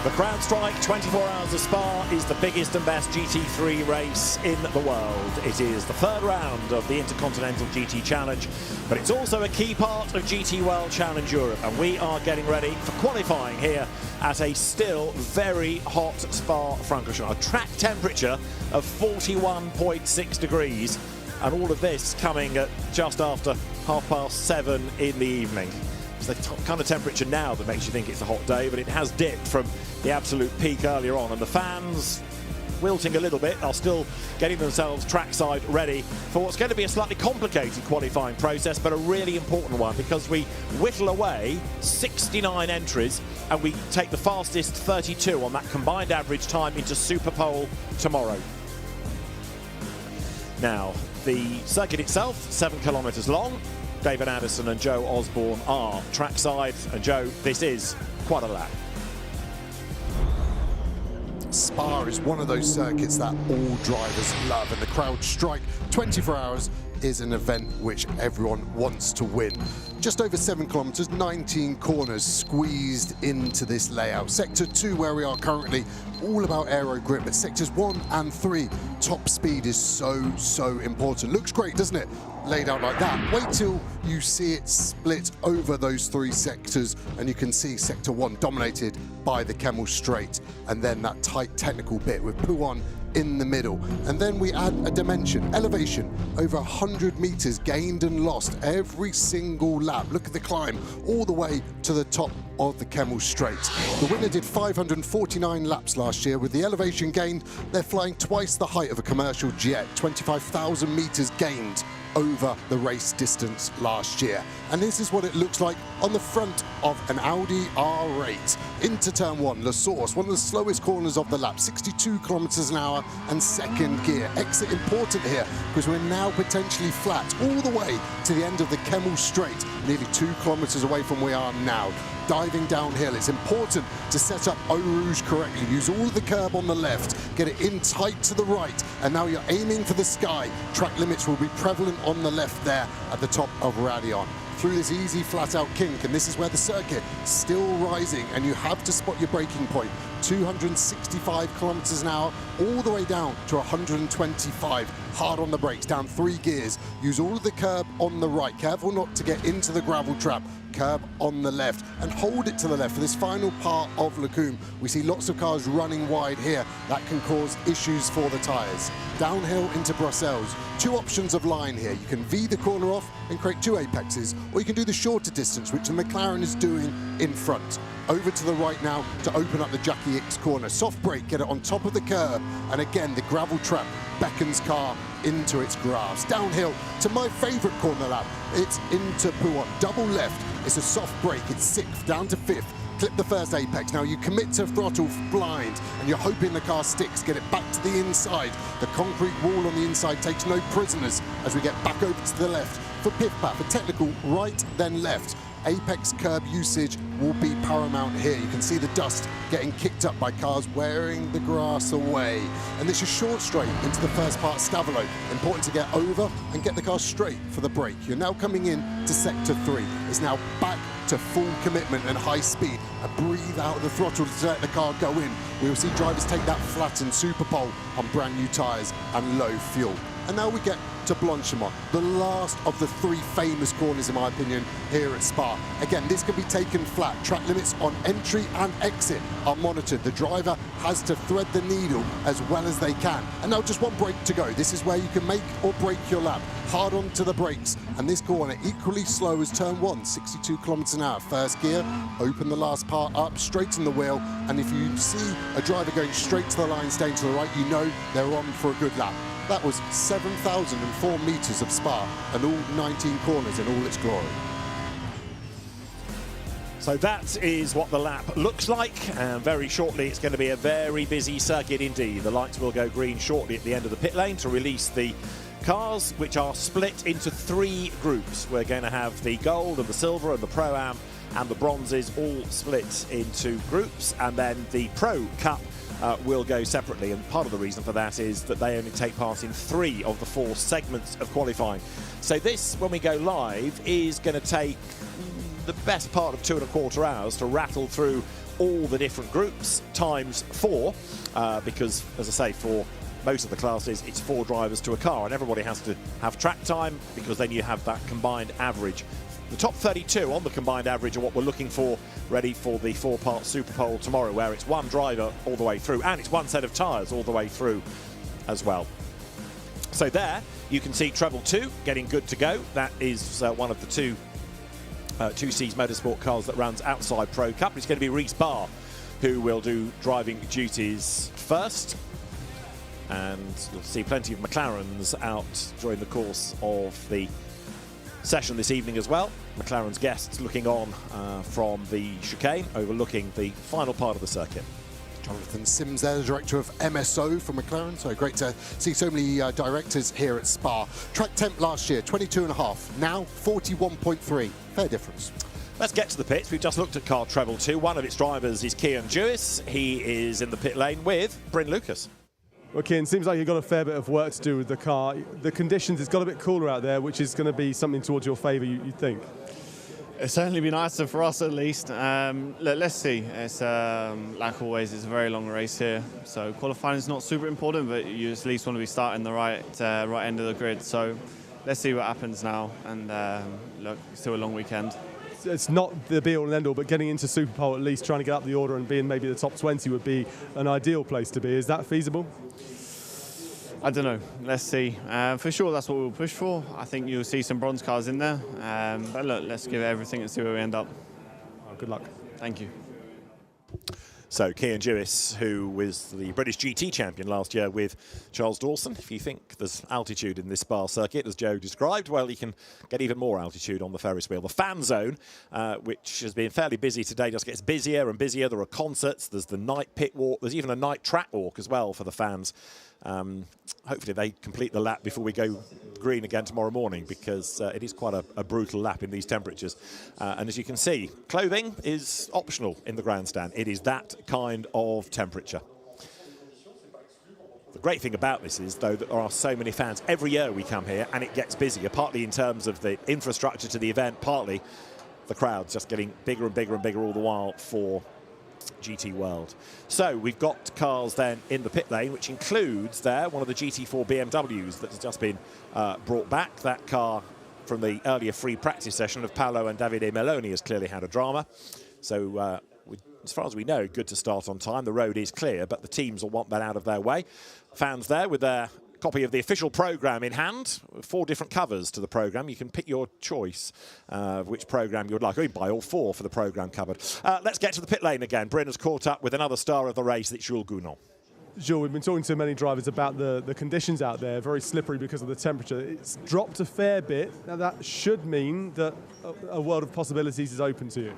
The CrowdStrike 24 Hours of Spa is the biggest and best GT3 race in the world. It is the third round of the Intercontinental GT Challenge, but it's also a key part of GT World Challenge Europe, and we are getting ready for qualifying here at a still very hot Spa-Francorchamps. A track temperature of 41.6 degrees, and all of this coming at just after 7:30 in the evening. It's the kind of temperature now that makes you think it's a hot day, but it has dipped from the absolute peak earlier on, and the fans, wilting a little bit, are still getting themselves trackside ready for what's going to be a slightly complicated qualifying process, but a really important one, because we whittle away 69 entries and we take the fastest 32 on that combined average time into Superpole tomorrow. Now, the circuit itself, 7 kilometres long. David Addison and Joe Osborne are trackside, and Joe, this is quite a lap. Spa is one of those circuits that all drivers love, and the CrowdStrike 24 Hours is an event which everyone wants to win. Just over 7 kilometres, 19 corners squeezed into this layout. Sector 2, where we are currently, all about aero grip, but sectors 1 and 3, top speed is so important. Looks great, doesn't it? Laid out like that. Wait till you see it split over those 3 sectors, and you can see sector 1 dominated by the Kemmel Straight, and then that tight technical bit with Pouan in the middle. And then we add a dimension, elevation, over 100 meters gained and lost every single lap. Look at the climb all the way to the top of the Kemmel Straight. The winner did 549 laps last year. With the elevation gained, they're flying twice the height of a commercial jet, 25,000 meters gained over the race distance last year. And this is what it looks like on the front of an Audi R8. Into turn 1, La Source, one of the slowest corners of the lap, 62 kilometers an hour and second gear. Exit important here, because we're now potentially flat all the way to the end of the Kemmel Straight, nearly 2 kilometers away from where we are now. Diving downhill, it's important to set up Eau Rouge correctly. Use all of the curb on the left, get it in tight to the right, and now you're aiming for the sky. Track limits will be prevalent on the left there at the top of Radion. Through this easy flat-out kink, and this is where the circuit still rising, and you have to spot your braking point. 265 kilometers an hour, all the way down to 125. Hard on the brakes, down 3 gears. Use all of the curb on the right. Careful not to get into the gravel trap. Curb on the left, and hold it to the left for this final part of Lecombe. We see lots of cars running wide here. That can cause issues for the tyres. Downhill into Brussels. 2 options of line here. You can V the corner off and create 2 apexes, or you can do the shorter distance, which the McLaren is doing in front. Over to the right now to open up the Jackie X corner. Soft brake, get it on top of the curb, and again the gravel trap beckons car into its grasp. Downhill to my favourite corner lap. It's into Pouan. Double left. It's a soft brake. It's 6th down to 5th. Clip the first apex. Now you commit to throttle blind, and you're hoping the car sticks. Get it back to the inside. The concrete wall on the inside takes no prisoners as we get back over to the left. For pit-pat, for technical, right then left. Apex curb usage will be paramount here. You can see the dust getting kicked up by cars wearing the grass away. And this is short straight into the first part, Stavolo. Important to get over and get the car straight for the break. You're now coming in to sector 3. It's now back to full commitment and high speed, and breathe out of the throttle to let the car go in. We will see drivers take that flattened Superpole on brand new tyres and low fuel. And now we get to Blanchimont, the last of the 3 famous corners, in my opinion, here at Spa. Again, this can be taken flat. Track limits on entry and exit are monitored. The driver has to thread the needle as well as they can. And now just 1 brake to go. This is where you can make or break your lap. Hard onto the brakes, and this corner equally slow as turn 1, 62 kilometers an hour. First gear, open the last part up, straighten the wheel, and if you see a driver going straight to the line, staying to the right, you know they're on for a good lap. That was 7,004 meters of Spa, and all 19 corners in all its glory. So that is what the lap looks like, and very shortly it's going to be a very busy circuit indeed. The lights will go green shortly at the end of the pit lane to release the cars, which are split into 3 groups. We're going to have the gold and the silver and the Pro-Am and the bronzes all split into groups, and then the Pro Cup will go separately, and part of the reason for that is that they only take part in 3 of the 4 segments of qualifying. So this, when we go live, is going to take the best part of 2.25 hours to rattle through all the different groups times 4, because, as I say, for most of the classes, it's 4 drivers to a car, and everybody has to have track time because then you have that combined average. The top 32 on the combined average are what we're looking for, ready for the 4-part Superpole tomorrow, where it's 1 driver all the way through, and it's 1 set of tyres all the way through as well. So there, you can see Treble 2 getting good to go. That is one of the 2 Seas Motorsport cars that runs outside Pro Cup. It's going to be Reece Barr who will do driving duties first. And you'll see plenty of McLarens out during the course of the session this evening as well. McLaren's guests looking on from the chicane, overlooking the final part of the circuit. Jonathan Sims there, the director of MSO for McLaren. So great to see so many directors here at Spa. Track temp last year, 22.5. Now 41.3. Fair difference. Let's get to the pits. We've just looked at car Treble 2. One of its drivers is Cian Jewis. He is in the pit lane with Bryn Lucas. Well, Cian, seems like you've got a fair bit of work to do with the car. The conditions, it's got a bit cooler out there, which is going to be something towards your favour, you think? It'll certainly be nicer for us, at least. Look, let's see. It's like always, it's a very long race here. So qualifying is not super important, but you at least want to be starting the right end of the grid. So let's see what happens now. And look, it's still a long weekend. It's not the be-all and end-all, but getting into Superpole, at least trying to get up the order and being maybe the top 20 would be an ideal place to be. Is that feasible? I don't know. Let's see. For sure, that's what we'll push for. I think you'll see some bronze cars in there. But look, let's give it everything and see where we end up. Oh, good luck. Thank you. So Cian Jewis, who was the British GT champion last year with Charles Dawson. If you think there's altitude in this Spa circuit, as Joe described, well, you can get even more altitude on the Ferris wheel. The fan zone, which has been fairly busy today, just gets busier and busier. There are concerts, there's the night pit walk, there's even a night track walk as well for the fans. Hopefully they complete the lap before we go green again tomorrow morning, because it is quite a brutal lap in these temperatures. And as you can see, clothing is optional in the grandstand. It is that kind of temperature. The great thing about this is, though, that there are so many fans. Every year we come here and it gets busier, partly in terms of the infrastructure to the event, partly the crowds just getting bigger and bigger and bigger all the while for GT World. So we've got cars then in the pit lane, which includes there one of the GT4 BMWs that has just been brought back. That car from the earlier free practice session of Paolo and Davide Meloni has clearly had a drama. So as far as we know, good to start on time. The road is clear, but the teams will want that out of their way. Fans there with their copy of the official programme in hand, 4 different covers to the programme. You can pick your choice of which programme you would like. Or you can buy all 4 for the programme covered. Let's get to the pit lane again. Bryn has caught up with another star of the race, it's Jules Gounon. Jules, we've been talking to many drivers about the conditions out there, very slippery because of the temperature. It's dropped a fair bit. Now that should mean that a world of possibilities is open to you.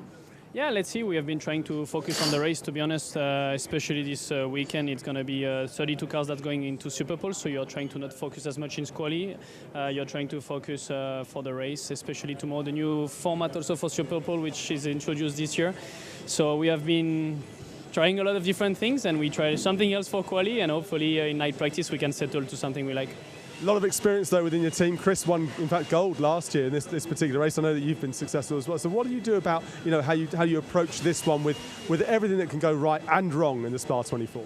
Yeah, let's see. We have been trying to focus on the race, to be honest, especially this weekend. It's going to be 32 cars that's going into Superpole, so you're trying to not focus as much in quali. You're trying to focus for the race, especially tomorrow. The new format also for Superpole, which is introduced this year. So we have been trying a lot of different things, and we try something else for quali, and hopefully in night practice we can settle to something we like. A lot of experience though within your team. Chris won, in fact, gold last year in this particular race. I know that you've been successful as well. So what do you do about, how you approach this one with everything that can go right and wrong in the Spa 24?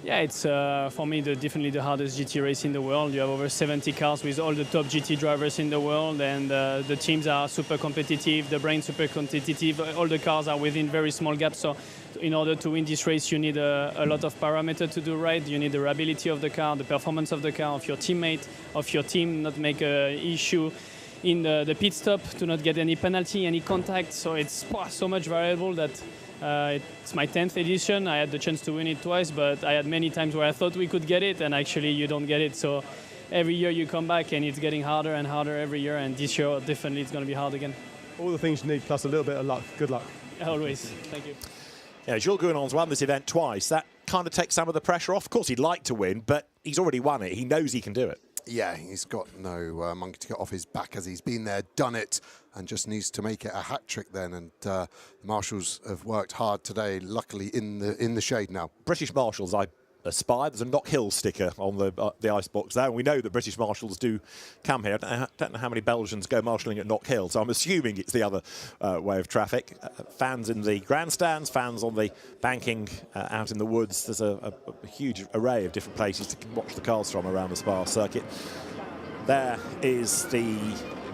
Yeah, it's for me definitely the hardest GT race in the world. You have over 70 cars with all the top GT drivers in the world, and the teams are super competitive, the brain super competitive. All the cars are within very small gaps. So in order to win this race, you need a lot of parameters to do right. You need the reliability of the car, the performance of the car, of your teammate, of your team, not make an issue in the pit stop, to not get any penalty, any contact. So it's so much variable that it's my 10th edition. I had the chance to win it twice, but I had many times where I thought we could get it, and actually you don't get it. So every year you come back, and it's getting harder and harder every year, and this year definitely it's going to be hard again. All the things you need, plus a little bit of luck. Good luck. Always. Thank you. Yeah, Jules Gounon's won this event twice. That kind of takes some of the pressure off. Of course, he'd like to win, but he's already won it. He knows he can do it. Yeah, he's got no monkey to get off his back, as he's been there, done it, and just needs to make it a hat trick then. And the marshals have worked hard today, luckily in the shade now. British marshals, I Spy. There's a Knock Hill sticker on the ice box there, and we know that British marshals do come here. I don't know how many Belgians go marshalling at Knock Hill, so I'm assuming it's the other way of traffic. Fans in the grandstands, fans on the banking out in the woods. There's a huge array of different places to watch the cars from around the Spa circuit. There is the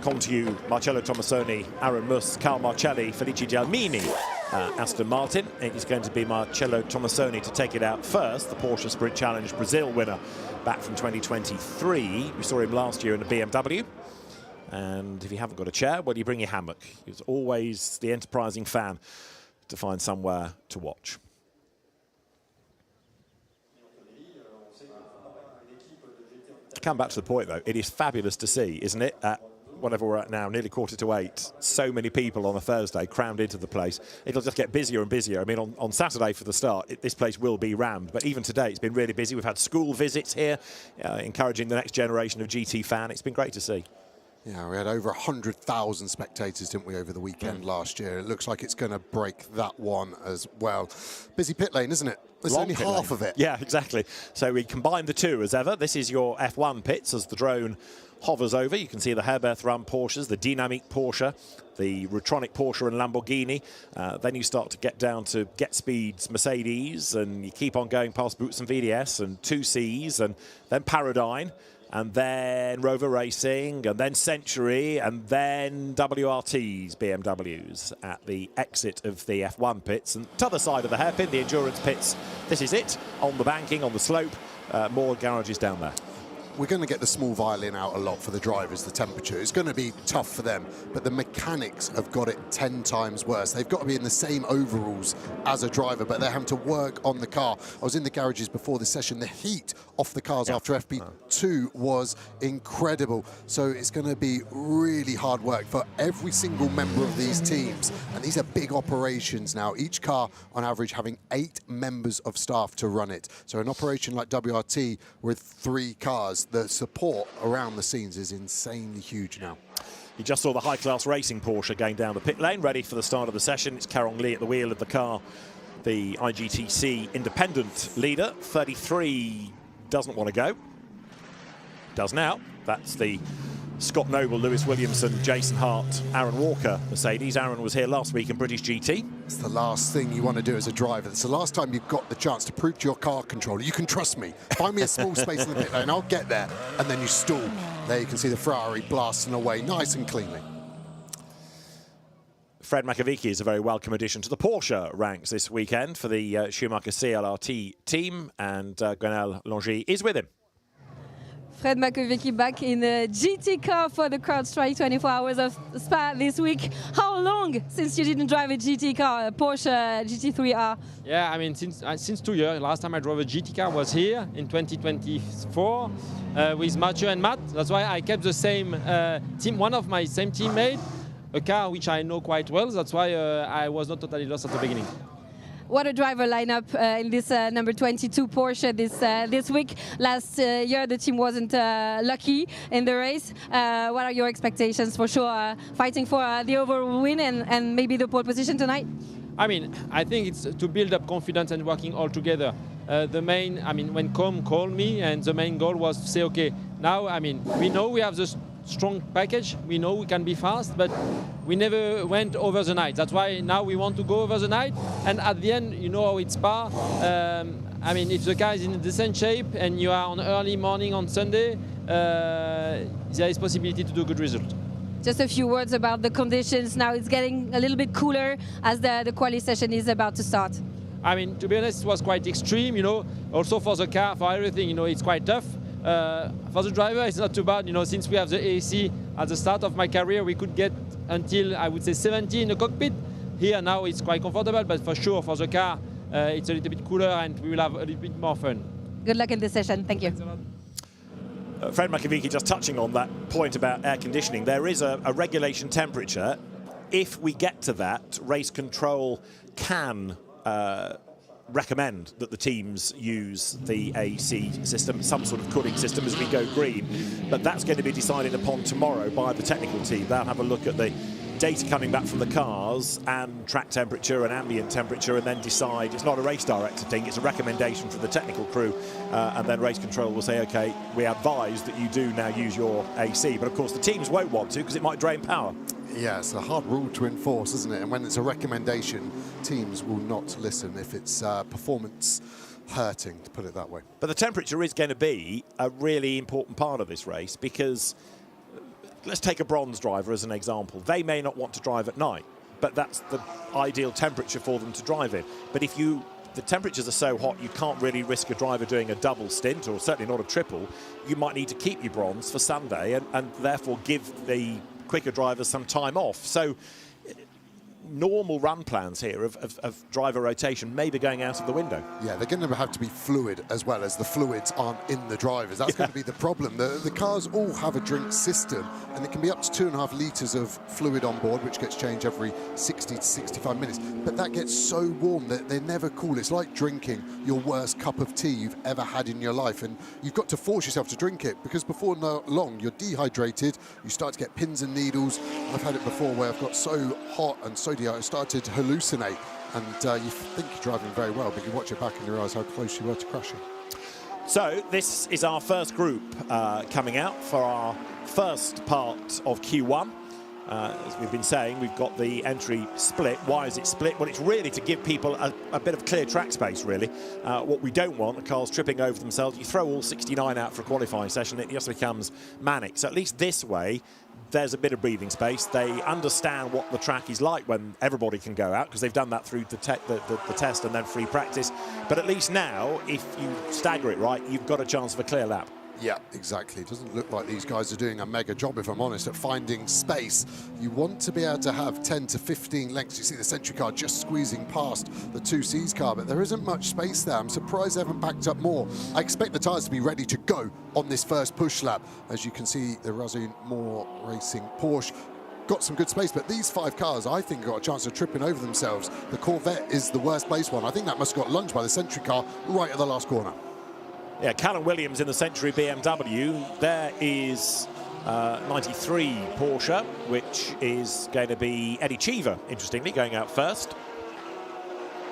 Contiu, Marcello Tomassoni, Aaron Muss, Carl Marcelli, Felice Gelmini, Aston Martin. It is going to be Marcello Tomassoni to take it out first, the Porsche Sprint Challenge Brazil winner back from 2023. We saw him last year in a BMW. And if you haven't got a chair, well, you bring your hammock. He was always the enterprising fan to find somewhere to watch. To come back to the point, though, it is fabulous to see, isn't it? Whatever we're at now, nearly 7:45, so many people on a Thursday crammed into the place. It'll just get busier and busier. I mean, on Saturday for the start, this place will be rammed. But even today, it's been really busy. We've had school visits here, encouraging the next generation of GT fan. It's been great to see. Yeah, we had over 100,000 spectators, didn't we, over the weekend last year. It looks like it's going to break that one as well. Busy pit lane, isn't it? There's only half of it. Yeah, exactly. So we combine the two as ever. This is your F1 pits as the drone hovers over. You can see the Herberth Run Porsches, the Dynamique Porsche, the Rutronic Porsche and Lamborghini. Then you start to get down to Get Speed's Mercedes, and you keep on going past Boots and VDS and 2Cs, and then Paradigm, and then Rover Racing, and then Century, and then WRT's BMWs at the exit of the F1 pits. And to the side of the hairpin, the endurance pits. This is it, on the banking, on the slope. More garages down there. We're going to get the small violin out a lot for the drivers, the temperature. It's going to be tough for them, but the mechanics have got it 10 times worse. They've got to be in the same overalls as a driver, but they're having to work on the car. I was in the garages before the session. The heat off the cars after FP2 was incredible. So it's going to be really hard work for every single member of these teams. And these are big operations now. Each car, on average, having 8 members of staff to run it. So an operation like WRT with 3 cars, the support around the scenes is insanely huge now. You just saw the high-class racing Porsche going down the pit lane, ready for the start of the session. It's Carong Lee at the wheel of the car, the IGTC independent leader. 33 doesn't want to go. Does now. That's the Scott Noble, Lewis Williamson, Jason Hart, Aaron Walker Mercedes. Aaron was here last week in British GT. It's the last thing you want to do as a driver. It's the last time you've got the chance to prove to your car controller, you can trust me. Find me a small space in the pit lane, I'll get there. And then you stall. There you can see the Ferrari blasting away nice and cleanly. Fred Makovici is a very welcome addition to the Porsche ranks this weekend for the Schumacher CLRT team, and Gwenelle Longy is with him. Fred Makovici back in the GT car for the CrowdStrike 24 Hours of Spa this week. How long since you didn't drive a GT car, a Porsche GT3R? Yeah, I mean, since 2 years. Last time I drove a GT car was here in 2024 with Mathieu and Matt. That's why I kept the same team, one of my same teammates, a car which I know quite well. That's why I was not totally lost at the beginning. What a driver lineup in this number 22 Porsche this week. Last year the team wasn't lucky in the race. What are your expectations for sure, fighting for the overall win and maybe the pole position tonight? I mean, I think it's to build up confidence and working all together. When Com called me, and the main goal was to say, okay, now, I mean, we know we have the strong package, we know we can be fast, but we never went over the night. That's why now we want to go over the night, and at the end, you know how it's Spa. I mean, if the car is in decent shape and you are on early morning on Sunday, there is possibility to do a good result. Just a few words about the conditions. Now it's getting a little bit cooler as the quali session is about to start. I mean, to be honest, it was quite extreme, you know. Also for the car, for everything, you know, it's quite tough. For the driver, it's not too bad, you know, since we have the AC at the start of my career, we could get until, I would say, 70 in the cockpit. Here now it's quite comfortable, but for sure for the car, it's a little bit cooler and we will have a little bit more fun. Good luck in this session. Thank you. Fred Makovici just touching on that point about air conditioning. There is a regulation temperature. If we get to that, race control can recommend that the teams use the AC system, some sort of cooling system as we go green. But that's going to be decided upon tomorrow by the technical team. They'll have a look at the data coming back from the cars and track temperature and ambient temperature, and then decide. It's not a race director thing, it's a recommendation from the technical crew, and then race control will say, okay, we advise that you do now use your AC, but of course the teams won't want to because it might drain power. Yeah, it's a hard rule to enforce, isn't it? And when it's a recommendation, teams will not listen if it's performance hurting, to put it that way. But the temperature is going to be a really important part of this race, because let's take a bronze driver as an example. They may not want to drive at night, but that's the ideal temperature for them to drive in. But if the temperatures are so hot you can't really risk a driver doing a double stint, or certainly not a triple, you might need to keep your bronze for Sunday and therefore give the quicker drivers some time off. So normal run plans here of driver rotation may be going out of the window. Yeah, they're going to have to be fluid as well, as the fluids aren't in the drivers. That's going to be the problem. The cars all have a drink system, and it can be up to 2.5 litres of fluid on board, which gets changed every 60 to 65 minutes. But that gets so warm that they're never cool. It's like drinking your worst cup of tea you've ever had in your life, and you've got to force yourself to drink it, because before long you're dehydrated, you start to get pins and needles. I've had it before where I've got so hot and so I started to hallucinate, and you think you're driving very well, but you watch it back and you realise how close you were to crashing. So this is our first group coming out for our first part of Q1. As we've been saying, we've got the entry split. Why is it split? Well, it's really to give people a bit of clear track space, really. What we don't want, the cars tripping over themselves. You throw all 69 out for a qualifying session, it just becomes manic. So at least this way, there's a bit of breathing space. They understand what the track is like when everybody can go out, because they've done that through the test and then free practice. But at least now, if you stagger it right, you've got a chance of a clear lap. Yeah, exactly. It doesn't look like these guys are doing a mega job, if I'm honest, at finding space. You want to be able to have 10 to 15 lengths. You see the Sentry car just squeezing past the 2Cs car, but there isn't much space there. I'm surprised they haven't backed up more. I expect the tyres to be ready to go on this first push lap. As you can see, the Razzoon Moore Racing Porsche got some good space, but these 5 cars, I think, got a chance of tripping over themselves. The Corvette is the worst placed one. I think that must have got lunged by the Sentry car right at the last corner. Yeah, Callum Williams in the Century BMW. There is 93 Porsche, which is going to be Eddie Cheever, interestingly, going out first.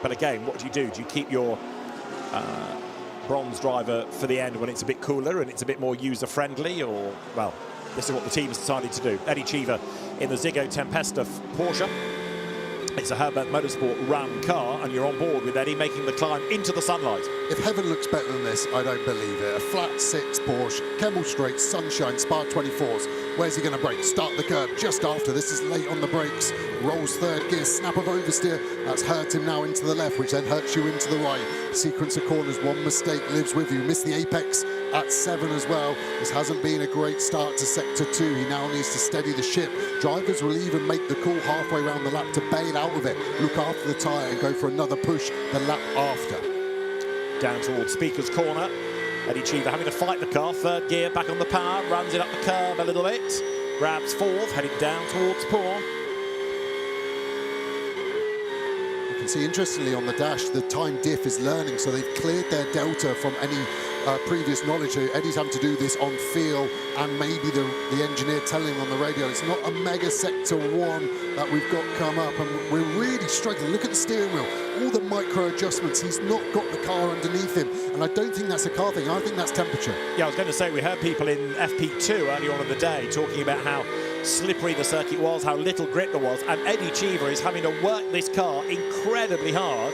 But again, what do? Do you keep your bronze driver for the end when it's a bit cooler and it's a bit more user-friendly, or, well, this is what the team has decided to do. Eddie Cheever in the Ziggo Tempesta Porsche. It's a Herbert Motorsport run car, and you're on board with Eddie making the climb into the sunlight. If heaven looks better than this, I don't believe it. A flat 6 Porsche, Kemmel Straight, sunshine, Spa 24s. Where's he going to brake? Start the curb just after. This is late on the brakes. Rolls third gear, snap of oversteer. That's hurt him now into the left, which then hurts you into the right. Sequence of corners, one mistake lives with you. Miss the apex at 7 as well. This hasn't been a great start to sector 2. He now needs to steady the ship. Drivers will even make the call halfway around the lap to bail out of it, look after the tyre and go for another push the lap after. Down towards Speaker's Corner. Eddie Cheever having to fight the car. Third gear, back on the power, runs it up the curb a little bit. Grabs 4th, heading down towards Poor. You can see, interestingly, on the dash, the time diff is learning, so they've cleared their delta from any previous knowledge. Eddie's having to do this on feel, and maybe the engineer telling him on the radio it's not a mega sector 1 that we've got come up, and we're really struggling. Look at the steering wheel, all the micro adjustments. He's not got the car underneath him, and I don't think that's a car thing. I think that's temperature. Yeah, I was going to say, we heard people in FP2 earlier on in the day talking about how slippery the circuit was, how little grip there was, and Eddie Cheever is having to work this car incredibly hard.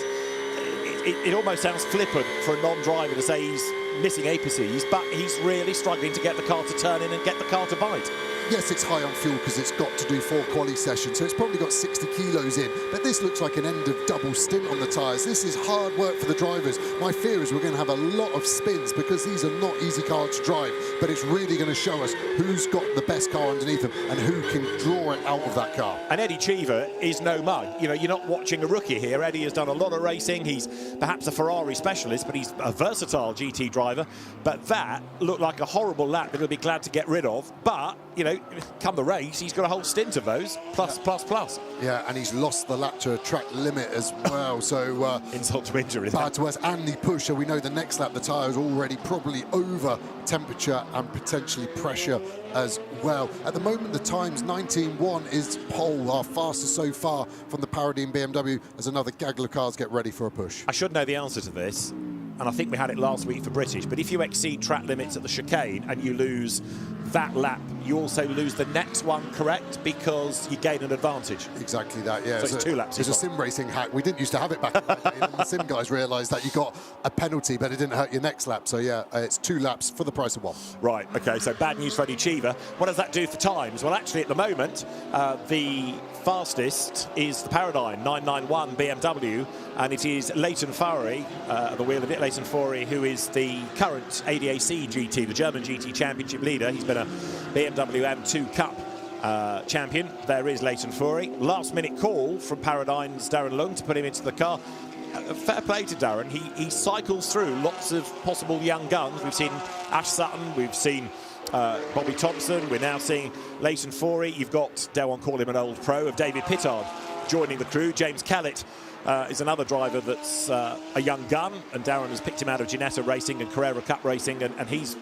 It almost sounds flippant for a non-driver to say he's missing apices, but he's really struggling to get the car to turn in and get the car to bite. Yes, it's high on fuel because it's got to do 4 quali sessions, so it's probably got 60 kilos in, but this looks like an end of double stint on the tyres. This is hard work for the drivers. My fear is we're going to have a lot of spins because these are not easy cars to drive, but it's really going to show us who's got the best car underneath them and who can draw it out of that car. And Eddie Cheever is no mug. You know, you're not watching a rookie here. Eddie has done a lot of racing. He's perhaps a Ferrari specialist, but he's a versatile GT driver. But that looked like a horrible lap that he'll be glad to get rid of. But you know, come the race, he's got a whole stint of those, plus. Yeah, and he's lost the lap to a track limit as well, so... insult to injury. Bad to us, and the push, so we know the next lap the tyre is already probably over temperature and potentially pressure as well. At the moment, the times 19.1 is pole, our fastest so far from the Paradigm BMW, as another gaggle of cars get ready for a push. I should know the answer to this, and I think we had it last week for British, but if you exceed track limits at the chicane and you lose that lap, you also lose the next one, correct? Because you gain an advantage. Exactly that, yeah. So it's 2 laps. It's a sim racing hack. We didn't used to have it back in the day, and the sim guys realised that you got a penalty, but it didn't hurt your next lap. So yeah, it's 2 laps for the price of 1. Right, okay, so bad news for Eddie Cheever. What does that do for times? Well, actually, at the moment, the fastest is the Paradigm 991 BMW, and it is Leighton Fowry, the wheel of it, Leighton Fowry, who is the current ADAC GT, the German GT Championship leader. He's been a BMW M2 Cup champion. There is Leighton Fowry. Last minute call from Paradigm's Darren Lung to put him into the car. Fair play to Darren. He cycles through lots of possible young guns. We've seen Ash Sutton, we've seen Bobby Thompson, we're now seeing Leighton Fowry. You've got, dare one call him an old pro, of David Pittard joining the crew. James Kellett is another driver that's a young gun, and Darren has picked him out of Ginetta Racing and Carrera Cup Racing, and he's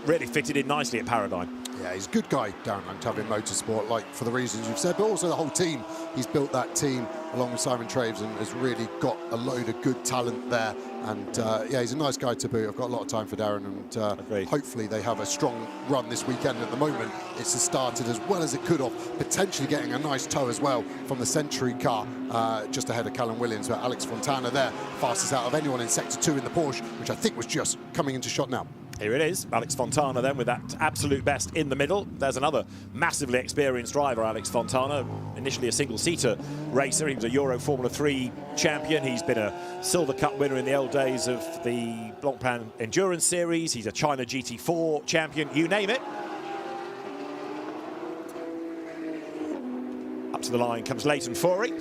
really fitted in nicely at Paradigm. Yeah, he's a good guy, Darren Lung, to have in motorsport, like for the reasons you've said, but also the whole team. He's built that team along with Simon Traves and has really got a load of good talent there. And yeah, he's a nice guy to boot. I've got a lot of time for Darren, and hopefully they have a strong run this weekend. At the moment, it's started as well as it could have, potentially getting a nice tow as well from the Century car just ahead of Callum Williams, but Alex Fontana there, fastest out of anyone in Sector 2 in the Porsche, which I think was just coming into shot now. Here it is, Alex Fontana then with that absolute best in the middle. There's another massively experienced driver, Alex Fontana, initially a single-seater racer. He was a Euro Formula 3 champion. He's been a Silver Cup winner in the old days of the Blancpain Endurance Series. He's a China GT4 champion, you name it. Up to the line comes Leighton Fowry.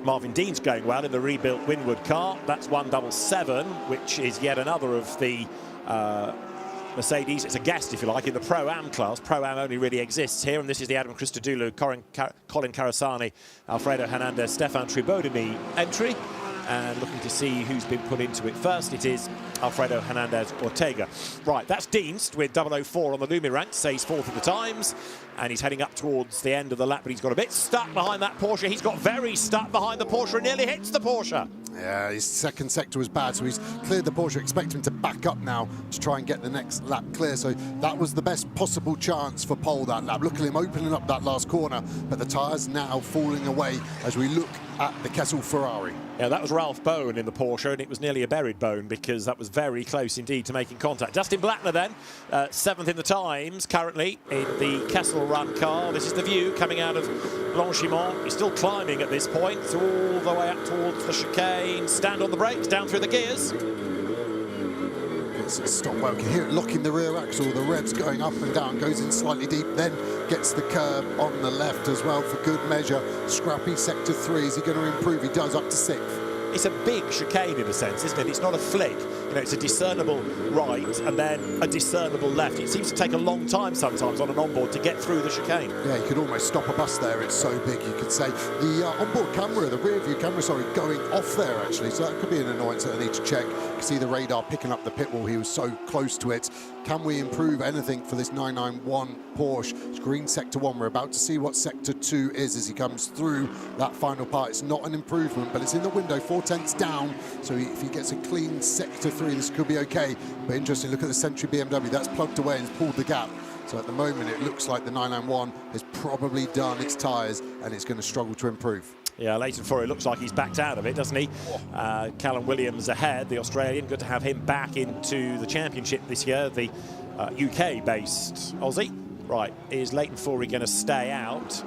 Marvin Dean's going well in the rebuilt Winwood car. That's 177, which is yet another of the Mercedes. It's a guest, if you like, in the Pro-Am class. Pro-Am only really exists here, and this is the Adam Christodoulou, Colin Carasani, Alfredo Hernandez, Stefan Tribodini entry. And looking to see who's been put into it first, it is Alfredo Hernandez Ortega. Right, that's Dienst with 004 on the Lumi rank, says 4th in the times, and he's heading up towards the end of the lap, but he's got a bit stuck behind that Porsche. He's got very stuck behind the Porsche and nearly hits the Porsche. Yeah, his second sector was bad, so he's cleared the Porsche. Expect him to back up now to try and get the next lap clear. So that was the best possible chance for pole that lap. Look at him opening up that last corner, but the tyres now falling away as we look at the Kessel Ferrari. Yeah, that was Ralph Bowen in the Porsche, and it was nearly a buried bone because that was very close indeed to making contact. Dustin Blackner then, 7th in the times currently in the Kessel Run car. This is the view coming out of Blanchimont. He's still climbing at this point, so all the way up towards the chicane. Stand on the brakes, down through the gears. Stop well, you can hear it locking the rear axle, the revs going up and down, goes in slightly deep, then gets the curb on the left as well for good measure. Scrappy sector 3, is he going to improve? He does, up to 6th. It's a big chicane in a sense, isn't it? It's not a flick. You know, it's a discernible right and then a discernible left. It seems to take a long time sometimes on an onboard to get through the chicane. Yeah, you could almost stop a bus there. It's so big, you could say. The onboard camera, the rear view camera, sorry, going off there actually. So that could be an annoyance that I need to check. You can see the radar picking up the pit wall. He was so close to it. Can we improve anything for this 991 Porsche? It's green sector 1. We're about to see what sector 2 is as he comes through that final part. It's not an improvement, but it's in the window, 4/10 down. So if he gets a clean sector 3, this could be okay. But interesting, look at the Century BMW. That's plugged away and pulled the gap. So at the moment, it looks like the 991 has probably done its tyres and it's going to struggle to improve. Yeah, Leighton Fowry looks like he's backed out of it, doesn't he? Callum Williams ahead, the Australian. Good to have him back into the championship this year, the UK-based Aussie. Right, is Leighton Fowry going to stay out?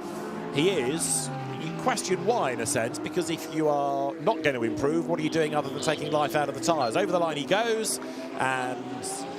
He is. You question why, in a sense, because if you are not going to improve, what are you doing other than taking life out of the tyres? Over the line he goes, and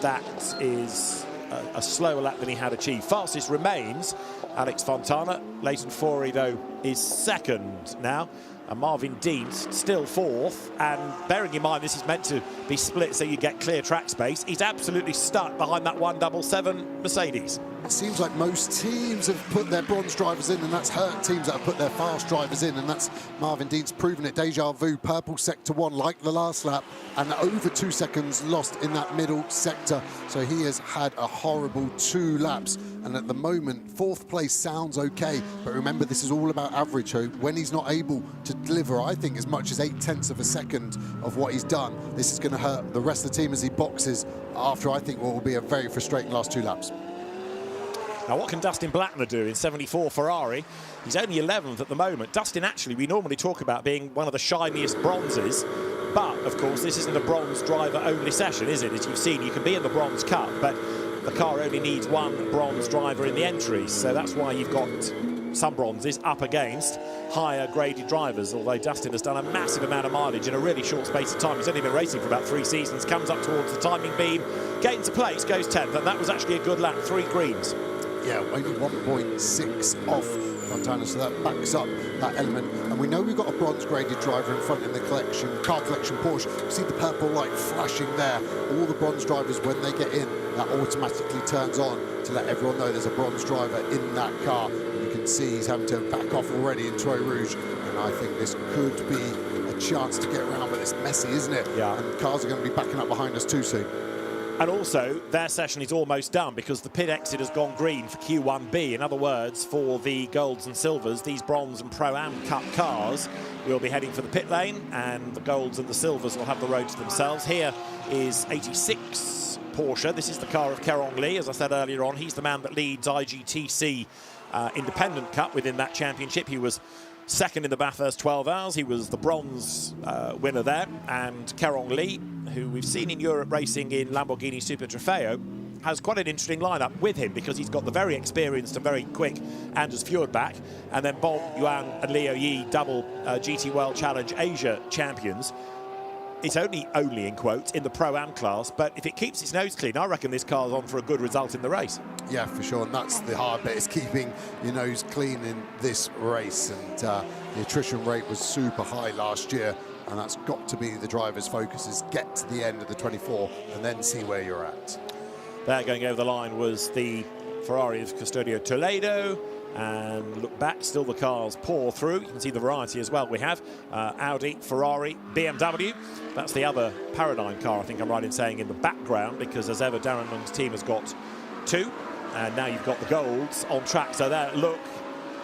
that is a slower lap than he had achieved. Fastest remains Alex Fontana. Leighton Fowry, though, is second now. And Marvin Dean's still fourth, and bearing in mind this is meant to be split so you get clear track space, he's absolutely stuck behind that 177 Mercedes. It seems like most teams have put their bronze drivers in, and that's hurt teams that have put their fast drivers in, and that's Marvin Dean's proven it. Deja vu, purple sector 1 like the last lap, and over 2 seconds lost in that middle sector. So he has had a horrible 2 laps, and at the moment 4th place sounds okay, but remember this is all about average. So when he's not able to deliver, I think, as much as 0.8 of a second of what he's done, this is going to hurt the rest of the team as he boxes after, I think, what will be a very frustrating last 2 laps. Now, what can Dustin Blackner do in 74 Ferrari? He's only 11th at the moment. Dustin, actually, we normally talk about being one of the shiniest bronzes, but, of course, this isn't a bronze driver-only session, is it? As you've seen, you can be in the Bronze Cup, but the car only needs 1 bronze driver in the entries, so that's why you've got some bronzes up against higher graded drivers, although Dustin has done a massive amount of mileage in a really short space of time. He's only been racing for about 3 seasons, comes up towards the timing beam, gains a place, goes 10th, and that was actually a good lap, 3 greens. Yeah, only 1.6 off Fontana, so that backs up that element. And we know we've got a bronze-graded driver in front in the car collection Porsche. You see the purple light flashing there. All the bronze drivers, when they get in, that automatically turns on to let everyone know there's a bronze driver in that car. And you can see he's having to back off already in Troy Rouge. And I think this could be a chance to get around, but it's messy, isn't it? Yeah. And cars are going to be backing up behind us too soon. And also, their session is almost done because the pit exit has gone green for Q1B. In other words, for the golds and silvers, these bronze and Pro-Am Cup cars will be heading for the pit lane, and the golds and the silvers will have the road to themselves. Here is 86 Porsche. This is the car of Kerong Lee, as I said earlier on. He's the man that leads IGTC Independent Cup within that championship. He was second in the Bathurst 12 Hours. He was the bronze winner there. And Kerong Lee, who we've seen in Europe racing in Lamborghini Super Trofeo, has quite an interesting lineup with him because he's got the very experienced and very quick Anders Fjordbach, and then Bob Yuan and Leo Yi, double GT World Challenge Asia champions. It's only in quotes in the Pro-Am class, but if it keeps its nose clean, I reckon this car's on for a good result in the race. Yeah, for sure, and that's the hard bit, is keeping your nose clean in this race. And the attrition rate was super high last year, and that's got to be the driver's focus, is get to the end of the 24 and then see where you're at. There, going over the line, was the Ferrari of Custodio Toledo. And look back, still the cars pour through. You can see the variety as well. We have Audi, Ferrari, BMW. That's the other Paradigm car, I think I'm right in saying, in the background, because as ever, Darren Lung's team has got 2. And now you've got the golds on track. So there, look,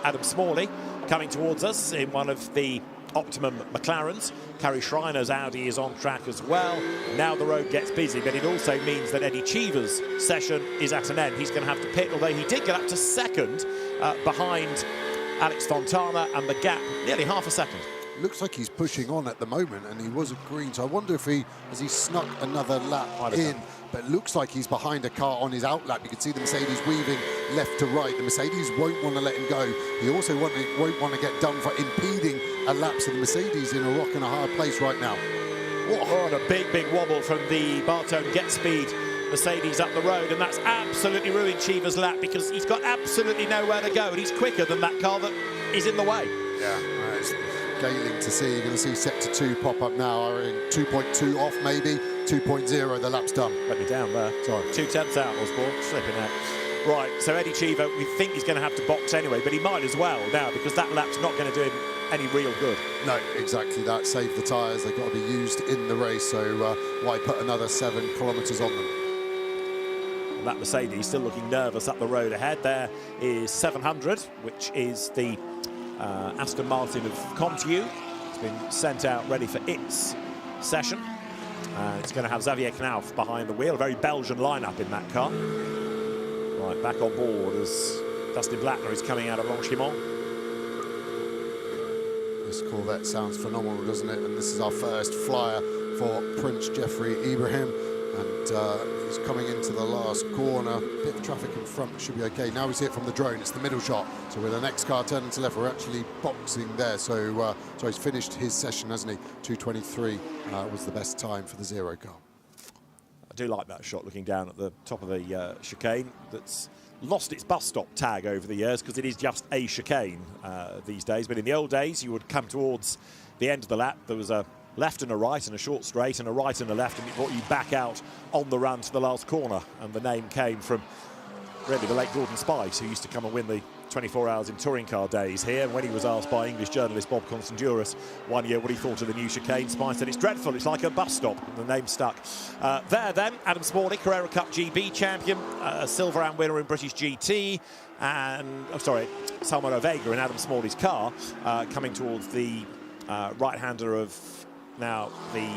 Adam Smalley coming towards us in one of the Optimum McLarens. Carrie Schreiner's Audi is on track as well. Now the road gets busy, but it also means that Eddie Cheever's session is at an end. He's going to have to pit, although he did get up to second behind Alex Fontana, and the gap nearly half a second. Looks like he's pushing on at the moment, and he was at green, so I wonder if he snuck another lap in, but looks like he's behind a car on his out lap. You can see the Mercedes weaving left to right. The Mercedes won't want to let him go. He also won't want to get done for impeding a lap, so the Mercedes in a rock and a hard place right now. What a big wobble from the Bartone Get Speed Mercedes up the road, and that's absolutely ruined Cheever's lap because he's got absolutely nowhere to go, and he's quicker than that car that is in the way. Yeah, it's galing to see. You're going to see sector 2 pop up now. 2.2 off maybe, 2.0, the lap's done. Let me down there. Sorry. 2/10 out, Osborne, slipping out. Right, so Eddie Cheever, we think he's going to have to box anyway, but he might as well now because that lap's not going to do him any real good. No, exactly that. Save the tyres. They've got to be used in the race, so why put another 7 kilometres on them? And that Mercedes still looking nervous up the road ahead. There is 700, which is the Aston Martin of Comtu. It's been sent out ready for its session. It's going to have Xavier Knauf behind the wheel, a very Belgian lineup in that car. Right, back on board as Dustin Blackner is coming out of Blanchimont. This Corvette sounds phenomenal, doesn't it? And this is our first flyer for Prince Jeffrey Ibrahim. And he's coming into the last corner. Bit of traffic in front, should be okay. Now we see it from the drone. It's the middle shot. So with the next car turning to left, we're actually boxing there. So he's finished his session, hasn't he? 2:23 was the best time for the 0 car. I do like that shot looking down at the top of the chicane. That's lost its bus stop tag over the years because it is just a chicane these days. But in the old days, you would come towards the end of the lap. There was a left and a right and a short straight and a right and a left, and it brought you back out on the run to the last corner. And the name came from really the late Gordon Spice, who used to come and win the 24 Hours in Touring Car days here. And when he was asked by English journalist Bob Constanduris one year what he thought of the new chicane, Spice said, "It's dreadful, it's like a bus stop." And the name stuck. There then, Adam Smalley, Carrera Cup GB champion, a Silver Am winner in British GT, and, Salmon Vega in Adam Smalley's car, coming towards the right-hander of now the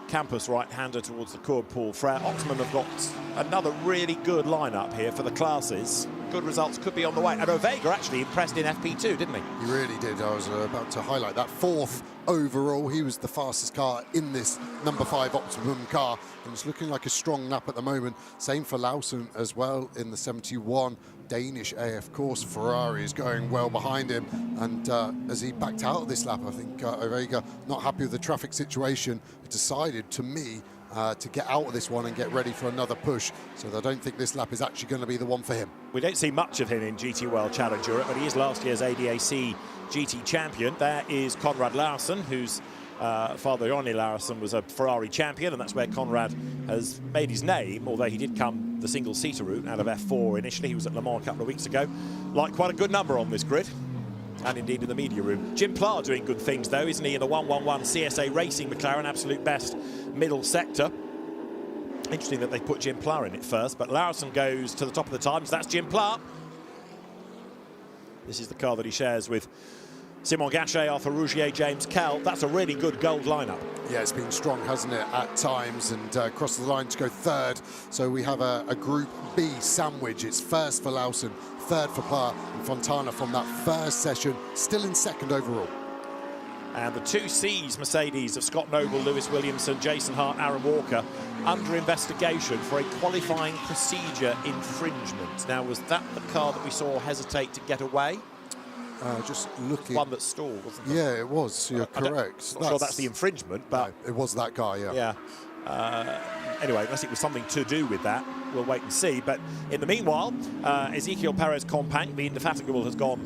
campus right-hander towards the Courbe Paul Frere. Oxman have got another really good lineup here for the classes. Good results could be on the way. And Ovega actually impressed in FP2, didn't he? He really did. I was about to highlight that. 4th overall. He was the fastest car in this number 5 Optimum car, and it's looking like a strong lap at the moment. Same for Lawson as well in the 71 Danish AF course. Ferrari is going well behind him, and as he backed out of this lap, I think Ovega, not happy with the traffic situation, decided, to me, to get out of this one and get ready for another push. So I don't think this lap is actually going to be the one for him. We don't see much of him in GT World Challenge Europe, but he is last year's ADAC GT champion. There is Conrad Larsson, whose father, Ronnie Larsson, was a Ferrari champion, and that's where Conrad has made his name, although he did come the single-seater route out of F4 initially. He was at Le Mans a couple of weeks ago. Like quite a good number on this grid, and indeed in the media room. Jim Pla doing good things, though, isn't he, in the 111 CSA Racing McLaren, absolute best middle sector. Interesting that they put Jim Pla in it first, but Larsson goes to the top of the times. That's Jim Pla. This is the car that he shares with Simon Gachet, Arthur Rougier, James Kell. That's a really good gold lineup. Yeah, it's been strong, hasn't it, at times, and crossed the line to go 3rd. So we have a Group B sandwich. It's 1st for Lawson, 3rd for Pla, and Fontana from that first session, still in 2nd overall. And the 2Cs Mercedes of Scott Noble, Lewis Williamson, Jason Hart, Aaron Walker, under investigation for a qualifying procedure infringement. Now, was that the car that we saw hesitate to get away? Just looking. One that stalled, wasn't it? Yeah, it was. You're correct. I'm not sure that's the infringement, but no, it was that guy. Yeah. Yeah. Anyway, unless it was something to do with that, we'll wait and see. But in the meanwhile, Ezequiel Perez Compact, the Indefatigable, has gone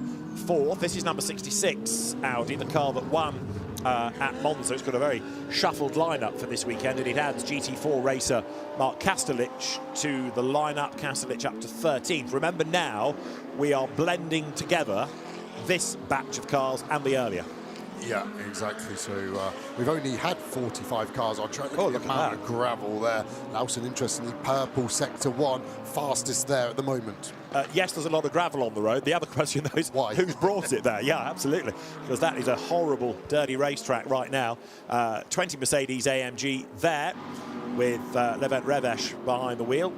4th. This is number 66 Audi, the car that won at Monza. It's got a very shuffled lineup for this weekend, and it adds GT4 racer Mark Kastelich to the lineup. Kastelich up to 13th. Remember now, we are blending together this batch of cars and the earlier. Yeah, exactly. So we've only had 45 cars on track. Look at the amount of gravel there. Lawson, interestingly, purple sector 1, fastest there at the moment. Yes, there's a lot of gravel on the road. The other question, though, is why? Who's brought it there? Yeah, absolutely. Because that is a horrible, dirty racetrack right now. 20 Mercedes AMG there with Levent Revesh behind the wheel.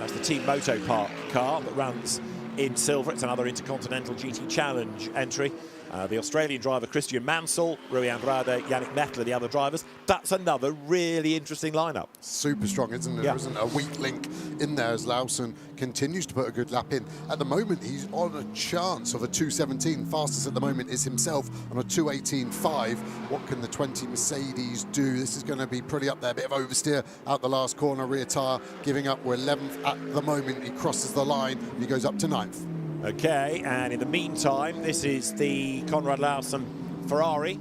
That's the Team Moto Park car that runs in silver. It's another Intercontinental GT Challenge entry. The Australian driver Christian Mansell, Rui Andrade, Yannick Mettler, the other drivers. That's another really interesting lineup. Super strong, isn't it? Yeah. There isn't a weak link in there as Lawson continues to put a good lap in. At the moment, he's on a chance of a 2:17. Fastest at the moment is himself on a 2:18.5. What can the 20 Mercedes do? This is going to be pretty up there. A bit of oversteer out the last corner, rear tyre giving up. We're 11th at the moment. He crosses the line. He goes up to 9th. Okay, and in the meantime, this is the Conrad Larsson Ferrari.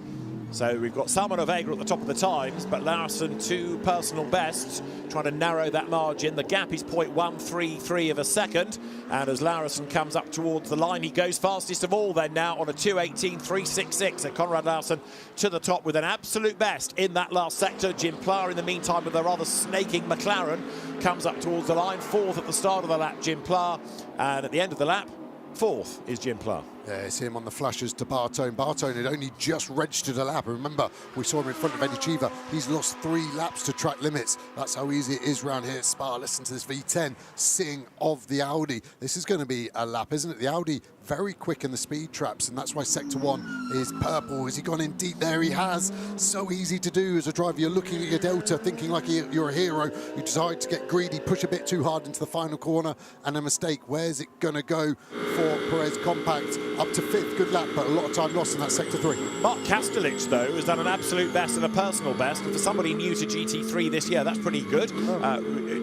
So we've got Salmon Ovega at the top of the times, but Larsson 2 personal bests, trying to narrow that margin. The gap is 0.133 of a second, and as Larsson comes up towards the line, he goes fastest of all then now on a 2:18.366. And Conrad Larsson to the top with an absolute best in that last sector. Jim Pla, in the meantime, with a rather snaking McLaren, comes up towards the line. 4th at the start of the lap, Jim Pla, and at the end of the lap, 4th is Jim Pla. Yeah, it's him on the flashes to Bartone. Bartone had only just registered a lap. Remember, we saw him in front of Eddie Cheever. He's lost 3 laps to track limits. That's how easy it is around here at Spa. Listen to this V10 sing of the Audi. This is going to be a lap, isn't it? The Audi very quick in the speed traps, and that's why Sector 1 is purple. Has he gone in deep there? He has. So easy to do as a driver. You're looking at your Delta, thinking like you're a hero. You decide to get greedy, push a bit too hard into the final corner, and a mistake. Where's it going to go for Perez Compact? up to 5th. Good lap, but a lot of time lost in that sector 3. Mark Kastelich, though, has done an absolute best and a personal best, and for somebody new to GT3 this year, that's pretty good.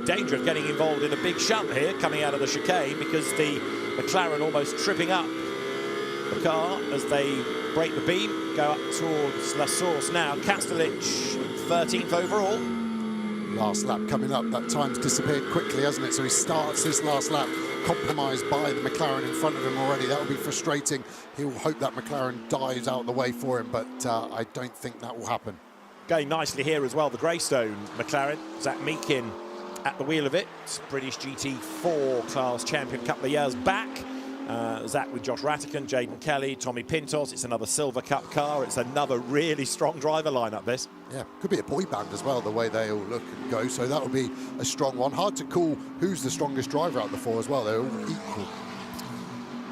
Danger of getting involved in a big shunt here, coming out of the chicane, because the McLaren almost tripping up the car as they break the beam, go up towards La Source now. Kastelich, 13th overall. Last lap coming up, that time's disappeared quickly, hasn't it? So he starts this last lap compromised by the McLaren in front of him already. That will be frustrating. He'll hope that McLaren dives out of the way for him, but I don't think that will happen. Going nicely here as well, the Greystone McLaren. Zach Meakin at the wheel of it. British GT4 class champion a couple of years back. Zach with Josh Rattican, Jaden Kelly, Tommy Pintos. It's another Silver Cup car. It's another really strong driver lineup, this. Yeah, could be a boy band as well, the way they all look and go. So that will be a strong one. Hard to call who's the strongest driver out of the 4 as well. They're all equal.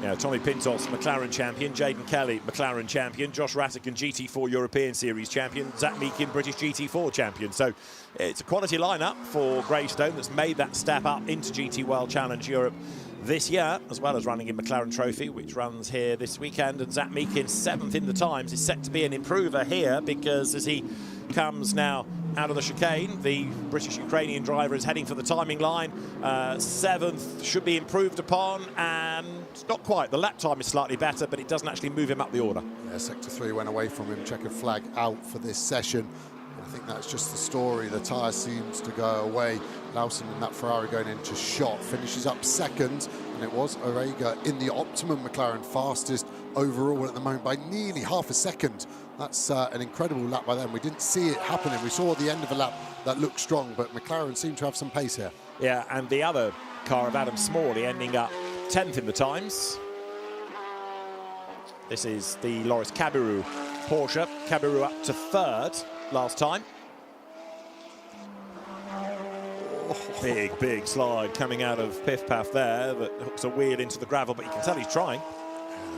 Yeah, Tommy Pintos, McLaren champion. Jaden Kelly, McLaren champion. Josh Rattican, GT4 European Series champion. Zach Meakin, British GT4 champion. So it's a quality lineup for Greystone that's made that step up into GT World Challenge Europe this year, as well as running in McLaren Trophy, which runs here this weekend. And Zach Meakin, 7th in the times, is set to be an improver here, because as he comes now out of the chicane, the British-Ukrainian driver is heading for the timing line. 7th should be improved upon, and not quite. The lap time is slightly better, but it doesn't actually move him up the order. Yeah, sector 3 went away from him. Checkered flag out for this session. I think that's just the story. The tyre seems to go away. Lawson and that Ferrari going into shot. Finishes up 2nd, and it was Orega in the Optimum McLaren, fastest overall at the moment by nearly half a second. That's an incredible lap by them. We didn't see it happening. We saw the end of a lap that looked strong, but McLaren seemed to have some pace here. Yeah, and the other car of Adam Smalley ending up 10th in the times. This is the Loris Cabiru Porsche. Cabiru up to 3rd last time. Big slide coming out of Piff Paff there that hooks a wheel into the gravel, but you can tell he's trying.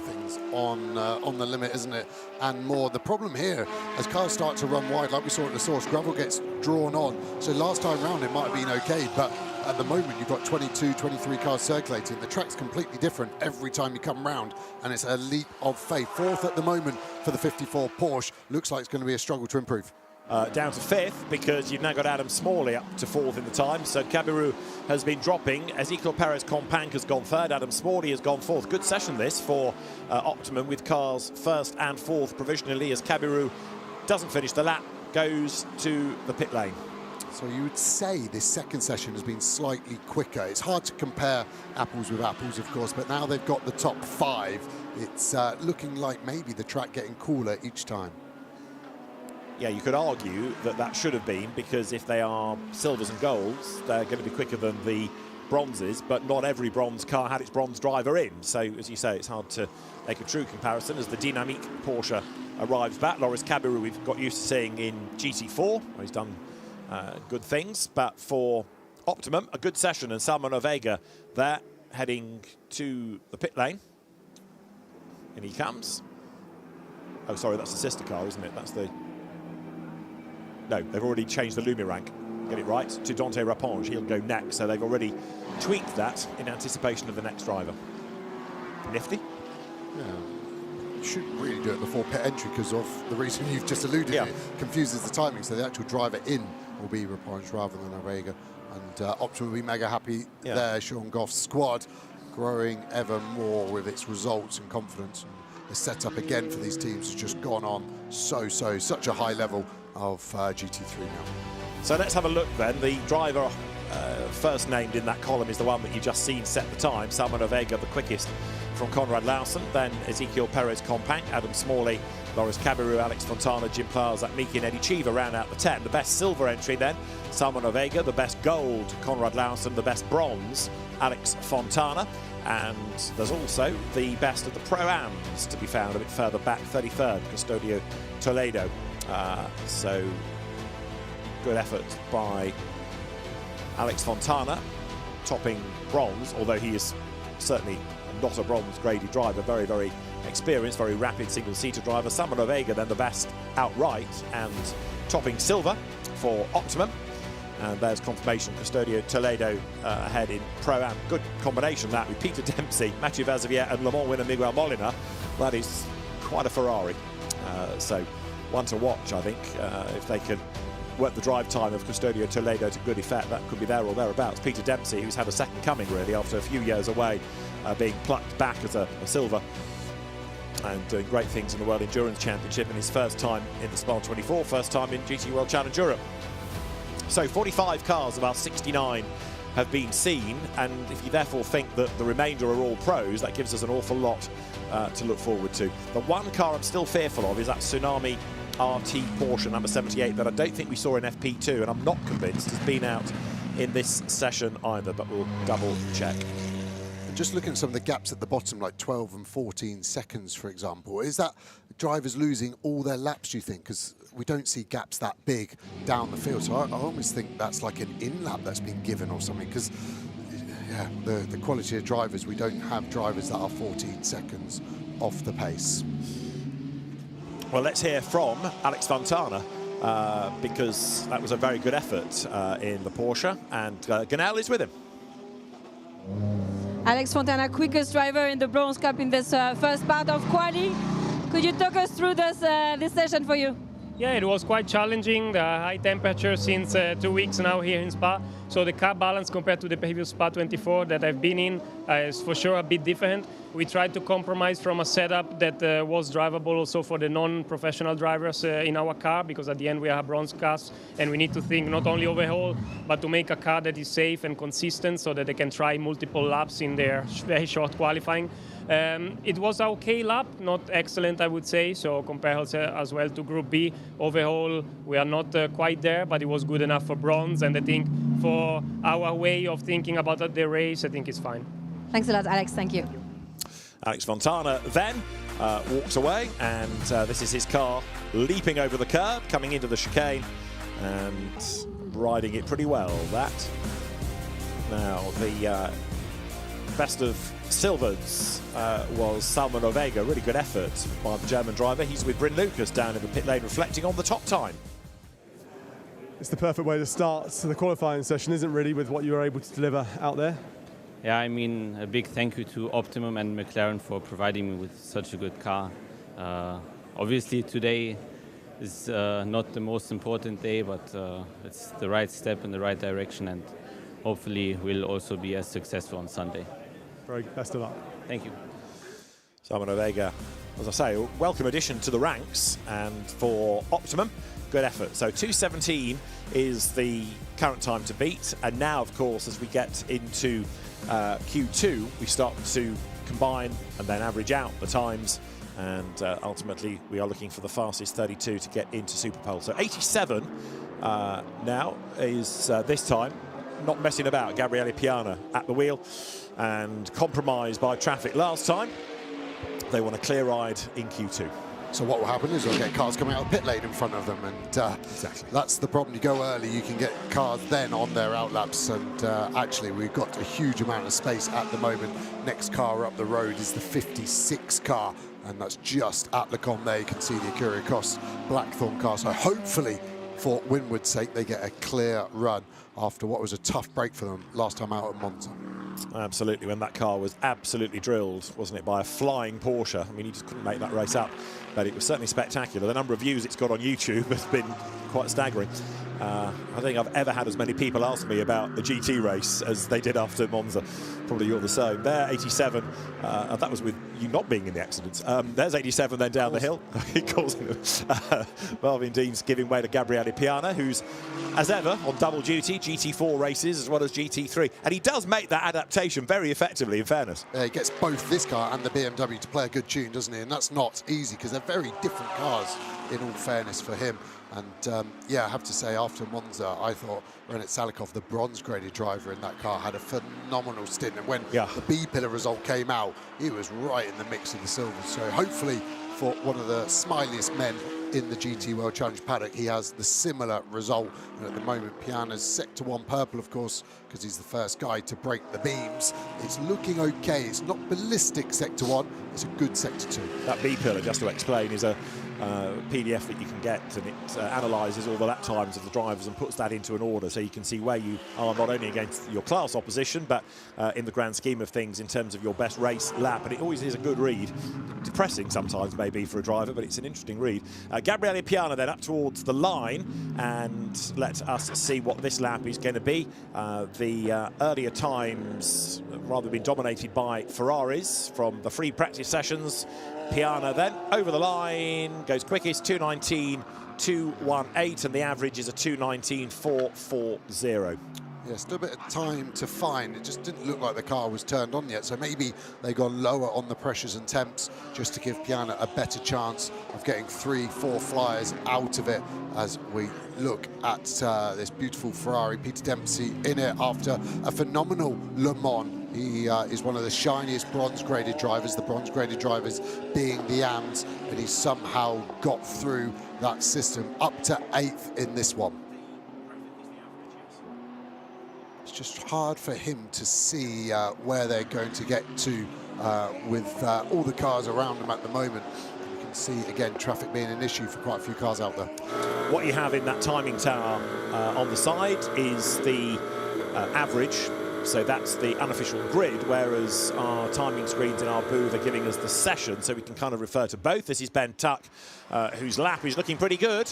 Things on the limit, isn't it? And more. The problem here, as cars start to run wide, like we saw at the source, gravel gets drawn on. So last time round it might have been okay, but at the moment you've got 22, 23 cars circulating. The track's completely different every time you come round, and it's a leap of faith. 4th at the moment for the 54 Porsche. Looks like it's going to be a struggle to improve. Down to 5th, because you've now got Adam Smalley up to 4th in the time. So Cabiru has been dropping. Ezekiel Perez Companc has gone 3rd. Adam Smalley has gone 4th. Good session this for Optimum, with cars 1st and 4th provisionally, as Cabiru doesn't finish the lap, goes to the pit lane. So you would say this 2nd session has been slightly quicker. It's hard to compare apples with apples, of course, but now they've got the top 5. It's looking like maybe the track getting cooler each time. Yeah, you could argue that that should have been, because if they are silvers and golds, they're going to be quicker than the bronzes, but not every bronze car had its bronze driver in. So, as you say, it's hard to make a true comparison as the Dynamique Porsche arrives back. Loris Cabiru we've got used to seeing in GT4, where he's done good things, but for Optimum, a good session, and Salman Ovega there heading to the pit lane. And he comes. Oh, sorry, that's the sister car, isn't it? That's the... No, they've already changed the Lumi rank, get it right, to Dante Raponge. He'll go next, so they've already tweaked that in anticipation of the next driver. Nifty. Yeah, you shouldn't really do it before pit entry because of the reason you've just alluded to. It confuses the timing, so the actual driver in will be Raponge rather than Orega. And Optimum will be mega happy there. Sean Goff's squad growing ever more with its results and confidence. And the setup again for these teams has just gone on such a high level of GT3 now. So let's have a look then. The driver first named in that column is the one that you just seen set the time. Salman Ovega, the quickest from Conrad Lawson. Then Ezekiel Perez Companc, Adam Smalley, Loris Cabiru, Alex Fontana, Jim Plas, Zach Meakin, Eddie Cheever round out the 10. The best silver entry then, Salman Ovega. The best gold, Conrad Lawson. The best bronze, Alex Fontana. And there's also the best of the Pro-Ams to be found a bit further back, 33rd, Custodio Toledo. So good effort by Alex Fontana, topping bronze, although he is certainly not a bronze graded driver, very experienced, very rapid single-seater driver. Salman Ovega then the best outright and topping silver for Optimum. And there's confirmation, Custodio Toledo ahead in Pro-Am. Good combination that with Peter Dempsey, Mathieu Vazevier and Le Mans winner Miguel Molina. That is quite a Ferrari. So one to watch, I think, if they can work the drive time of Custodio Toledo to good effect. That could be there or thereabouts. Peter Dempsey, who's had a second coming really after a few years away, being plucked back as a silver and doing great things in the World Endurance Championship in his first time in the Spa 24, first time in GT World Challenge Europe. So 45 cars of our 69 have been seen, and if you therefore think that the remainder are all pros, that gives us an awful lot to look forward to. The one car I'm still fearful of is that Tsunami RT Porsche number 78 that I don't think we saw in FP2, and I'm not convinced has been out in this session either, but we'll double check. Just looking at some of the gaps at the bottom, like 12 and 14 seconds, for example, is that drivers losing all their laps, do you think? Because we don't see gaps that big down the field. So I almost think that's like an in-lap that's been given or something, because yeah, the quality of drivers, we don't have drivers that are 14 seconds off the pace. Well, let's hear from Alex Fontana, because that was a very good effort in the Porsche, and Ganel is with him. Alex Fontana, quickest driver in the Bronze Cup in this first part of quali. Could you talk us through this session for you? Yeah, it was quite challenging. The high temperature since 2 weeks now here in Spa. So the car balance compared to the previous Spa 24 that I've been in is for sure a bit different. We tried to compromise from a setup that was drivable also for the non-professional drivers in our car, because at the end we are bronze cars and we need to think not only overhaul, but to make a car that is safe and consistent so that they can try multiple laps in their very short qualifying. It was an okay lap, not excellent I would say, so compared as well to Group B. Overall we are not quite there, but it was good enough for bronze, and I think for our way of thinking about the race, I think it's fine. Thanks a lot, Alex. Thank you. Alex Fontana then walks away, and this is his car leaping over the curb, coming into the chicane and riding it pretty well. That now the best of silvers was Salman Ovega. Really good effort by the German driver. He's with Bryn Lucas down in the pit lane, reflecting on the top time. It's the perfect way to start the qualifying session, isn't it, really, with what you were able to deliver out there? Yeah, I mean, a big thank you to Optimum and McLaren for providing me with such a good car. Obviously today is not the most important day, but it's the right step in the right direction, and hopefully we'll also be as successful on Sunday. Very best of luck. Thank you. Salman Ovega, as I say, a welcome addition to the ranks, and for Optimum, good effort. So 2:17 is the current time to beat, and now of course as we get into Q2 we start to combine and then average out the times, and ultimately we are looking for the fastest 32 to get into Superpole. So 87 now is this time not messing about. Gabriele Piana at the wheel, and compromised by traffic last time. They want a clear ride in Q2. So what will happen is we'll get cars coming out of pit lane in front of them, and Exactly. that's the problem. You go early, you can get cars then on their outlaps, and actually we've got a huge amount of space at the moment. Next car up the road is the 56 car, and that's just at Le Combe there. You can see the Acuria Cross Blackthorn car. So hopefully, for Winwood's sake, they get a clear run after what was a tough break for them last time out at Monza. Absolutely, when that car was absolutely drilled, wasn't it, by a flying Porsche. I mean, you just couldn't make that race up, but it was certainly spectacular. The number of views it's got on YouTube has been quite staggering. I don't think I've ever had as many people ask me about the GT race as they did after Monza. Probably you're the same. There, 87, that was with you not being in the accidents. There's 87 then down the hill. Marvin Dean's giving way to Gabriele Piana, who's, as ever, on double duty, GT4 races as well as GT3. And he does make that adaptation very effectively, in fairness. He gets both this car and the BMW to play a good tune, doesn't he? And that's not easy, because they're very different cars, in all fairness, for him. And yeah, I have to say, after Monza, I thought Renat Salikov, the bronze-graded driver in that car, had a phenomenal stint. And when the B-pillar result came out, he was right in the mix of the silvers. So hopefully, for one of the smiliest men in the GT World Challenge paddock, he has the similar result. And at the moment, Piana's Sector 1 purple, of course, because he's the first guy to break the beams. It's looking okay. It's not ballistic Sector 1. It's a good Sector 2. That B pillar, just to explain, is a PDF that you can get, and it analyses all the lap times of the drivers and puts that into an order, so you can see where you are not only against your class opposition, but in the grand scheme of things in terms of your best race lap. And it always is a good read. Depressing sometimes maybe for a driver, but it's an interesting read. Gabriele Piana then up towards the line, and let us see what this lap is going to be. The earlier times rather been dominated by Ferraris from the free practice sessions. Piana then over the line, goes quickest, 2:19.218, and the average is a 2:19.440. Yeah, still a bit of time to find. It just didn't look like the car was turned on yet, so maybe they've gone lower on the pressures and temps just to give Piana a better chance of getting 3-4 flyers out of it as we look at this beautiful Ferrari. Peter Dempsey in it after a phenomenal Le Mans. He is one of the shiniest bronze-graded drivers, the bronze-graded drivers being the AMs, and he's somehow got through that system up to 8th in this one. It's just hard for him to see where they're going to get to with all the cars around them at the moment. You can see, again, traffic being an issue for quite a few cars out there. What you have in that timing tower on the side is the average. So that's the unofficial grid, whereas our timing screens in our booth are giving us the session, so we can kind of refer to both. This is Ben Tuck, whose lap is looking pretty good.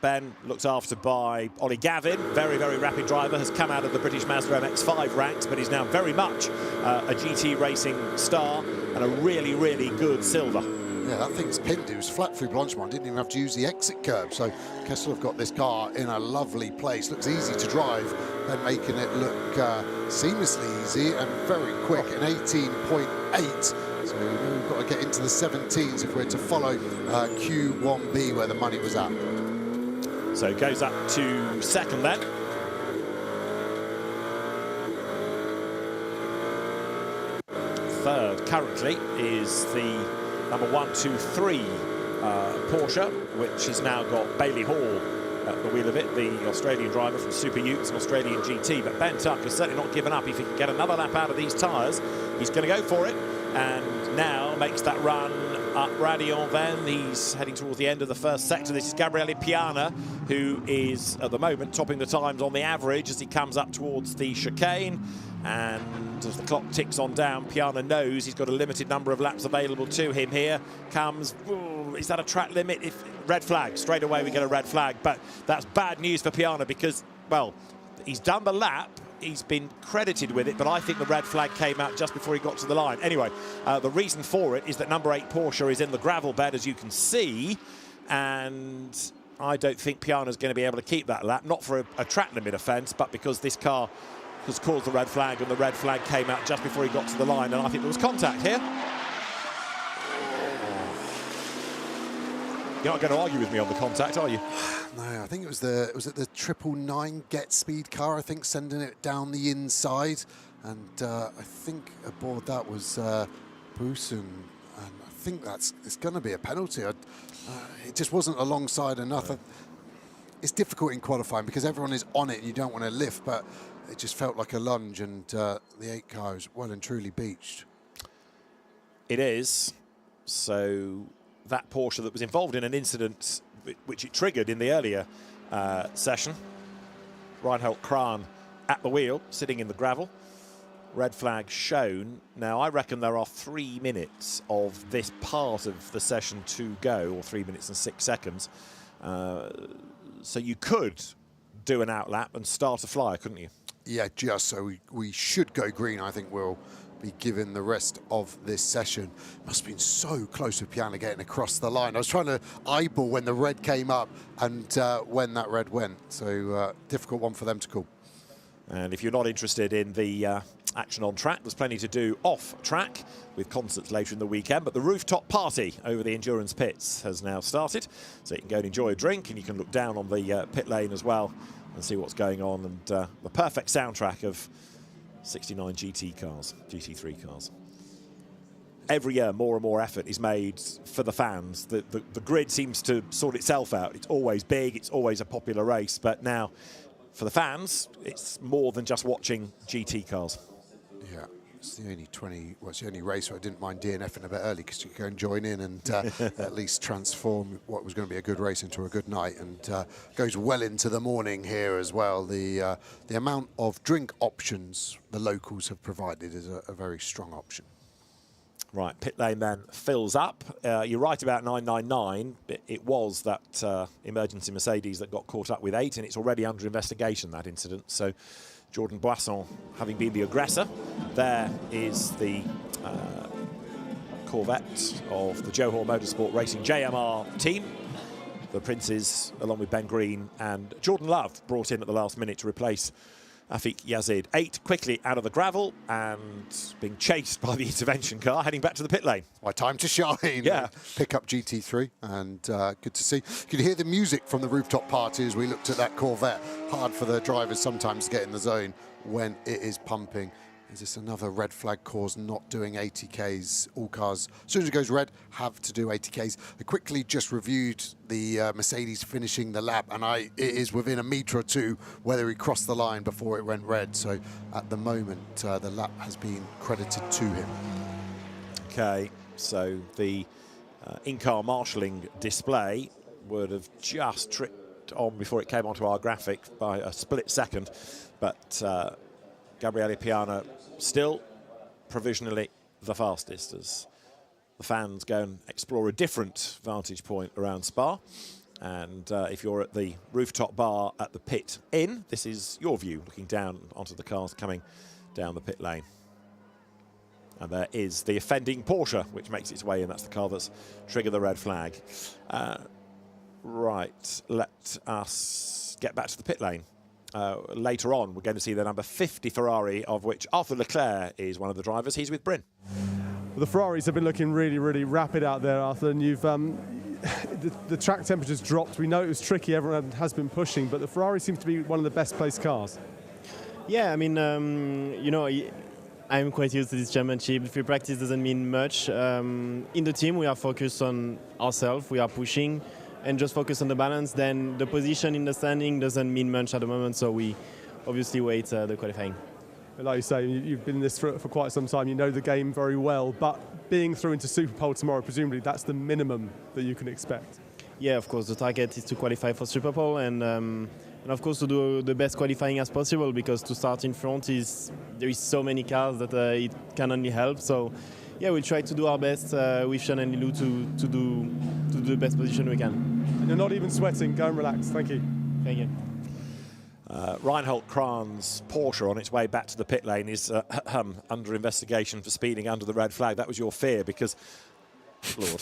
Ben looked after by Ollie Gavin, very, very rapid driver, has come out of the British Mazda MX-5 ranks, but is now very much a GT racing star and a really, really good silver. Yeah, that thing's pinned. It was flat through Blanchimont. Didn't even have to use the exit curb. So Kessel have got this car in a lovely place. Looks easy to drive. They're making it look seamlessly easy and very quick. An 18.8. So we've got to get into the 17s if we're to follow Q1B where the money was at. So it goes up to second then. Third currently is the number 1, 2, 3 Porsche, which has now got Bailey Hall at the wheel of it, the Australian driver from Super Utes and Australian GT. But Ben Tuck has certainly not given up. If he can get another lap out of these tyres, he's going to go for it. And now makes that run up Radion then. He's heading towards the end of the first sector. This is Gabriele Piana, who is at the moment topping the times on the average as he comes up towards the chicane. And as the clock ticks on down, Piana knows he's got a limited number of laps available to him here. Comes, ooh, is that a track limit? If red flag, straight away we get a red flag. But that's bad news for Piana because, well, he's done the lap. He's been credited with it, but I think the red flag came out just before he got to the line. Anyway, the reason for it is that number 8 Porsche is in the gravel bed, as you can see, and I don't think Piana's going to be able to keep that lap, not for a track limit offence, but because this car has caused the red flag, and the red flag came out just before he got to the line, and I think there was contact here. You're not going to argue with me on the contact, are you? No, I think it was the 999 Get Speed car, I think, sending it down the inside. And I think aboard that was Busen. And I think it's going to be a penalty. It just wasn't alongside enough. It's difficult in qualifying because everyone is on it and you don't want to lift, but it just felt like a lunge, and the 8 car is well and truly beached. It is. So that Porsche that was involved in an incident which it triggered in the earlier session. Reinhold Kran at the wheel, sitting in the gravel. Red flag shown. Now, I reckon there are 3 minutes of this part of the session to go, or 3 minutes and 6 seconds. So you could do an outlap and start a flyer, couldn't you? Yeah, just so we should go green. I think we'll be given the rest of this session. Must have been so close with Piana getting across the line. I was trying to eyeball when the red came up and when that red went. So difficult one for them to call. And if you're not interested in the action on track, there's plenty to do off track with concerts later in the weekend. But the rooftop party over the endurance pits has now started. So you can go and enjoy a drink, and you can look down on the pit lane as well and see what's going on. And the perfect soundtrack of 69 GT cars, GT3 cars. Every year, more and more effort is made for the fans. The grid seems to sort itself out. It's always big, it's always a popular race, but now, for the fans, it's more than just watching GT cars. Yeah, It's the only race where I didn't mind DNFing a bit early because you could go and join in and at least transform what was going to be a good race into a good night, and goes well into the morning here as well. The amount of drink options the locals have provided is a very strong option. Right, pit lane then fills up. You're right about 999. It was that emergency Mercedes that got caught up with 8, and it's already under investigation, that incident. So Jordan Boisson having been the aggressor. There is the Corvette of the Johor Motorsport Racing JMR team. The Princes, along with Ben Green and Jordan Love, brought in at the last minute to replace Afiq Yazid. 8 quickly out of the gravel and being chased by the intervention car, heading back to the pit lane. My time to shine. Yeah. Pick up GT3, and good to see. You could hear the music from the rooftop party as we looked at that Corvette. Hard for the drivers sometimes to get in the zone when it is pumping. Is this another red flag cause not doing 80Ks? All cars, as soon as it goes red, have to do 80Ks. I quickly just reviewed the Mercedes finishing the lap, and it is within a metre or two whether he crossed the line before it went red. So at the moment, the lap has been credited to him. Okay, so the in-car marshalling display would have just tripped on before it came onto our graphic by a split second, but Gabriele Piana still provisionally the fastest as the fans go and explore a different vantage point around Spa. And if you're at the rooftop bar at the pit inn, this is your view looking down onto the cars coming down the pit lane. And there is the offending Porsche, which makes its way in. That's the car that's triggered the red flag. Right, let us get back to the pit lane. Later on, we're going to see the number 50 Ferrari, of which Arthur Leclerc is one of the drivers. He's with Bryn. Well, the Ferraris have been looking really, really rapid out there, Arthur, and you've the track temperature's dropped. We know it was tricky. Everyone has been pushing, but the Ferrari seems to be one of the best placed cars. Yeah, I mean, you know, I'm quite used to this championship. Free practice doesn't mean much. In the team, we are focused on ourselves. We are pushing and just focus on the balance. Then the position in the standing doesn't mean much at the moment, so we obviously wait the qualifying. Like you say, you've been in this for quite some time. You know the game very well, but being through into Superpole tomorrow, presumably that's the minimum that you can expect. Yeah, of course, the target is to qualify for Superpole, and of course to do the best qualifying as possible, because to start in front there is so many cars that it can only help. So yeah, we'll try to do our best with Sean and Lilou to do the best position we can. And you're not even sweating. Go and relax. Thank you. Thank you. Reinhold Kran's Porsche on its way back to the pit lane is under investigation for speeding under the red flag. That was your fear, because, Lord.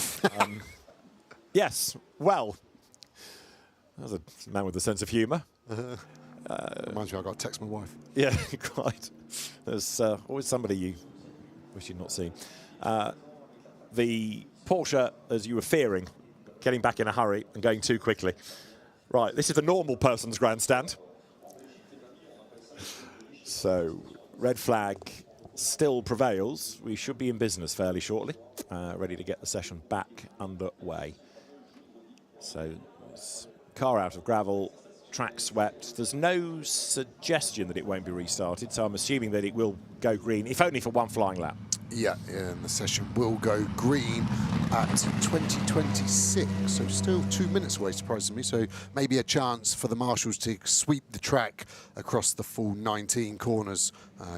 Yes, well, that's a man with a sense of humour. Reminds me, I got to text my wife. Yeah, quite. There's always somebody you wish you'd not seen. The Porsche, as you were fearing, getting back in a hurry and going too quickly. Right, this is the normal person's grandstand. So, red flag still prevails. We should be in business fairly shortly, ready to get the session back underway. So, car out of gravel, track swept. There's no suggestion that it won't be restarted, so I'm assuming that it will go green, if only for one flying lap. Yeah, and the session will go green at 2026, so still 2 minutes away, surprisingly. So maybe a chance for the marshals to sweep the track across the full 19 corners.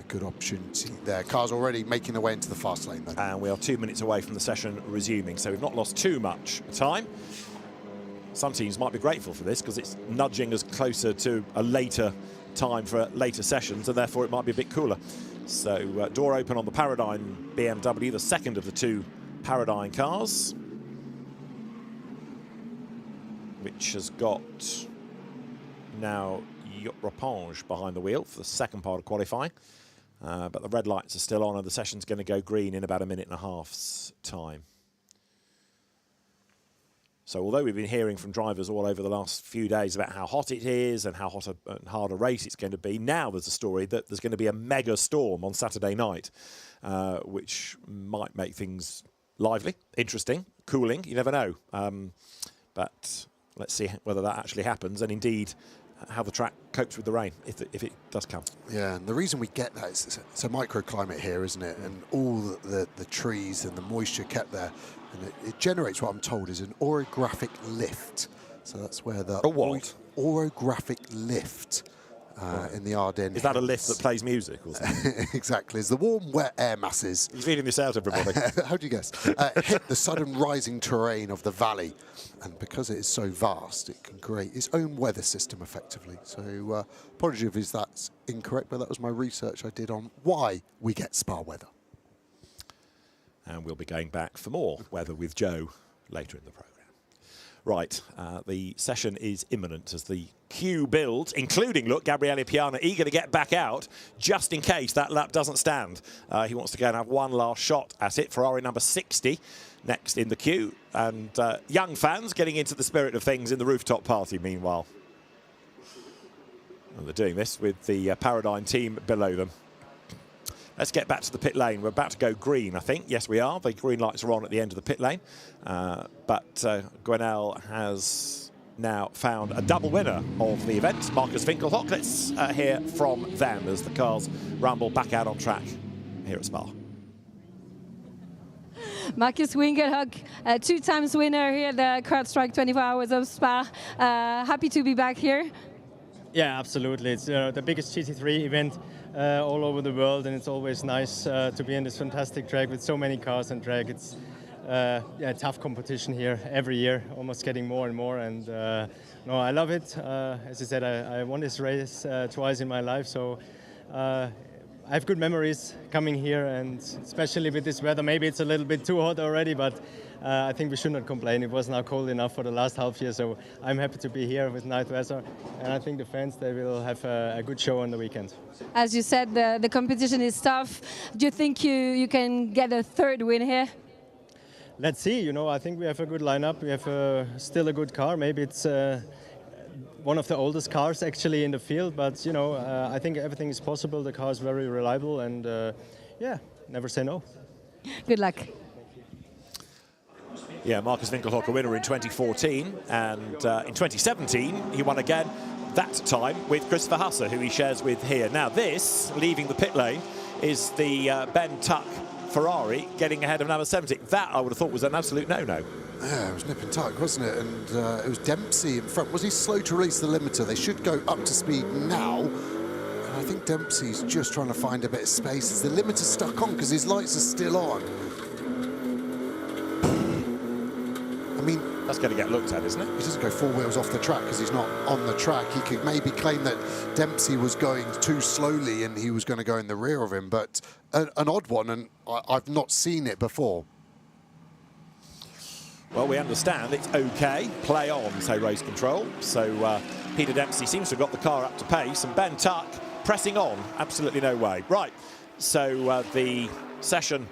Good opportunity there. Cars already making their way into the fast lane, though. And we are 2 minutes away from the session resuming, so we've not lost too much time. Some teams might be grateful for this because it's nudging us closer to a later time for later sessions, and therefore it might be a bit cooler. So door open on the Paradigm BMW, the second of the two Paradigm cars, which has got now Rapinge behind the wheel for the second part of qualifying. But the red lights are still on, and the session's going to go green in about a minute and a half's time. So although we've been hearing from drivers all over the last few days about how hot it is and how hot and hard a race it's going to be, now there's a story that there's going to be a mega storm on Saturday night, which might make things lively, interesting, cooling. You never know. But let's see whether that actually happens. And indeed, how the track copes with the rain if it does come. Yeah, and the reason we get that is it's a microclimate here, isn't it? And all the trees and the moisture kept there, and it generates what I'm told is an orographic lift. So that's where the orographic lift in the Ardennes. Is that a lift that plays music or something? Exactly. It's the warm, wet air masses. He's feeling this out, everybody. How do you guess? Hit the sudden rising terrain of the valley. And because it is so vast, it can create its own weather system effectively. So apologies if that's incorrect, but that was my research I did on why we get Spa weather. And we'll be going back for more weather with Joe later in the programme. Right, the session is imminent as the queue builds, including, look, Gabriele Piana eager to get back out just in case that lap doesn't stand. He wants to go and have one last shot at it. Ferrari number 60 next in the queue. And young fans getting into the spirit of things in the rooftop party meanwhile. And they're doing this with the Paradigm team below them. Let's get back to the pit lane. We're about to go green, I think. Yes, we are. The green lights are on at the end of the pit lane. But Gwenel has now found a double winner of the event, Marcus Winkelhock. Let's hear from them as the cars rumble back out on track here at Spa. Marcus Winkelhock, 2 times winner here at the CrowdStrike 24 Hours of Spa. Happy to be back here. Yeah, absolutely. It's the biggest GT3 event all over the world, and it's always nice to be in this fantastic track with so many cars on track. It's tough competition here every year, almost getting more and more. And no, I love it. As I said, I won this race twice in my life, so I have good memories coming here, and especially with this weather. Maybe it's a little bit too hot already, but I think we should not complain. It was now cold enough for the last half year, so I'm happy to be here with nice weather. And I think the fans, they will have a good show on the weekend. As you said, the competition is tough. Do you think you can get a 3rd win here? Let's see. You know, I think we have a good lineup. We have still a good car. Maybe it's one of the oldest cars actually in the field, but you know, I think everything is possible. The car is very reliable, and yeah, never say no. Good luck. Yeah, Marcus Winkelhock, a winner in 2014, and in 2017 he won again, that time with Christopher Husser, who he shares with here. Now this, leaving the pit lane, is the Ben Tuck Ferrari getting ahead of number 70. That I would have thought was an absolute no-no. Yeah, it was nip and tuck, wasn't it? And it was Dempsey in front. Was he slow to release the limiter? They should go up to speed now. And I think Dempsey's just trying to find a bit of space. Is the limiter stuck on because his lights are still on? I mean, that's going to get looked at, isn't it? He doesn't go 4 wheels off the track because he's not on the track. He could maybe claim that Dempsey was going too slowly and he was going to go in the rear of him, but an odd one, and I've not seen it before. Well, we understand it's okay. Play on, say race control. So Peter Dempsey seems to have got the car up to pace, and Ben Tuck pressing on. Absolutely no way. Right, so the session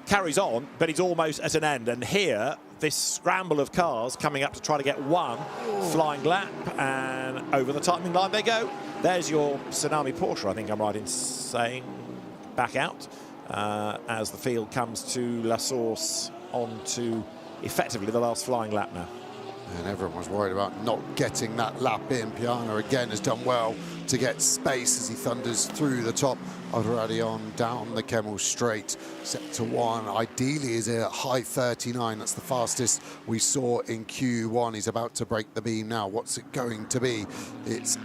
carries on, but it's almost at an end. And here, this scramble of cars coming up to try to get one flying lap, and over the timing line they go. There's your Tsunami Porsche, I think I'm right in saying, back out as the field comes to La Source onto effectively the last flying lap now. And everyone was worried about not getting that lap in. Piana again has done well to get space as he thunders through the top of Radion down the Kemmel Straight. Sector 1 ideally is a high 39. That's the fastest we saw in Q1. He's about to break the beam now. What's it going to be? It's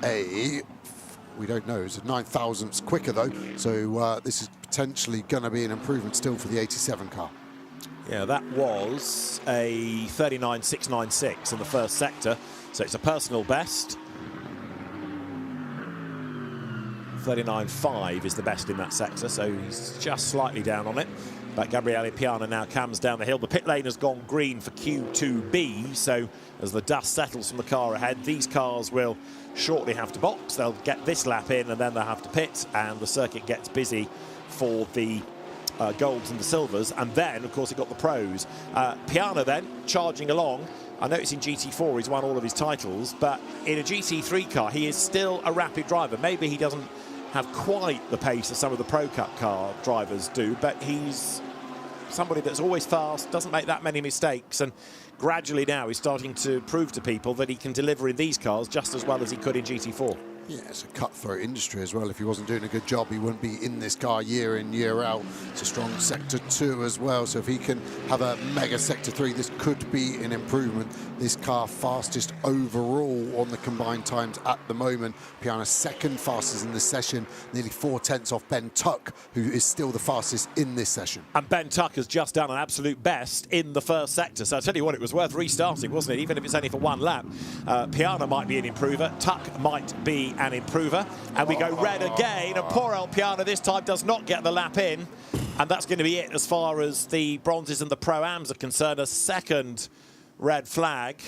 we don't know. It's a 9,000ths quicker though. So this is potentially going to be an improvement still for the 87 car. Yeah, that was a 39.696 in the first sector, so it's a personal best. 39.5 is the best in that sector, so he's just slightly down on it. But Gabriele Piana now comes down the hill. The pit lane has gone green for Q2B, so as the dust settles from the car ahead, these cars will shortly have to box. They'll get this lap in and then they'll have to pit, and the circuit gets busy for the golds and the silvers, and then of course he got the pros. Piana then charging along. I notice in GT4 he's won all of his titles, but in a GT3 car he is still a rapid driver. Maybe he doesn't have quite the pace that some of the Pro Cup car drivers do, but he's somebody that's always fast, doesn't make that many mistakes, and gradually now he's starting to prove to people that he can deliver in these cars just as well as he could in GT4. Yeah, it's a cutthroat industry as well. If he wasn't doing a good job, he wouldn't be in this car year in, year out. It's a strong Sector 2 as well, so if he can have a mega Sector 3, this could be an improvement. This car fastest overall on the combined times at the moment. Piana second fastest in the session, nearly 4/10 off Ben Tuck, who is still the fastest in this session. And Ben Tuck has just done an absolute best in the first sector, so I tell you what, it was worth restarting, wasn't it? Even if it's only for one lap. Piana might be an improver, Tuck might be an improver, and we go red again, and poor old Piana this time does not get the lap in, and that's going to be it as far as the bronzes and the Pro-Ams are concerned. A second red flag.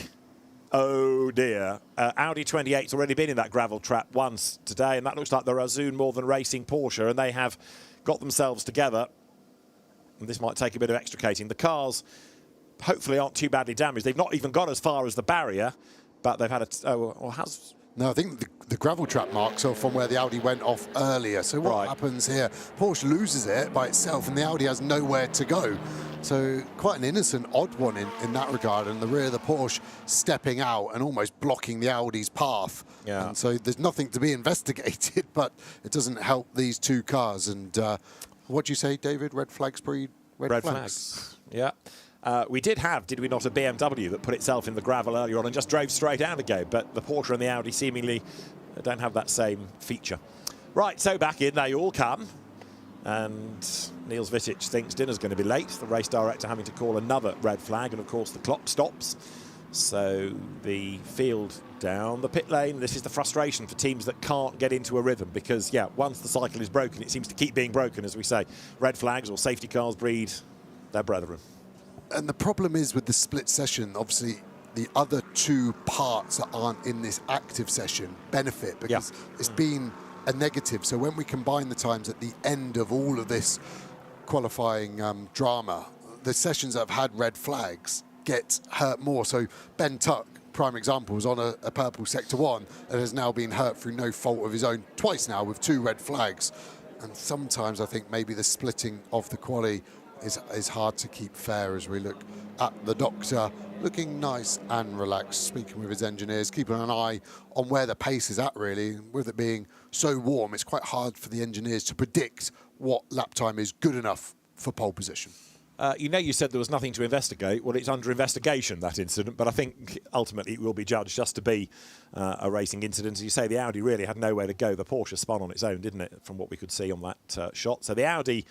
Oh dear. Audi 28's already been in that gravel trap once today, and that looks like the Razzoon More Than Racing Porsche, and they have got themselves together, and this might take a bit of extricating. The cars hopefully aren't too badly damaged. They've not even got as far as the barrier, but they've had a... No, I think the gravel trap marks are from where the Audi went off earlier. So what happens here? Porsche loses it by itself, and the Audi has nowhere to go. So quite an innocent, odd one in that regard. And the rear of the Porsche stepping out and almost blocking the Audi's path. Yeah. And so there's nothing to be investigated, but it doesn't help these two cars. And what do you say, David? Red flags breed red flags. Yeah. We did we not, a BMW that put itself in the gravel earlier on and just drove straight out again, but the Porsche and the Audi seemingly don't have that same feature. Right, so back in they all come, and Niels Vitic thinks dinner's going to be late, the race director having to call another red flag, and of course the clock stops. So the field down the pit lane. This is the frustration for teams that can't get into a rhythm, because, yeah, once the cycle is broken, it seems to keep being broken, as we say. Red flags or safety cars breed their brethren. And the problem is with the split session, obviously the other two parts that aren't in this active session benefit, because it's been a negative. So when we combine the times at the end of all of this qualifying drama, the sessions that have had red flags get hurt more. So Ben Tuck, prime example, was on a purple Sector 1 and has now been hurt through no fault of his own twice now with 2 red flags. And sometimes I think maybe the splitting of the quali is hard to keep fair, as we look at the doctor looking nice and relaxed, speaking with his engineers, keeping an eye on where the pace is at, really. With it being so warm, it's quite hard for the engineers to predict what lap time is good enough for pole position. You said there was nothing to investigate. Well, it's under investigation, that incident, but I think ultimately it will be judged just to be a racing incident. As you say, the Audi really had nowhere to go. The Porsche spun on its own, didn't it, from what we could see on that shot. So the Audi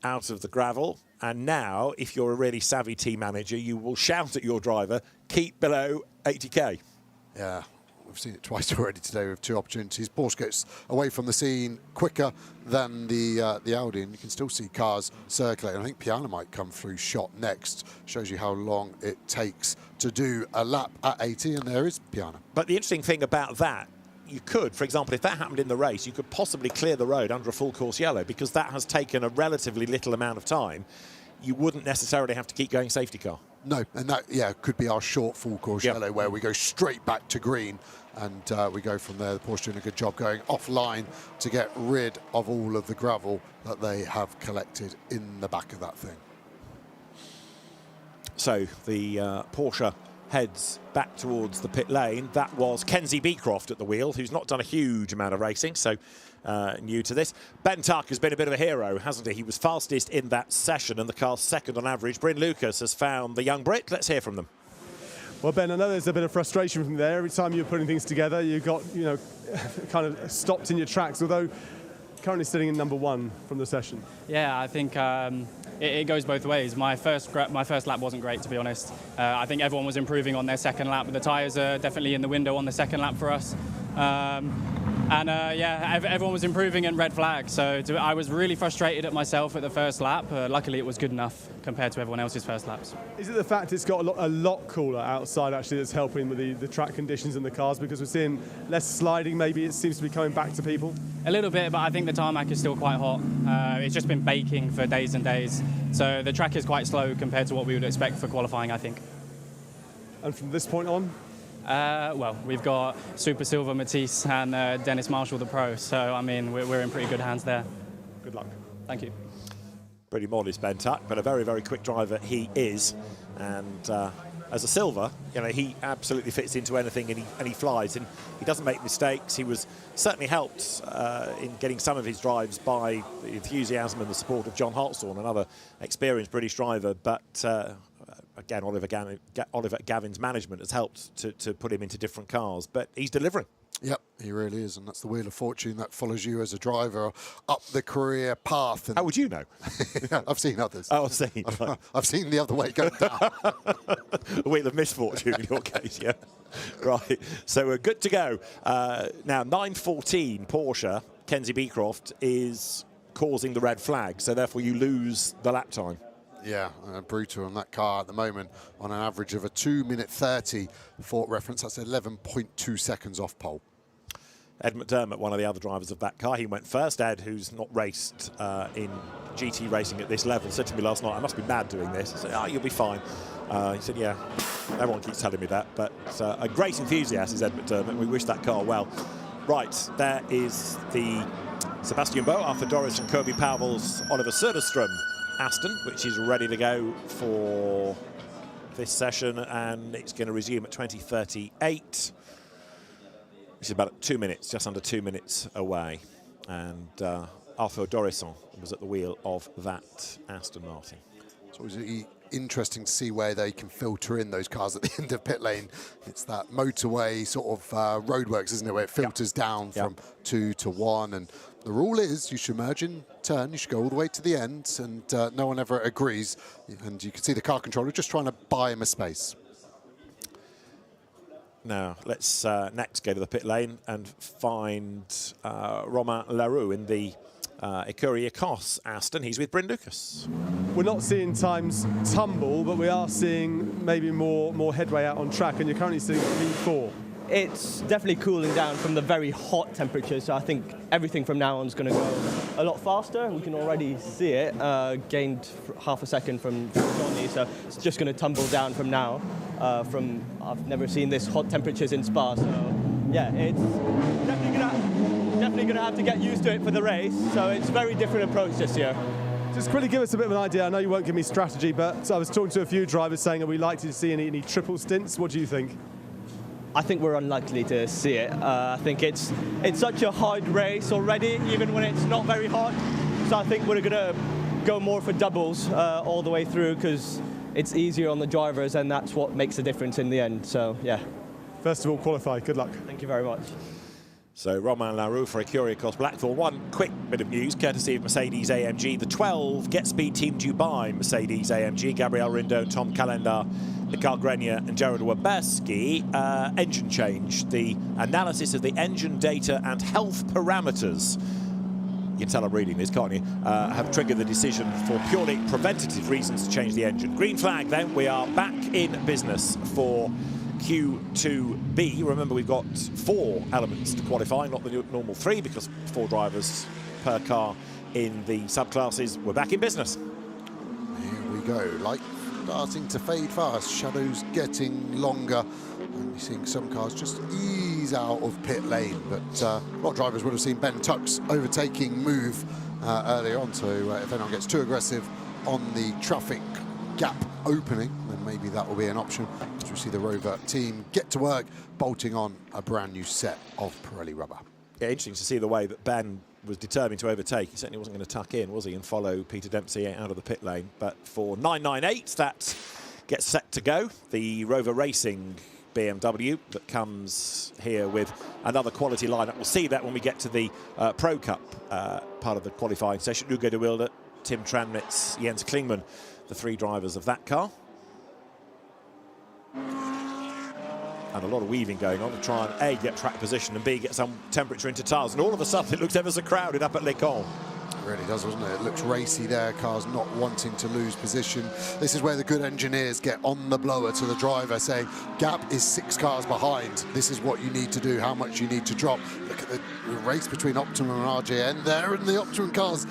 out of the gravel, and now, if you're a really savvy team manager, you will shout at your driver, keep below 80k. Yeah, we've seen it twice already today with 2 opportunities. Porsche gets away from the scene quicker than the Audi, and you can still see cars circulating. I think Piana might come through shot next. Shows you how long it takes to do a lap at 80, and there is Piana. But the interesting thing about that, you could, for example, if that happened in the race, you could possibly clear the road under a full course yellow, because that has taken a relatively little amount of time. You wouldn't necessarily have to keep going safety car. No, and that, could be our short full course yellow, where we go straight back to green, and we go from there. The Porsche doing a good job going offline to get rid of all of the gravel that they have collected in the back of that thing. So the Porsche heads back towards the pit lane. That was Kenzie Beecroft at the wheel, who's not done a huge amount of racing, so new to this. Ben Tuck has been a bit of a hero, hasn't he? He was fastest in that session and the car's second on average. Bryn Lucas has found the young Brit. Let's hear from them. Well, Ben, I know there's a bit of frustration from there. Every time you're putting things together, you got, kind of stopped in your tracks, although currently sitting in number 1 from the session. Yeah, I think it goes both ways. My first lap wasn't great, to be honest. I think everyone was improving on their second lap, but the tyres are definitely in the window on the second lap for us. Everyone was improving in red flag, so I was really frustrated at myself at the first lap. Luckily, it was good enough compared to everyone else's first laps. Is it the fact it's got a lot cooler outside, actually, that's helping with the track conditions and the cars, because we're seeing less sliding, maybe it seems to be coming back to people? A little bit, but I think the tarmac is still quite hot. It's just been baking for days and days, so the track is quite slow compared to what we would expect for qualifying, I think. And from this point on? We've got Super Silver Matisse and Dennis Marshall, the pro, so, I mean, we're in pretty good hands there. Good luck. Thank you. Pretty modest, Ben Tuck, but a very, very quick driver he is. And as a silver, you know, he absolutely fits into anything, and he flies, and he doesn't make mistakes. He was certainly helped in getting some of his drives by the enthusiasm and the support of John Hartshorne, another experienced British driver. But again, Oliver Gavin's management has helped to put him into different cars. But he's delivering. Yep, he really is, and that's the wheel of fortune that follows you as a driver up the career path. And how would you know? I've seen others. Oh, I've seen. I've seen the other way go down. A wheel of misfortune in your case, yeah. Right, so we're good to go. Now, 9:14 Porsche, Kenzie Beecroft, is causing the red flag, so therefore you lose the lap time. Yeah, brutal on that car at the moment on an average of a 2:30 for reference. That's 11.2 seconds off pole. Ed McDermott, one of the other drivers of that car, he went first. Ed, who's not raced in GT racing at this level, said to me last night, I must be mad doing this. I said, oh, you'll be fine. He said, yeah, everyone keeps telling me that. But a great enthusiast is Ed McDermott. We wish that car well. Right, there is the Sebastian Boe, Arthur Doris and Kirby Powell's Oliver Söderström Aston, which is ready to go for this session, and it's going to resume at 20:38. Which is about 2 minutes, just under 2 minutes away. And Arthur Dorisson was at the wheel of that Aston Martin. It's always interesting to see where they can filter in those cars at the end of pit lane. It's that motorway sort of roadworks, isn't it, where it filters down from 2 to 1. And the rule is you should merge in turn, you should go all the way to the end, and no one ever agrees. And you can see the car controller just trying to buy him a space. Now, let's next go to the pit lane and find Romain Larue in the Écurie Écosse Aston. He's with Bryn Lucas. We're not seeing times tumble, but we are seeing maybe more headway out on track, and you're currently seeing P4. It's definitely cooling down from the very hot temperatures, so I think everything from now on is going to go a lot faster. We can already see it, gained half a second from Johnny, so it's just going to tumble down from now. I've never seen this hot temperatures in Spa, so yeah, it's definitely going to have to get used to it for the race, so it's a very different approach this year. Just quickly give us a bit of an idea. I know you won't give me strategy, but I was talking to a few drivers saying, are we likely to see any triple stints? What do you think? I think we're unlikely to see it. I think it's such a hard race already, even when it's not very hot. So I think we're going to go more for doubles all the way through, because it's easier on the drivers, and that's what makes the difference in the end. So, yeah. First of all, qualify. Good luck. Thank you very much. So Romain Larue for Écurie Écosse Blackthorn. One quick bit of news, courtesy of Mercedes AMG. The 12 Get Speed Team Dubai Mercedes AMG, Gabriel Rindo, Tom Calendar, Mikhail Grenier and Jared Wabeski, engine change. The analysis of the engine data and health parameters, you can tell I'm reading this, can't you, have triggered the decision for purely preventative reasons to change the engine. Green flag then, we are back in business for Q2B. Remember, we've got 4 elements to qualifying, not the normal 3, because 4 drivers per car in the subclasses. We're back in business. Here we go. Light starting to fade fast, shadows getting longer, and you're seeing some cars just ease out of pit lane. But a lot of drivers would have seen Ben Tuck's overtaking move earlier on, so if anyone gets too aggressive on the traffic gap opening, then maybe that will be an option. As we see the Rover team get to work bolting on a brand new set of Pirelli rubber. Yeah, interesting to see the way that Ben was determined to overtake. He certainly wasn't going to tuck in, was he, and follow Peter Dempsey out of the pit lane. But for 998, that gets set to go. The Rover Racing BMW that comes here with another quality lineup. We'll see that when we get to the Pro Cup part of the qualifying session. Ugo de Wilde, Tim Tranmitz, Jens Klingman, the 3 drivers of that car. And a lot of weaving going on to try and A, get track position, and B, get some temperature into tyres. And all of a sudden it looks ever so crowded up at Les Cons. It really does, doesn't it? It looks racy there, cars not wanting to lose position. This is where the good engineers get on the blower to the driver, saying, gap is 6 cars behind. This is what you need to do, how much you need to drop. Look at the race between Optimum and RJN there, and the Optimum cars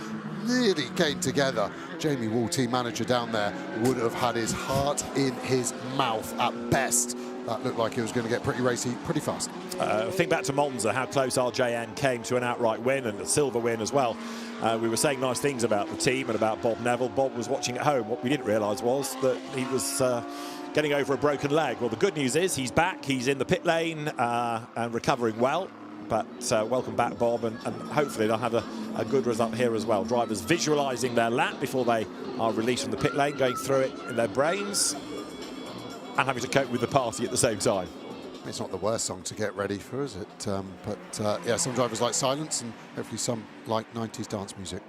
nearly came together. Jamie Wall, team manager down there, would have had his heart in his mouth at best that looked like it was going to get pretty racy pretty fast. Think back to Monza, how close RJN came to an outright win and a silver win as well. We were saying nice things about the team and about Bob Neville. Bob was watching at home. What we didn't realise was that he was getting over a broken leg. Well, the good news is he's back, he's in the pit lane and recovering well. But welcome back, Bob, and hopefully they'll have a good result here as well. Drivers visualising their lap before they are released from the pit lane, going through it in their brains and having to cope with the party at the same time. It's not the worst song to get ready for, is it? Yeah, some drivers like silence and hopefully some like 90s dance music.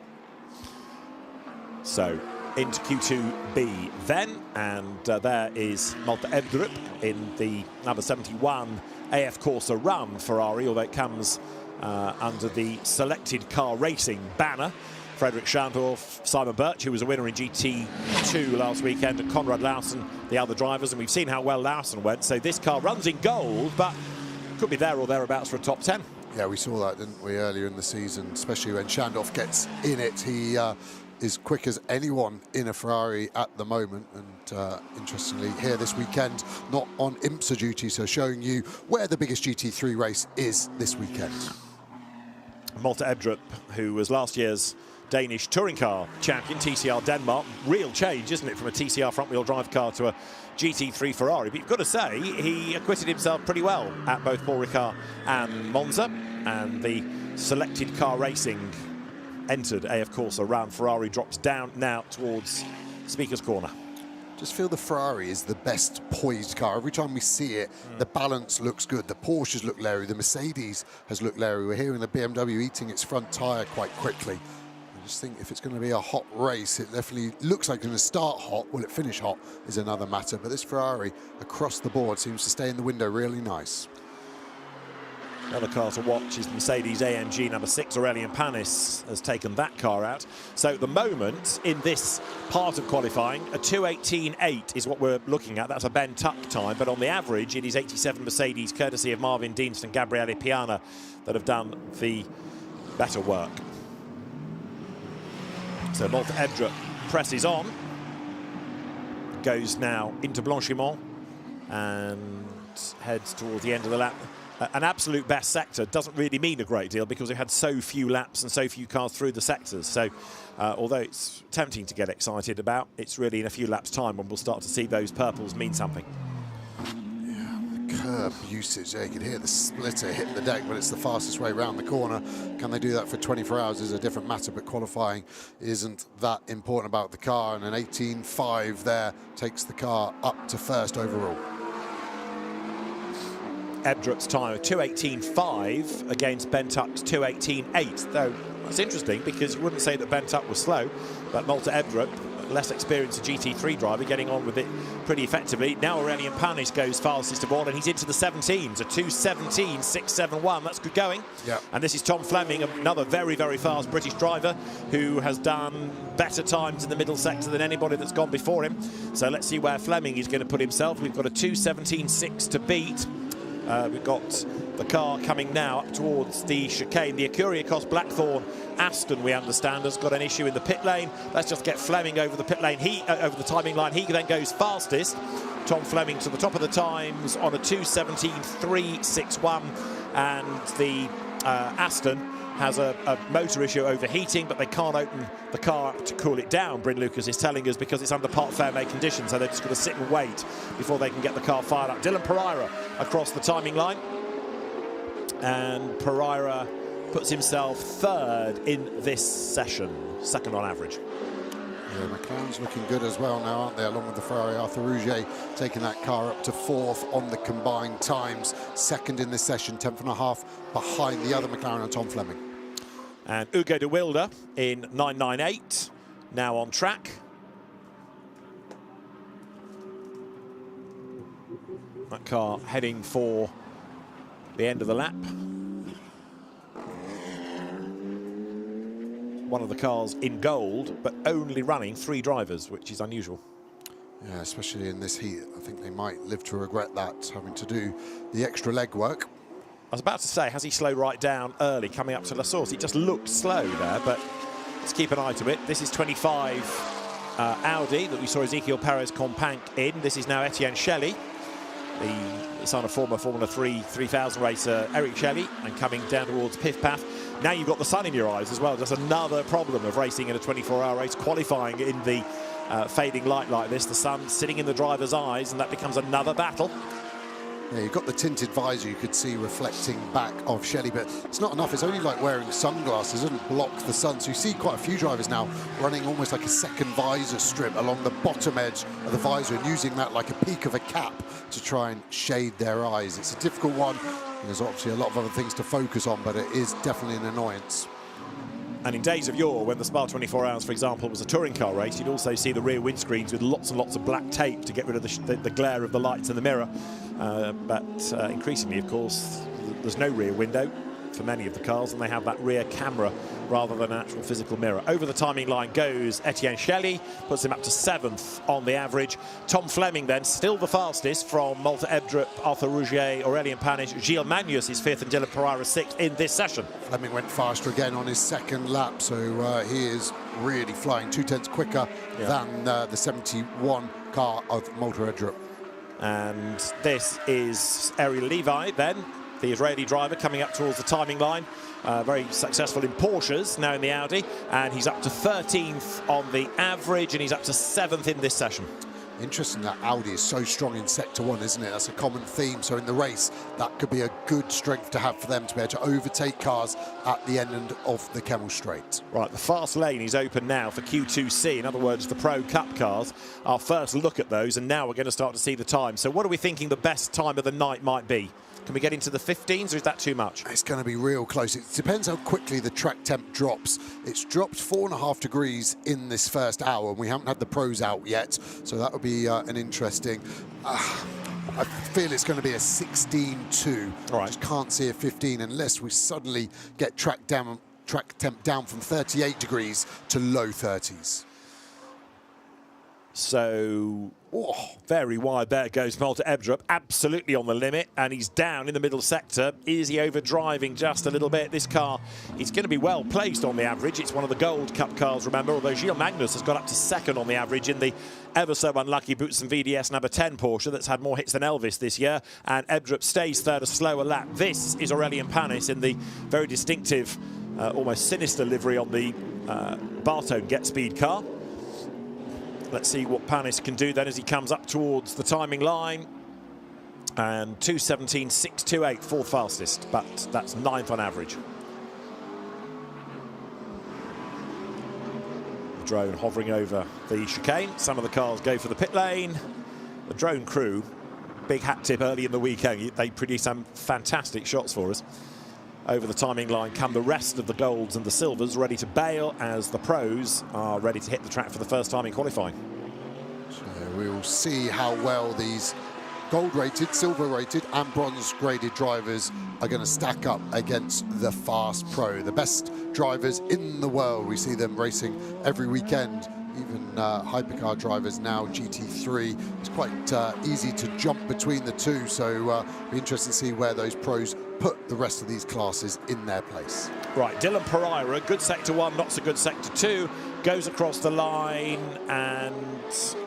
So into Q2B then, and there is Malte Ebdrup in the number 71 AF Corsa Run Ferrari, although it comes under the selected car racing banner. Frederick Schandorf, Simon Birch, who was a winner in GT2 last weekend, and Conrad Lawson, the other drivers, and we've seen how well Lawson went. So this car runs in gold, but could be there or thereabouts for a top 10. Yeah, we saw that, didn't we, earlier in the season, especially when Schandorf gets in it. He is quick as anyone in a Ferrari at the moment, and interestingly here this weekend, not on IMSA duty, so showing you where the biggest GT3 race is this weekend. Malte Ebdrup, who was last year's Danish touring car champion, TCR Denmark. Real change, isn't it, from a TCR front-wheel drive car to a GT3 Ferrari. But you've got to say, he acquitted himself pretty well at both Paul Ricard and Monza, and the selected car racing entered AF Corsa Run Ferrari drops down now towards Speaker's Corner. Just feel the Ferrari is the best poised car. Every time we see it, the balance looks good. The Porsches look leery. The Mercedes has looked leery. We're hearing the BMW eating its front tyre quite quickly. I just think if it's going to be a hot race, it definitely looks like it's going to start hot. Will it finish hot is another matter. But this Ferrari across the board seems to stay in the window really nice. Another car to watch is the Mercedes AMG number 6. Aurelian Panis has taken that car out. So at the moment, in this part of qualifying, a 2:18.8 is what we're looking at. That's a Ben Tuck time, but on the average, it is 87 Mercedes, courtesy of Marvin Dienst and Gabriele Piana, that have done the better work. So Malte Ebdrup presses on, goes now into Blanchimont and heads towards the end of the lap. An absolute best sector doesn't really mean a great deal because we've had so few laps and so few cars through the sectors. So although it's tempting to get excited about, it's really in a few laps' time when we'll start to see those purples mean something. Yeah, the curb usage, you can hear the splitter hitting the deck, but it's the fastest way around the corner. Can they do that for 24 hours is a different matter, but qualifying isn't that important about the car, and an 18.5 there takes the car up to first overall. Ebdrup's time of 2:18.5 against Ben Tuck's 2:18.8. Though that's interesting because you wouldn't say that Ben Tuck was slow, but Malte Ebdrup, less experienced GT3 driver, getting on with it pretty effectively. Now Aurelian Panis goes fastest of all, and he's into the 17s, a 2:17.671. That's good going. Yeah. And this is Tom Fleming, another very, very fast British driver who has done better times in the middle sector than anybody that's gone before him. So let's see where Fleming is going to put himself. We've got a 2:17.6 to beat. We've got the car coming now up towards the chicane. The Acuriacos Blackthorn Aston, we understand, has got an issue in the pit lane. Let's just get Fleming over the pit lane. Over the timing line. He then goes fastest. Tom Fleming to the top of the times on a 2:17.361, and the Aston has a motor issue overheating, but they can't open the car up to cool it down, Bryn Lucas is telling us, because it's under part fair make conditions, so they're just going to sit and wait before they can get the car fired up. Dylan Pereira across the timing line, and Pereira puts himself third in this session, second on average. Yeah, McLaren's looking good as well now, aren't they, along with the Ferrari. Arthur Rouget taking that car up to fourth on the combined times, second in this session, 10th and a half behind the other McLaren and Tom Fleming. And Ugo de Wilde in 9.98, now on track. That car heading for the end of the lap. One of the cars in gold, but only running 3 drivers, which is unusual. Yeah, especially in this heat. I think they might live to regret that, having to do the extra leg work. I was about to say, has he slowed right down early coming up to La Source? He just looked slow there, but let's keep an eye to it. This is 25 Audi that we saw Ezekiel Perez Companc in. This is now Etienne Shelley, the son of former Formula 3 3000 racer Eric Shelley, and coming down towards Pif Paf. Now you've got the sun in your eyes as well. Just another problem of racing in a 24-hour race, qualifying in the fading light like this. The sun sitting in the driver's eyes, and that becomes another battle. Yeah, you've got the tinted visor you could see reflecting back of Shelley, but it's not enough. It's only like wearing sunglasses, it doesn't block the sun. So you see quite a few drivers now running almost like a second visor strip along the bottom edge of the visor and using that like a peak of a cap to try and shade their eyes. It's a difficult one. There's obviously a lot of other things to focus on, but it is definitely an annoyance. And in days of yore, when the Spa 24 Hours, for example, was a touring car race, you'd also see the rear windscreens with lots and lots of black tape to get rid of the glare of the lights in the mirror. But increasingly, of course, there's no rear window for many of the cars, and they have that rear camera rather than an actual physical mirror. Over the timing line goes Etienne Shelley, puts him up to 7th on the average. Tom Fleming then, still the fastest from Malte Ebdrup, Arthur Rougier, Aurélien Panis. Gilles Magnus is 5th and Dylan Pereira 6th in this session. Fleming went faster again on his second lap, so he is really flying 2/10 quicker than the 71 car of Malte Ebdrup. And this is Ariel Levi then, the Israeli driver, coming up towards the timing line. Very successful in Porsches, now in the Audi, and he's up to 13th on the average, and he's up to 7th in this session. Interesting that Audi is so strong in Sector 1, isn't it? That's a common theme. So in the race, that could be a good strength to have for them to be able to overtake cars at the end of the Kemmel Straight. Right, the fast lane is open now for Q2C. In other words, the Pro Cup cars. Our first look at those, and now we're going to start to see the time. So what are we thinking the best time of the night might be? Can we get into the 15s, or is that too much? It's going to be real close. It depends how quickly the track temp drops. It's dropped 4.5 degrees in this first hour, and we haven't had the pros out yet, so that would be an interesting... I feel it's going to be a 16-2. Right. Just can't see a 15 unless we suddenly get track temp down from 38 degrees to low 30s. So, very wide there goes Malte Ebdrup, absolutely on the limit, and he's down in the middle sector. Is he overdriving just a little bit? This car is going to be well placed on the average. It's one of the Gold Cup cars, remember, although Gilles Magnus has got up to 2nd on the average in the ever so unlucky Boutsen VDS number 10 Porsche that's had more hits than Elvis this year, and Ebdrup stays 3rd, a slower lap. This is Aurélien Panis in the very distinctive, almost sinister livery on the Bartone Get Speed car. Let's see what Panis can do then as he comes up towards the timing line. And 2:17.628, 4th fastest, but that's 9th on average. The drone hovering over the chicane. Some of the cars go for the pit lane. The drone crew, big hat tip early in the weekend. They produce some fantastic shots for us. Over the timing line come the rest of the golds and the silvers, ready to bail as the pros are ready to hit the track for the first time in qualifying. So we'll see how well these gold-rated, silver-rated and bronze-graded drivers are going to stack up against the fast pro. The best drivers in the world. We see them racing every weekend. Even hypercar drivers now, GT3. It's quite easy to jump between the two, so it'll be interesting to see where those pros put the rest of these classes in their place. Right, Dylan Pereira, good sector 1, not so good sector 2, goes across the line and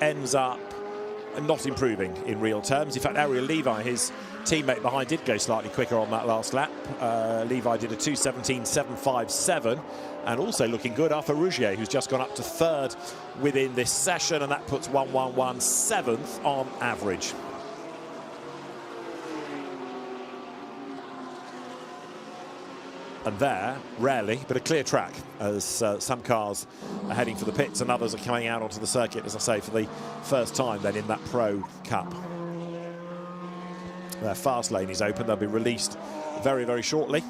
ends up not improving in real terms. In fact, Ariel Levi, his teammate behind, did go slightly quicker on that last lap. Levi did a 2:17.757, and also looking good, Arthur Rougier, who's just gone up to 3rd within this session, and that puts 1:11.7 on average. And there, rarely, but a clear track as some cars are heading for the pits and others are coming out onto the circuit, as I say, for the first time then in that Pro Cup. Their fast lane is open. They'll be released very, very shortly.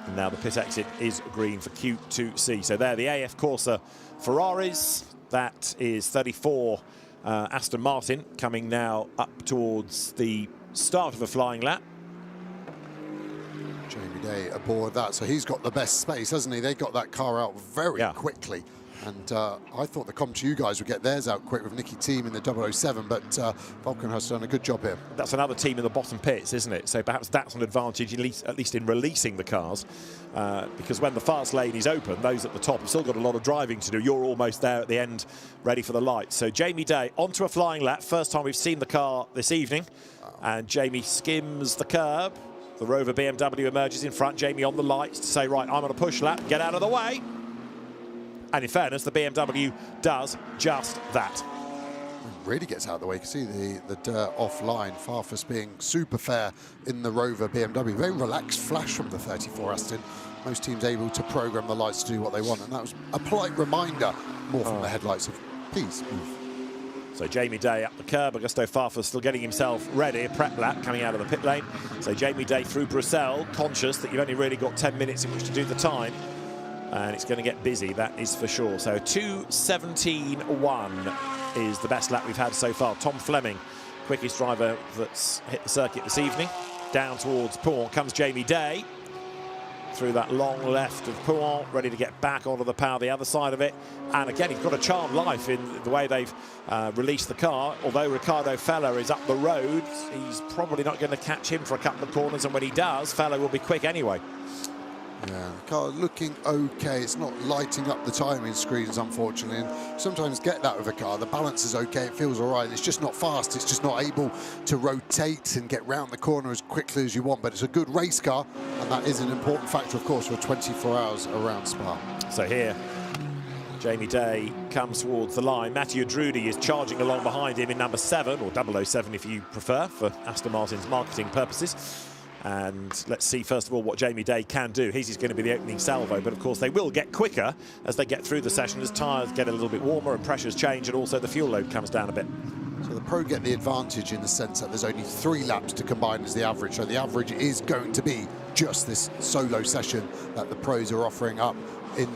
And now the pit exit is green for Q2C. So there, the AF Corsa Ferraris. That is 34 Aston Martin coming now up towards the start of a flying lap. Jamie Day aboard that, so he's got the best space, hasn't he? They got that car out very quickly. And I thought the Com2 guys would get theirs out quick with Nicky Team in the 007, but Vulcan has done a good job here. That's another team in the bottom pits, isn't it? So perhaps that's an advantage, at least in releasing the cars, because when the fast lane is open, those at the top have still got a lot of driving to do. You're almost there at the end, ready for the lights. So Jamie Day onto a flying lap. First time we've seen the car this evening, and Jamie skims the curb. The Rover BMW emerges in front. Jamie on the lights to say, right, I'm on a push lap, get out of the way. And in fairness, the BMW does just that. Really gets out of the way. You can see the dirt offline. Farfus being super fair in the Rover BMW. Very relaxed flash from the 34 Aston. Most teams able to program the lights to do what they want. And that was a polite reminder, more from the headlights, of please move. So Jamie Day up the curb. Augusto Farfus still getting himself ready. A prep lap coming out of the pit lane. So Jamie Day through Bruxelles, conscious that you've only really got 10 minutes in which to do the time. And it's going to get busy, that is for sure. So 2:17.1 is the best lap we've had so far. Tom Fleming, quickest driver that's hit the circuit this evening. Down towards Pouhon comes Jamie Day. Through that long left of Pouhon, ready to get back onto the power, the other side of it. And again, he's got a charmed life in the way they've released the car. Although Ricardo Feller is up the road, he's probably not going to catch him for a couple of corners. And when he does, Feller will be quick anyway. Yeah, the car looking okay. It's not lighting up the timing screens, unfortunately. And sometimes get that with a car. The balance is okay. It feels all right. It's just not fast. It's just not able to rotate and get round the corner as quickly as you want. But it's a good race car, and that is an important factor, of course, for 24 hours around Spa. So here, Jamie Day comes towards the line. Mathieu Drudy is charging along behind him in number 7, or 007 if you prefer, for Aston Martin's marketing purposes. And let's see, first of all, what Jamie Day can do. His is going to be the opening salvo, but of course they will get quicker as they get through the session, as tyres get a little bit warmer and pressures change, and also the fuel load comes down a bit. So the Pro get the advantage in the sense that there's only 3 laps to combine as the average. So the average is going to be just this solo session that the Pros are offering up in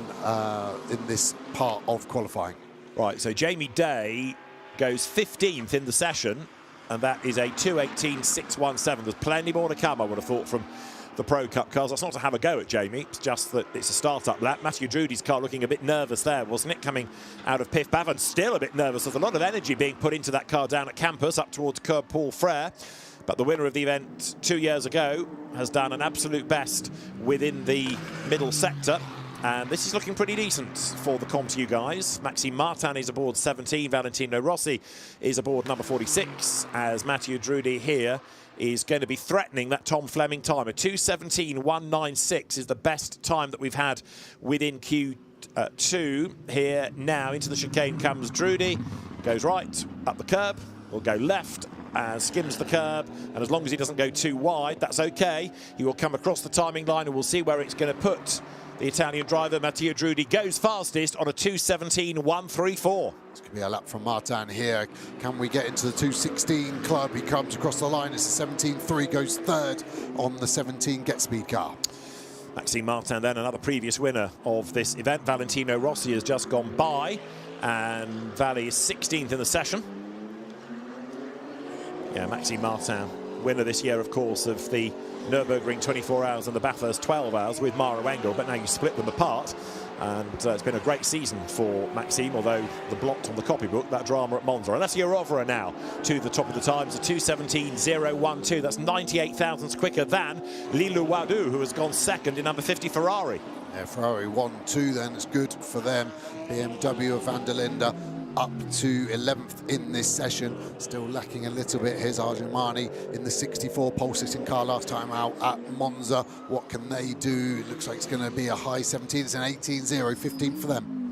this part of qualifying. Right, so Jamie Day goes 15th in the session, and that is a 2:18.617. There's plenty more to come, I would have thought, from the Pro Cup cars. That's not to have a go at Jamie, it's just that it's a start-up lap. Matthew Drudy's car looking a bit nervous there, wasn't it? Coming out of Piff Bavin, still a bit nervous. There's a lot of energy being put into that car down at campus, up towards Curb Paul Frere. But the winner of the event 2 years ago has done an absolute best within the middle sector. And this is looking pretty decent for the Com2 guys. Maxime Martin is aboard 17. Valentino Rossi is aboard number 46, as Mathieu Drudy here is going to be threatening that Tom Fleming time. A 2:17.196 is the best time that we've had within Q2. Here now into the chicane comes Drudy. Goes right up the curb. Will go left. Skims the curb, and as long as he doesn't go too wide, that's okay. He will come across the timing line, and we'll see where it's going to put the Italian driver. Mathieu Drudy goes fastest on a 2:17.134. It's going to be a lap from Martin here. Can we get into the 2:16 club? He comes across the line. It's a 17.3, goes third on the 17 Get Speed car. Maxime Martin then, another previous winner of this event. Valentino Rossi has just gone by, and Valley is 16th in the session. Yeah, Maxime Martin, winner this year, of course, of the Nürburgring 24 hours and the Bathurst 12 hours with Mara Engel, but now you split them apart. And it's been a great season for Maxime, although the blot on the copybook, that drama at Monza. And that's Eurovera now to the top of the times, a 2:17.012. That's 98 thousandths quicker than Lilou Wadou, who has gone second in number 50 Ferrari. Yeah, Ferrari 1-2 then, it's good for them. BMW of Van der Linde up to 11th in this session. Still lacking a little bit. Here's Arjumani in the 64 pole sitting car last time out at Monza. What can they do? It looks like it's going to be a high 17. It's an 18.0, 15 for them.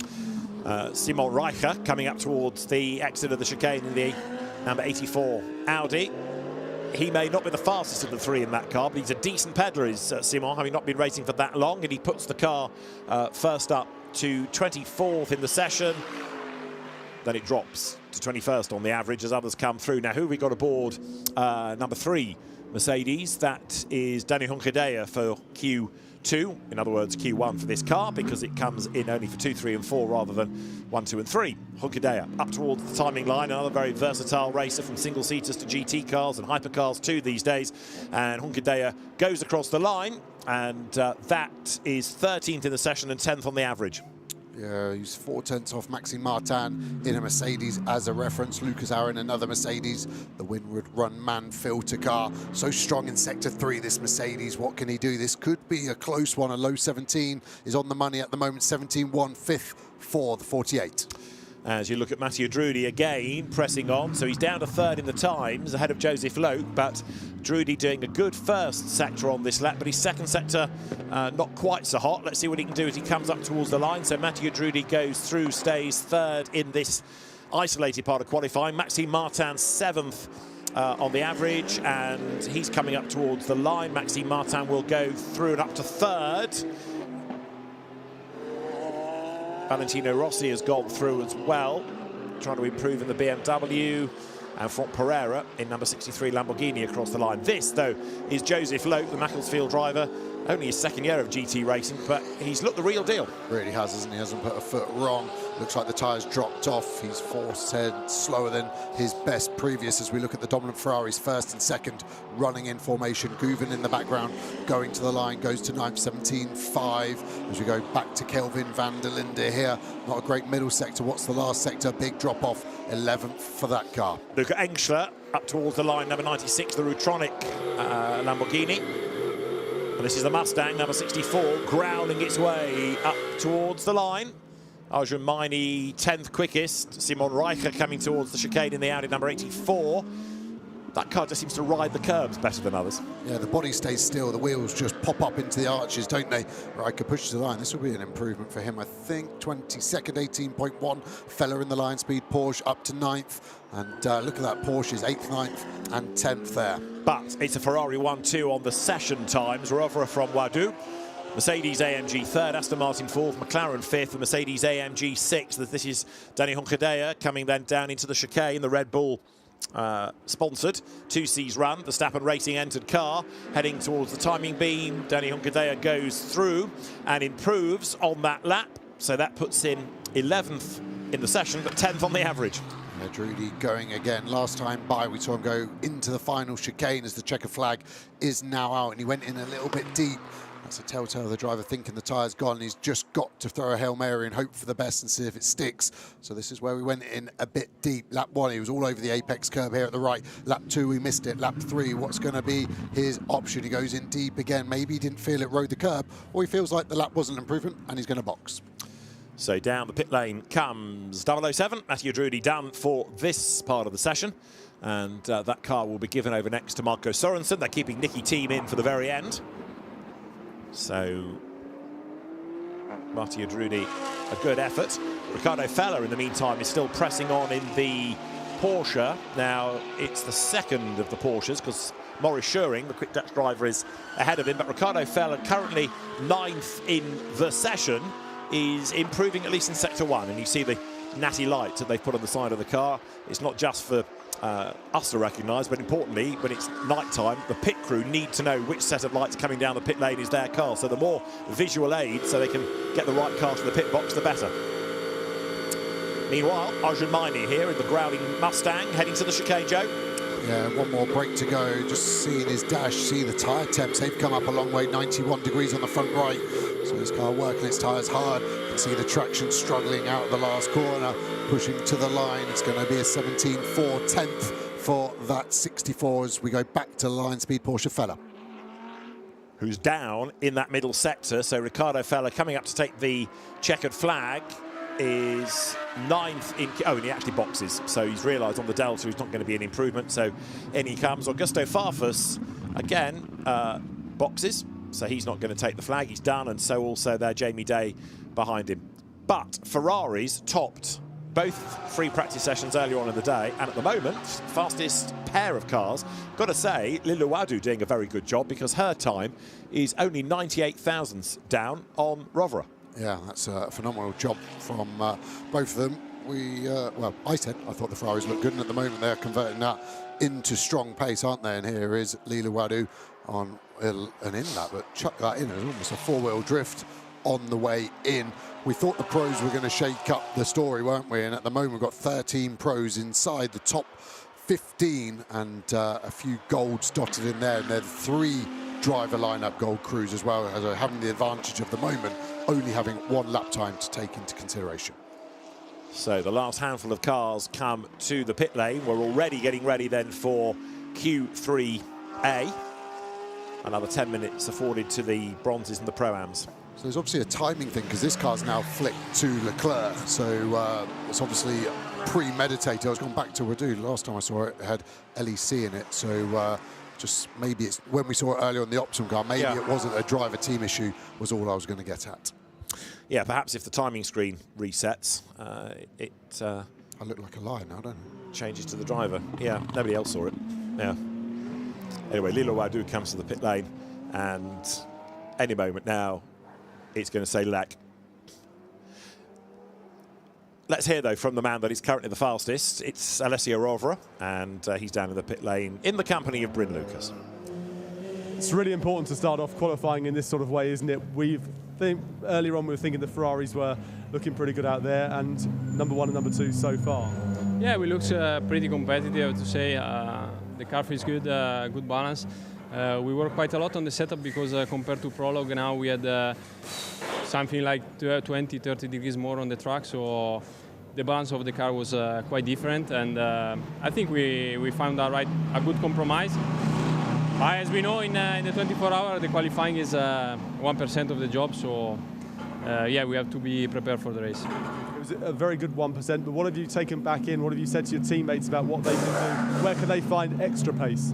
Simon Reicher coming up towards the exit of the chicane in the number 84 Audi. He may not be the fastest of the 3 in that car, but he's a decent peddler, is Simon, having not been racing for that long, and he puts the car first up to 24th in the session. Then it drops to 21st on the average as others come through. Now, who have we got aboard? Number 3, Mercedes. That is Danny Hunkerdea for Q2. In other words, Q1 for this car, because it comes in only for 2, 3 and 4 rather than 1, 2 and 3. Hunkerdea up towards the timing line. Another very versatile racer, from single-seaters to GT cars and hypercars too these days. And Hunkerdea goes across the line, and that is 13th in the session and 10th on the average. Yeah, he's 4/10 off Maxime Martin in a Mercedes as a reference. Lucas Aaron, another Mercedes. The Winward Run man filter car. So strong in Sector 3, this Mercedes. What can he do? This could be a close one. A low 17 is on the money at the moment. 17-1, fifth for the 48. As you look at Mathieu Drudy again, pressing on. So he's down to third in the times, ahead of Joseph Loke, but Drudy doing a good first sector on this lap, but his second sector not quite so hot. Let's see what he can do as he comes up towards the line. So Mathieu Drudy goes through, stays third in this isolated part of qualifying. Maxime Martin seventh on the average, and he's coming up towards the line. Maxime Martin will go through and up to third. Valentino Rossi has gone through as well, trying to improve in the BMW, and Franck Pereira in number 63 Lamborghini across the line. This, though, is Joseph Loke, the Macclesfield driver. Only his second year of GT racing, but he's looked the real deal. Really has, hasn't he? Hasn't put a foot wrong. Looks like the tyres dropped off. He's 4/10 slower than his best previous as we look at the dominant Ferraris first and second running in formation. Guven in the background going to the line, goes to 9th, 17.5 as we go back to Kelvin van der Linde here. Not a great middle sector. What's the last sector? Big drop off, 11th for that car. Luca Engschler up towards the line, number 96, the Rutronic Lamborghini. And this is the Mustang, number 64, growling its way up towards the line. Arjun Maini, 10th quickest. Simon Reicher coming towards the chicane in the Audi, number 84. That car just seems to ride the curbs better than others. Yeah, the body stays still. The wheels just pop up into the arches, don't they? Reicher pushes the line. This will be an improvement for him, I think. 22nd, 18.1. Fella in the line speed. Porsche up to 9th. And look at that. Porsche's 8th, 9th and 10th there. But it's a Ferrari 1-2 on the session times. Rovera from Wadu. Mercedes AMG 3rd, Aston Martin 4th, McLaren 5th, and Mercedes AMG 6th. This is Danny Honkadea coming then down into the chicane, the Red Bull sponsored 2C's run. The Verstappen Racing entered car, heading towards the timing beam. Danny Honkadea goes through and improves on that lap. So that puts him 11th in the session, but 10th on the average. Yeah, Drudy going again. Last time by, we saw him go into the final chicane as the checker flag is now out, and he went in a little bit deep. That's a telltale of the driver thinking the tyre's gone. He's just got to throw a Hail Mary and hope for the best and see if it sticks. So this is where we went in a bit deep. Lap 1, he was all over the apex curb here at the right. Lap 2, we missed it. Lap 3, what's going to be his option? He goes in deep again. Maybe he didn't feel it rode the curb, or he feels like the lap wasn't an improvement and he's going to box. So down the pit lane comes 007, Mathieu Drudy done for this part of the session. And that car will be given over next to Marco Sorensen. They're keeping Nicky Thiem in for the very end. So Mathieu Drudy, a good effort. Ricardo Feller, in the meantime, is still pressing on in the Porsche. Now, it's the second of the Porsches, because Maurice Schuring, the quick Dutch driver, is ahead of him. But Ricardo Feller, currently 9th in the session, is improving at least in Sector 1. And you see the natty lights that they've put on the side of the car. It's not just for us to recognise, but importantly, when it's night time, the pit crew need to know which set of lights coming down the pit lane is their car. So the more visual aid, so they can get the right car to the pit box, the better. Meanwhile, Arjun Maini here in the growling Mustang, heading to the chicane, Joe. Yeah, one more break to go. Just seeing his dash, see the tyre temps. They've come up a long way, 91 degrees on the front right. So this car working its tyres hard. You can see the traction struggling out of the last corner, pushing to the line. It's going to be a 17.4, 10th for that 64 as we go back to the line speed Porsche Feller, who's down in that middle sector. So Ricardo Feller coming up to take the checkered flag is 9th in... Oh, and he actually boxes. So he's realised on the Delta he's not going to be an improvement. So in he comes. Augusto Farfus, again, boxes. So he's not going to take the flag. He's done. And so also there, Jamie Day behind him. But Ferraris topped both free practice sessions earlier on in the day. And at the moment, fastest pair of cars. Got to say, Lila Wadu doing a very good job because her time is only 98 thousandths down on Rovera. Yeah, that's a phenomenal job from both of them. Well, I thought the Ferraris looked good, and at the moment they're converting that into strong pace, aren't they? And here is Lila Wadu on an in lap, but chuck that in. It was almost a four-wheel drift on the way in. We thought the pros were going to shake up the story, weren't we? And at the moment we've got 13 pros inside the top 15 and a few golds dotted in there, and they're 3 driver lineup gold crews as well, as having the advantage of the moment only having one lap time to take into consideration. So the last handful of cars come to the pit lane. We're already getting ready then for Q3A. Another 10 minutes afforded to the bronzes and the Pro-Ams. So there's obviously a timing thing because this car's now flicked to Leclerc. So it's obviously premeditated. I was going back to Wadu. Last time I saw it, it had LEC in it. So just maybe it's when we saw it earlier on the Optimum car, maybe it wasn't a driver team issue was all I was going to get at. Yeah, perhaps if the timing screen resets, I look like a liar now, don't I? Changes to the driver. Yeah, nobody else saw it. Yeah. Anyway, Lilo Wadu comes to the pit lane, and any moment now, it's going to say Lek. Let's hear, though, from the man that is currently the fastest. It's Alessio Rovera, and he's down in the pit lane in the company of Bryn Lucas. It's really important to start off qualifying in this sort of way, isn't it? Earlier on we were thinking the Ferraris were looking pretty good out there, and number 1 and number 2 so far. Yeah, we look pretty competitive, I have to say. The car feels good, good balance. We work quite a lot on the setup because compared to Prologue now we had something like 20, 30 degrees more on the track, so the balance of the car was quite different, and I think we found a good compromise. As we know, in the 24 hour, the qualifying is 1% of the job, so yeah, we have to be prepared for the race. It was a very good 1%, but what have you taken back in? What have you said to your teammates about what they can do? Where can they find extra pace?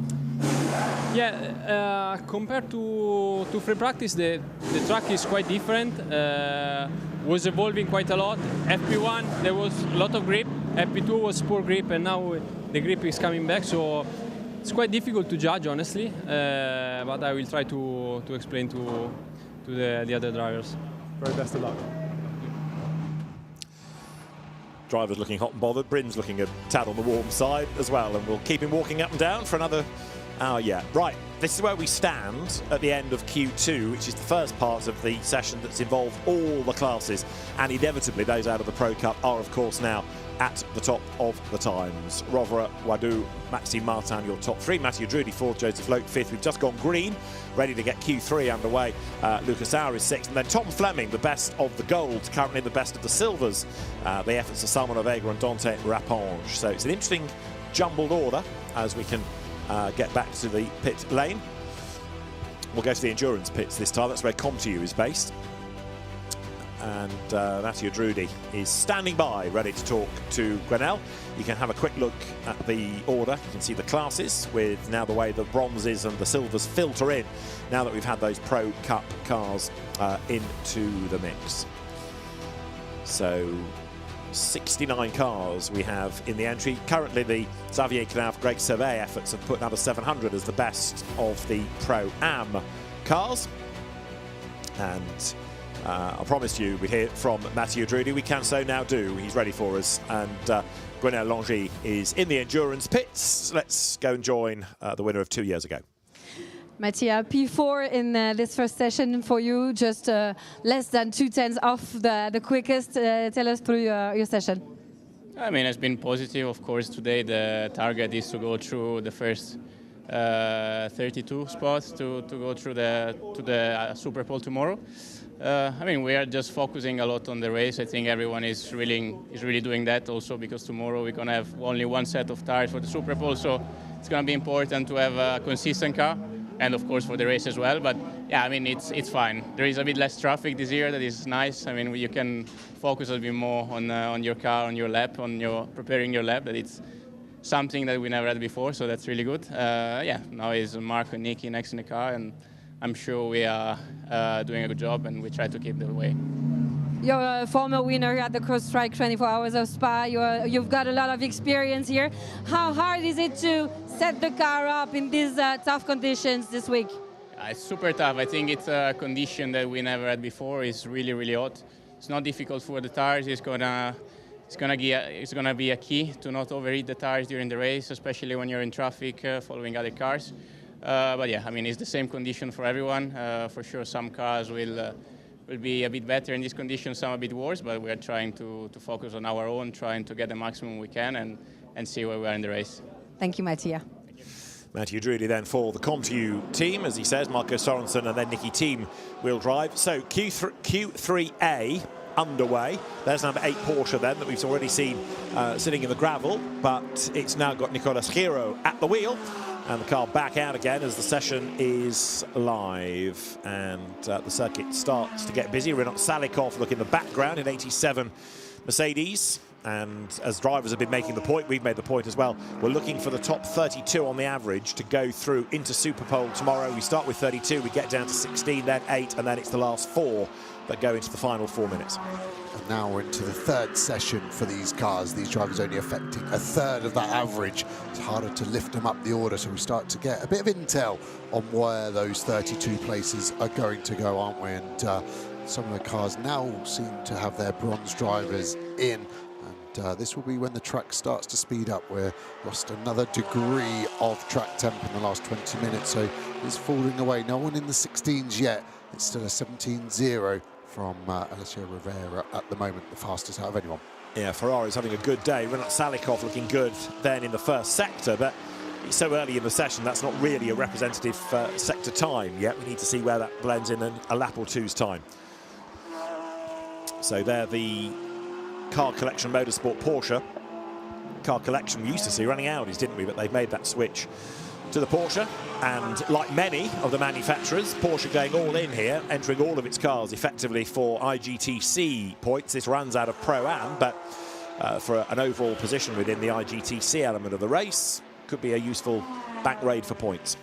Yeah, compared to free practice, the track is quite different. Was evolving quite a lot. FP1, there was a lot of grip. FP2 was poor grip, and now the grip is coming back, so it's quite difficult to judge, honestly, but I will try to explain to the other drivers. Very best of luck. Drivers looking hot and bothered. Bryn's looking a tad on the warm side as well, and we'll keep him walking up and down for another hour yet. Right, this is where we stand at the end of Q2, which is the first part of the session that's involved all the classes, and inevitably those out of the Pro Cup are, of course, now at the top of the times. Rovera, Wadu, Maxime Martin, your top 3. Mathieu Drudi, 4th, Joseph Loke, 5th. We've just gone green, ready to get Q3 underway. Lucas Auer is 6th. And then Tom Fleming, the best of the gold, currently the best of the silvers. The efforts of Salman Vega and Dante Rappange. So it's an interesting jumbled order as we can get back to the pit lane. We'll go to the endurance pits this time. That's where ComTU is based. And Mathieu Drudi is standing by, ready to talk to Gwenel. You can have a quick look at the order. You can see the classes with now the way the bronzes and the silvers filter in now that we've had those Pro Cup cars into the mix. So 69 cars we have in the entry. Currently the Xavier Knauf, Greg Servet efforts have put another 700 as the best of the Pro-Am cars. And I promised you we'd hear from Mathieu Drudi. We can so now do. He's ready for us. And Gwenel Longy is in the endurance pits. Let's go and join the winner of 2 years ago. Mathieu, P4 in this first session for you, just less than 2/10 off the quickest. Tell us through your session. I mean, it's been positive, of course. Today the target is to go through the first 32 spots to go through the Superpole tomorrow. I mean, we are just focusing a lot on the race. I think everyone is really doing that also because tomorrow we're gonna have only one set of tires for the Superpole, so it's gonna be important to have a consistent car, and of course for the race as well. But yeah, I mean, it's fine. There is a bit less traffic this year. That is nice. I mean, you can focus a bit more on your car, on your lap, on your preparing your lap. That it's something that we never had before, so that's really good. Yeah, now is Marco and Nicky next in the car, and I'm sure we are doing a good job, and we try to keep the way. You're a former winner at the CrowdStrike 24 Hours of Spa. You've got a lot of experience here. How hard is it to set the car up in these tough conditions this week? It's super tough. I think it's a condition that we never had before. It's really, really hot. It's not difficult for the tires. It's gonna be a key to not overheat the tires during the race, especially when you're in traffic following other cars. But yeah, I mean, it's the same condition for everyone. For sure, some cars will be a bit better in these conditions, some a bit worse, but we are trying to focus on our own, trying to get the maximum we can and see where we are in the race. Thank you, Mathieu. Matthew Drewley then for the ComTU team, as he says, Marco Sorensen and then Nicky Thiem will drive. So Q3A underway. There's number 8 Porsche then that we've already seen sitting in the gravel, but it's now got Nicola Schiro at the wheel, and the car back out again as the session is live, and the circuit starts to get busy. Renat Salikov look in the background in 87 Mercedes. And as drivers have been making the point, we've made the point as well, we're looking for the top 32 on the average to go through into Superpole tomorrow. We start with 32, we get down to 16, then 8, and then it's the last 4 that go into the final 4 minutes. And now we're into the 3rd session for these cars. These drivers only affecting a 1/3 of that average. It's harder to lift them up the order, so we start to get a bit of intel on where those 32 places are going to go, aren't we? And some of the cars now seem to have their bronze drivers in. This will be when the track starts to speed up. We're lost another degree of track temp in the last 20 minutes, so it's falling away. No one in the 16s yet. It's still a 17-0 from Alessio Rivera at the moment, the fastest out of anyone. Yeah, Ferrari's having a good day. Renat Salikov looking good then in the first sector, but it's so early in the session, that's not really a representative sector time yet. We need to see where that blends in a lap or two's time. So there the Car Collection Motorsport Porsche. Car Collection we used to see running Audis, didn't we? But they've made that switch to the Porsche. And like many of the manufacturers, Porsche going all in here, entering all of its cars effectively for IGTC points. This runs out of Pro-Am, but for an overall position within the IGTC element of the race, could be a useful back raid for points.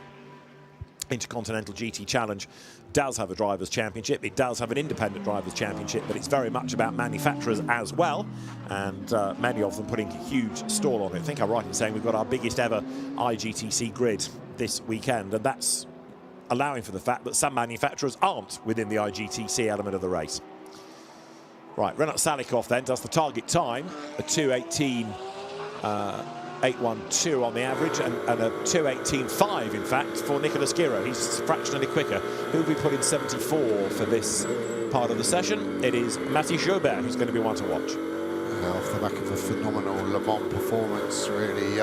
Intercontinental GT Challenge does have a Drivers' Championship. It does have an Independent Drivers' Championship, but it's very much about manufacturers as well, and many of them putting a huge stall on it. I think I'm right in saying we've got our biggest ever IGTC grid this weekend, and that's allowing for the fact that some manufacturers aren't within the IGTC element of the race. Right, Renat Salikov then does the target time, a 2:18.812 on the average, and a 2:18.5 in fact for Nicola Schiro. He's fractionally quicker. Who will be put in 74 for this part of the session? It is Mathieu Jaubert who's going to be one to watch. Off the back of a phenomenal Le Mans performance, really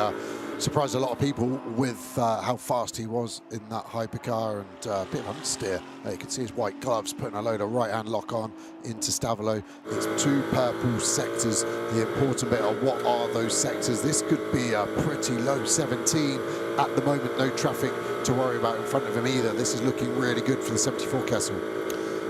surprised a lot of people with how fast he was in that hypercar, and a bit of understeer. You can see his white gloves putting a load of right-hand lock on into Stavolo. It's 2 purple sectors. The important bit of what are those sectors? This could be a pretty low 17 at the moment. No traffic to worry about in front of him either. This is looking really good for the 74 Kessel.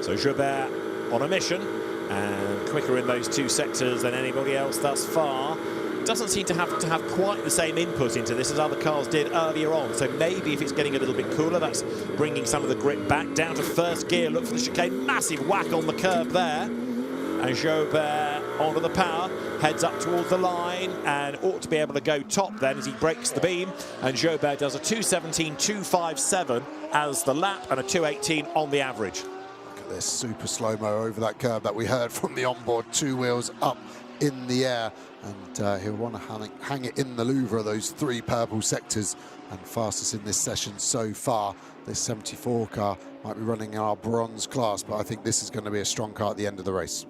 So Jaubert on a mission, and quicker in those 2 sectors than anybody else thus far. Doesn't seem to have quite the same input into this as other cars did earlier on. So maybe if it's getting a little bit cooler, that's bringing some of the grip back. Down to first gear, look for the chicane. Massive whack on the curb there. And Jaubert onto the power, heads up towards the line, and ought to be able to go top then as he breaks the beam. And Jaubert does a 2:17.257 as the lap, and a 2:18 on the average. Look at this super slow-mo over that curb that we heard from the onboard. 2 wheels up in the air, and he'll want to hang it in the Louvre, those 3 purple sectors, and fastest in this session so far. This 74 car might be running in our bronze class, but I think this is going to be a strong car at the end of the race.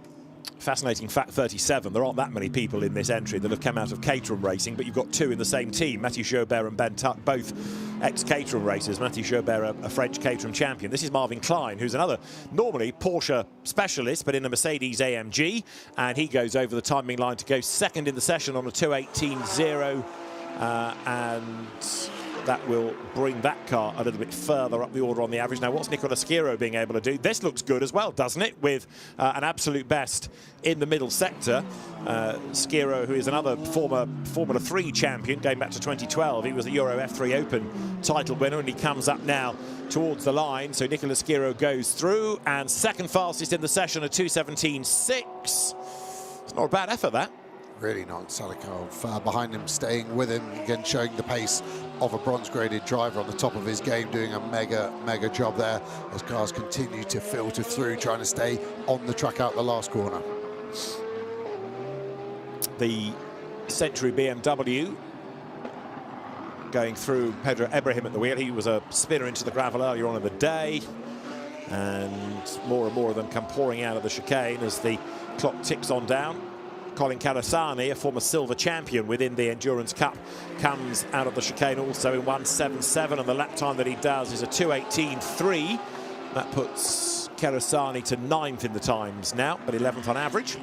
Fascinating fact 37, there aren't that many people in this entry that have come out of Caterham Racing, but you've got 2 in the same team, Mathieu Jaubert and Ben Tuck, both ex-Caterham racers. Mathieu Jaubert, a French Caterham champion. This is Marvin Klein, who's another normally Porsche specialist, but in a Mercedes AMG, and he goes over the timing line to go second in the session on a 2:18.0, and that will bring that car a little bit further up the order on the average. Now, what's Nicola Schiro being able to do? This looks good as well, doesn't it? With an absolute best in the middle sector. Schiro, who is another former Formula 3 champion, going back to 2012. He was the Euro F3 Open title winner, and he comes up now towards the line. So Nicola Schiro goes through, and second fastest in the session, a 2:17.6. It's not a bad effort, that. Really not. Salikov behind him, staying with him, again showing the pace of a bronze-graded driver on the top of his game, doing a mega job there as cars continue to filter through, trying to stay on the track out the last corner. The Century BMW going through Pedro Ibrahim at the wheel. He was a spinner into the gravel earlier on in the day, and more of them come pouring out of the chicane as the clock ticks on down. Colin Carasani, a former silver champion within the Endurance Cup, comes out of the chicane also in 1:77, and the lap time that he does is a 2:18.3. That puts Carasani to 9th in the times now, but 11th on average.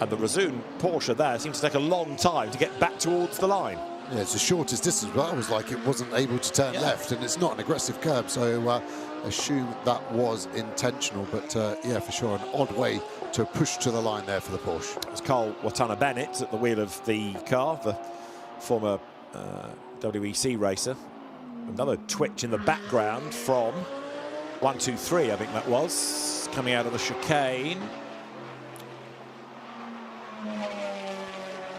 And the Razoon Porsche there seems to take a long time to get back towards the line. Yeah, it's the shortest distance, but I was like it wasn't able to turn left, and it's not an aggressive curb, so assume that was intentional. But yeah, for sure, an odd way to push to the line there for the Porsche. It's Carl Watanabe at the wheel of the car, the former WEC racer. Another twitch in the background from 1-2-3, I think that was, coming out of the chicane.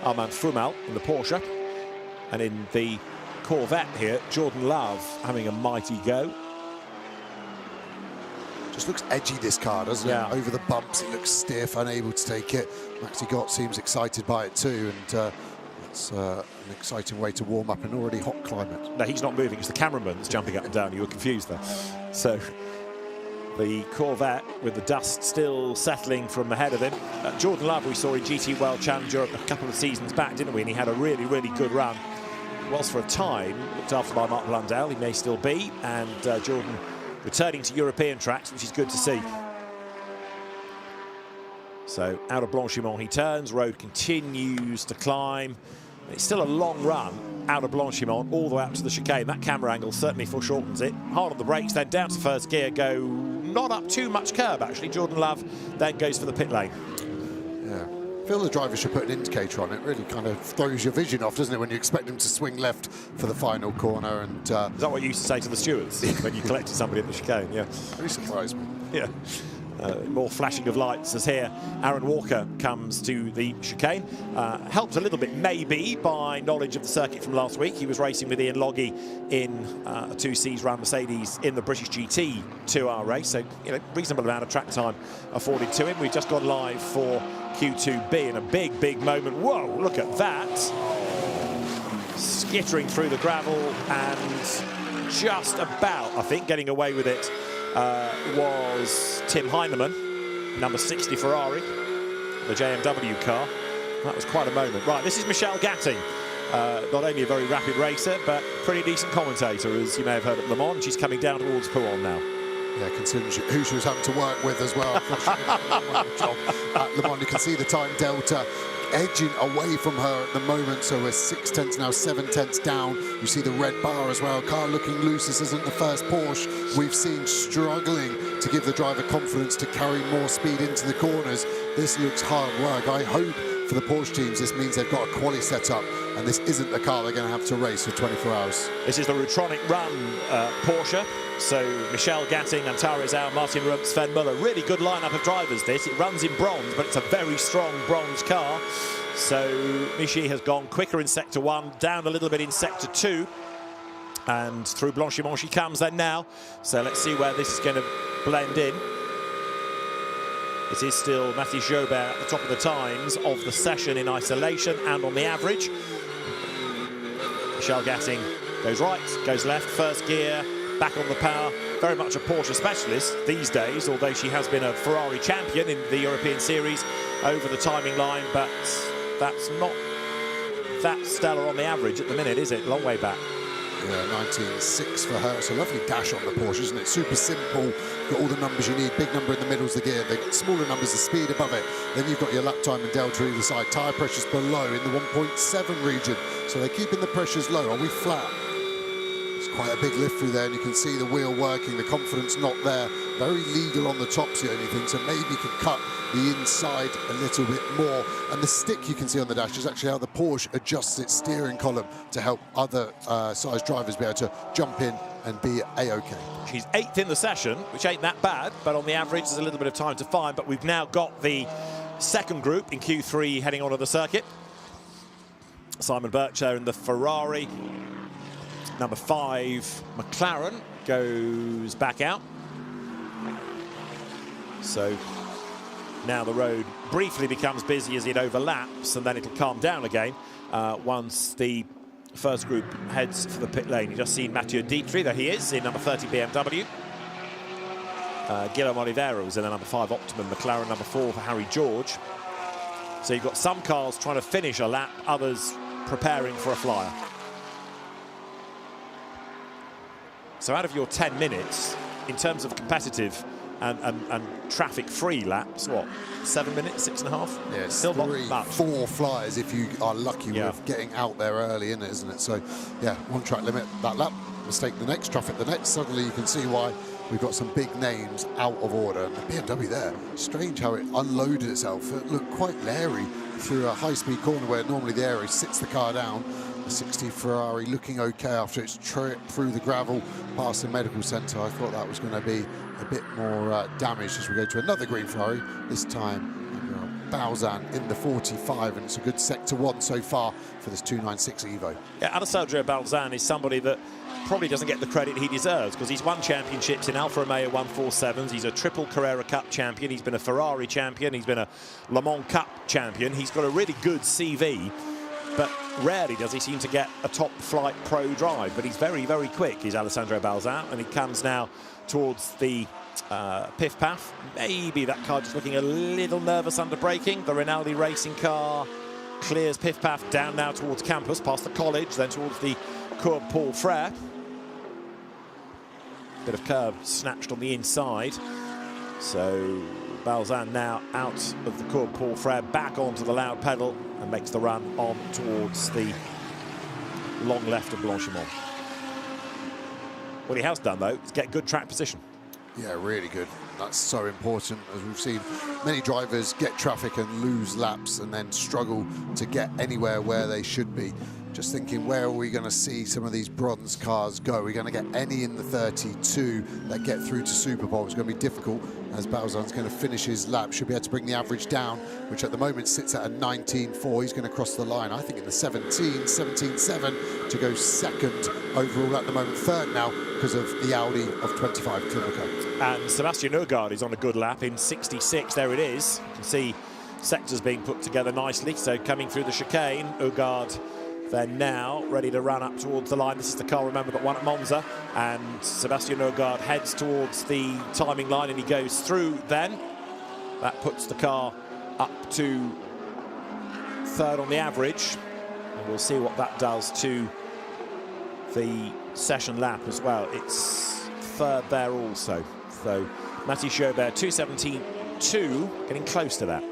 Armand Frumal in the Porsche, and in the Corvette here, Jordan Love having a mighty go. Just looks edgy, this car, doesn't it? Over the bumps, it looks stiff, unable to take it. Maxi Gott seems excited by it too, and it's an exciting way to warm up an already hot climate. No, he's not moving, it's the cameraman that's jumping up and down. You were confused there. So the Corvette with the dust still settling from ahead of him. Jordan Love we saw in GT World Challenge Europe a couple of seasons back, didn't we? And he had a really, really good run. Was for a time looked after by Mark Blundell, he may still be, and Jordan returning to European tracks, which is good to see. So out of Blanchimont he turns, road continues to climb. It's still a long run out of Blanchimont all the way up to the chicane. That camera angle certainly foreshortens it. Hard on the brakes, then down to first gear, go not up too much curb actually. Jordan Love then goes for the pit lane. Yeah. I feel the driver should put an indicator on it. Really kind of throws your vision off, doesn't it, when you expect him to swing left for the final corner. And is that what you used to say to the stewards when you collected somebody at the chicane? Yeah. Really surprised me. Yeah. More flashing of lights as here Aaron Walker comes to the chicane. Helped a little bit maybe by knowledge of the circuit from last week. He was racing with Ian Logie in a 2Cs round Mercedes in the British GT 2-hour race, so reasonable amount of track time afforded to him. We've just gone live for Q2B in a big moment. Whoa, look at that, skittering through the gravel and just about, I think, getting away with it was Tim Heinemann, number 60 Ferrari, the JMW car. That was quite a moment. Right, this is Michelle Gatting, not only a very rapid racer, but pretty decent commentator, as you may have heard at Le Mans. She's coming down towards Pouhon now. Yeah, considering who she was having to work with as well. Job at Le Mans. You can see the time delta edging away from her at the moment, so we're 6 tenths now, 7 tenths down. You see the red bar as well. Car looking loose. This isn't the first Porsche we've seen struggling to give the driver confidence to carry more speed into the corners. This looks hard work. I hope for the Porsche teams this means they've got a quali set up, and this isn't the car they're going to have to race for 24 hours. This is the Rutronic Run Porsche. So Michelle Gatting, Antares Au, Martin Rump, Sven Muller. Really good lineup of drivers this. It runs in bronze, but it's a very strong bronze car. So Michi has gone quicker in Sector 1, down a little bit in Sector 2. And through Blanchimont she comes then now. So let's see where this is going to blend in. It is still Mathieu Jobert at the top of the times of the session in isolation and on the average. Michelle Gatting goes right, goes left, first gear, back on the power. Very much a Porsche specialist these days, although she has been a Ferrari champion in the European Series over the timing line, but that's not that stellar on the average at the minute, is it? Long way back. Yeah, 19.6 for her. It's a lovely dash on the Porsche, isn't it? Super simple. Got all the numbers you need. Big number in the middle is the gear. The smaller numbers, the speed above it. Then you've got your lap time and delta either side. Tyre pressures below in the 1.7 region. So they're keeping the pressures low. Are we flat? It's quite a big lift through there, and you can see the wheel working. The confidence not there. Very legal on the top's the only thing. So maybe you could cut the inside a little bit more. And the stick you can see on the dash is actually how the Porsche adjusts its steering column to help other size drivers be able to jump in and be A-OK. She's 8th in the session, which ain't that bad, but on the average there's a little bit of time to find. But we've now got the second group in Q3 heading onto the circuit. Simon Bircher in the Ferrari. Number 5, McLaren, goes back out. So now the road briefly becomes busy as it overlaps, and then it'll calm down again once the first group heads for the pit lane. You've just seen Mathieu Dietrich, there he is, in number 30 BMW. Guillermo Oliveira was in the number 5 Optimum, McLaren number 4 for Harry George. So you've got some cars trying to finish a lap, others preparing for a flyer. So out of your 10 minutes, in terms of competitive and traffic-free laps, what, 7 minutes, 6.5? Yeah, still not much. 4 flyers if you are lucky with getting out there early, isn't it? So, yeah, 1 track limit that lap, mistake the next, traffic the next. Suddenly you can see why we've got some big names out of order. And the BMW there, strange how it unloaded itself. It looked quite leery through a high-speed corner where normally the aero sits the car down. The 60 Ferrari looking okay after its trip through the gravel past the medical centre. I thought that was going to be a bit more damaged as we go to another green Ferrari. This time, Balzan in the 45, and it's a good sector 1 so far for this 296 Evo. Yeah, Alessandro Balzan is somebody that probably doesn't get the credit he deserves, because he's won championships in Alfa Romeo 147s. He's a triple Carrera Cup champion. He's been a Ferrari champion. He's been a Le Mans Cup champion. He's got a really good CV, but rarely does he seem to get a top flight pro drive. But he's very, very quick, he's Alessandro Balzan, and he comes now towards the Piff Paff. Maybe that car just looking a little nervous under braking. The Rinaldi racing car clears Piff Paff down now towards campus, past the college, then towards the Cours Paul Frère. Bit of curb snatched on the inside. So Balzan now out of the Cours Paul Frère, back onto the loud pedal, and makes the run on towards the long left of Blanchimont. What he has done, though, is get good track position. Yeah, really good. That's so important, as we've seen many drivers get traffic and lose laps and then struggle to get anywhere where they should be. Just thinking, where are we going to see some of these bronze cars go? Are we going to get any in the 32 that get through to Superpole? It's going to be difficult, as Balzan's going to finish his lap. Should be able to bring the average down, which at the moment sits at a 19.4. He's going to cross the line, I think, in the 17.7 to go second overall at the moment. Third now because of the Audi of 25 Climaco. And Sebastian Oegaard is on a good lap in 66. There it is. You can see sectors being put together nicely. So coming through the chicane, Oegaard then now ready to run up towards the line. This is the car, remember, that won at Monza. And Sebastian Oegaard heads towards the timing line, and he goes through then. That puts the car up to third on the average. And we'll see what that does to the session lap as well. It's third there also. So Mathieu Jaubert, 2:17.2, getting close to that.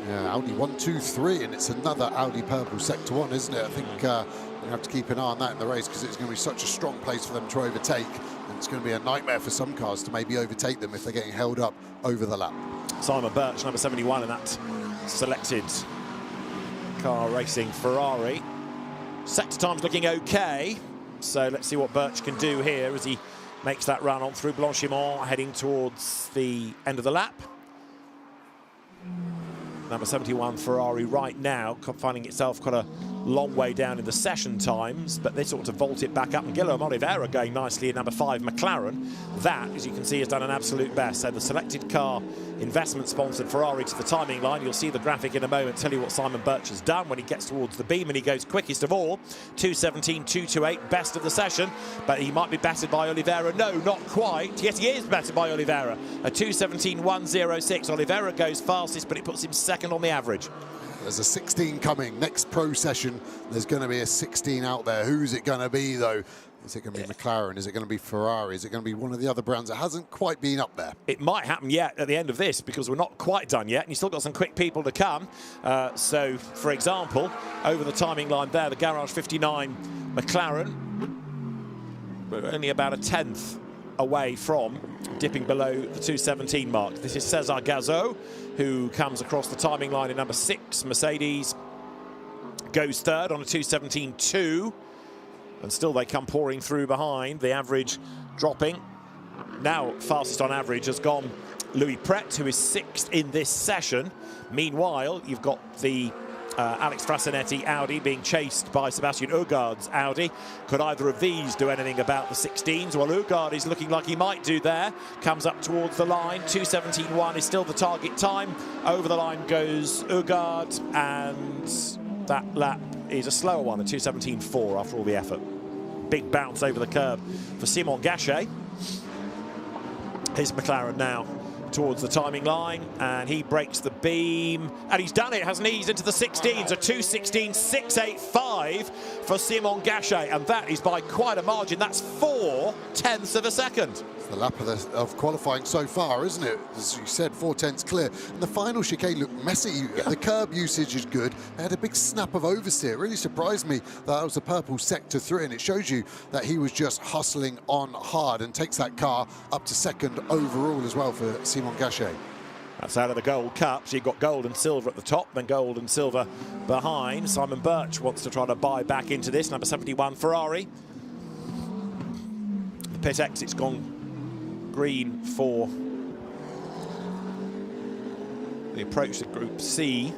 Yeah, Audi 1, 2, 3, and it's another Audi purple sector 1, isn't it? I think we're going to have to keep an eye on that in the race, because it's going to be such a strong place for them to overtake, and it's going to be a nightmare for some cars to maybe overtake them if they're getting held up over the lap. Simon Birch, number 71 in that selected car racing Ferrari. Sector time's looking okay, so let's see what Birch can do here as he makes that run on through Blanchimont, heading towards the end of the lap. Number 71 Ferrari right now finding itself quite a long way down in the session times, but they sort of vault it back up. And Guillermo Oliveira going nicely in number 5 McLaren. That, as you can see, has done an absolute best. So the selected car investment sponsored Ferrari to the timing line. You'll see the graphic in a moment, tell you what Simon Birch has done when he gets towards the beam, and he goes quickest of all. 2:17.228, best of the session, but he might be battered by Oliveira. No, not quite. Yes, he is battered by Oliveira. A 2:17.106. Oliveira goes fastest, but it puts him second on the average. There's a 16 coming. Next pro session, there's going to be a 16 out there. Who's it going to be, though? Is it going to be McLaren? Is it going to be Ferrari? Is it going to be one of the other brands that hasn't quite been up there? It might happen yet at the end of this, because we're not quite done yet, and you've still got some quick people to come. So, for example, over the timing line there, the Garage 59 McLaren, we're only about a tenth away from dipping below the 2:17 mark. This is Cesar Gazot, who comes across the timing line in number 6. Mercedes goes third on a 2:17.2, and still they come pouring through behind, the average dropping. Now fastest on average has gone Louis Pret, who is 6th in this session. Meanwhile, you've got the Alex Frasinetti Audi being chased by Sebastian Oegaard's Audi. Could either of these do anything about the 16s? Well, Oegaard is looking like he might do there. Comes up towards the line. 2:17.1 is still the target time. Over the line goes Oegaard, and that lap is a slower one, a 2:17.4 after all the effort. Big bounce over the curb for Simon Gachet. Here's McLaren now towards the timing line, and he breaks the beam, and he's done it, hasn't he? He's into the 16s, a 2:16.685 for Simon Gachet, and that is by quite a margin. That's 4/10 of a second. It's the lap of qualifying so far, isn't it? As you said, 4/10 clear. And the final chicane looked messy. Yeah. The curb usage is good. They had a big snap of oversteer. It really surprised me that was the purple sector 3, and it shows you that he was just hustling on hard and takes that car up to second overall as well for Simon Gachet. That's out of the Gold Cup. So you've got gold and silver at the top, then gold and silver behind. Simon Birch wants to try to buy back into this, number 71 Ferrari. The pit exit's gone green for the approach to Group C.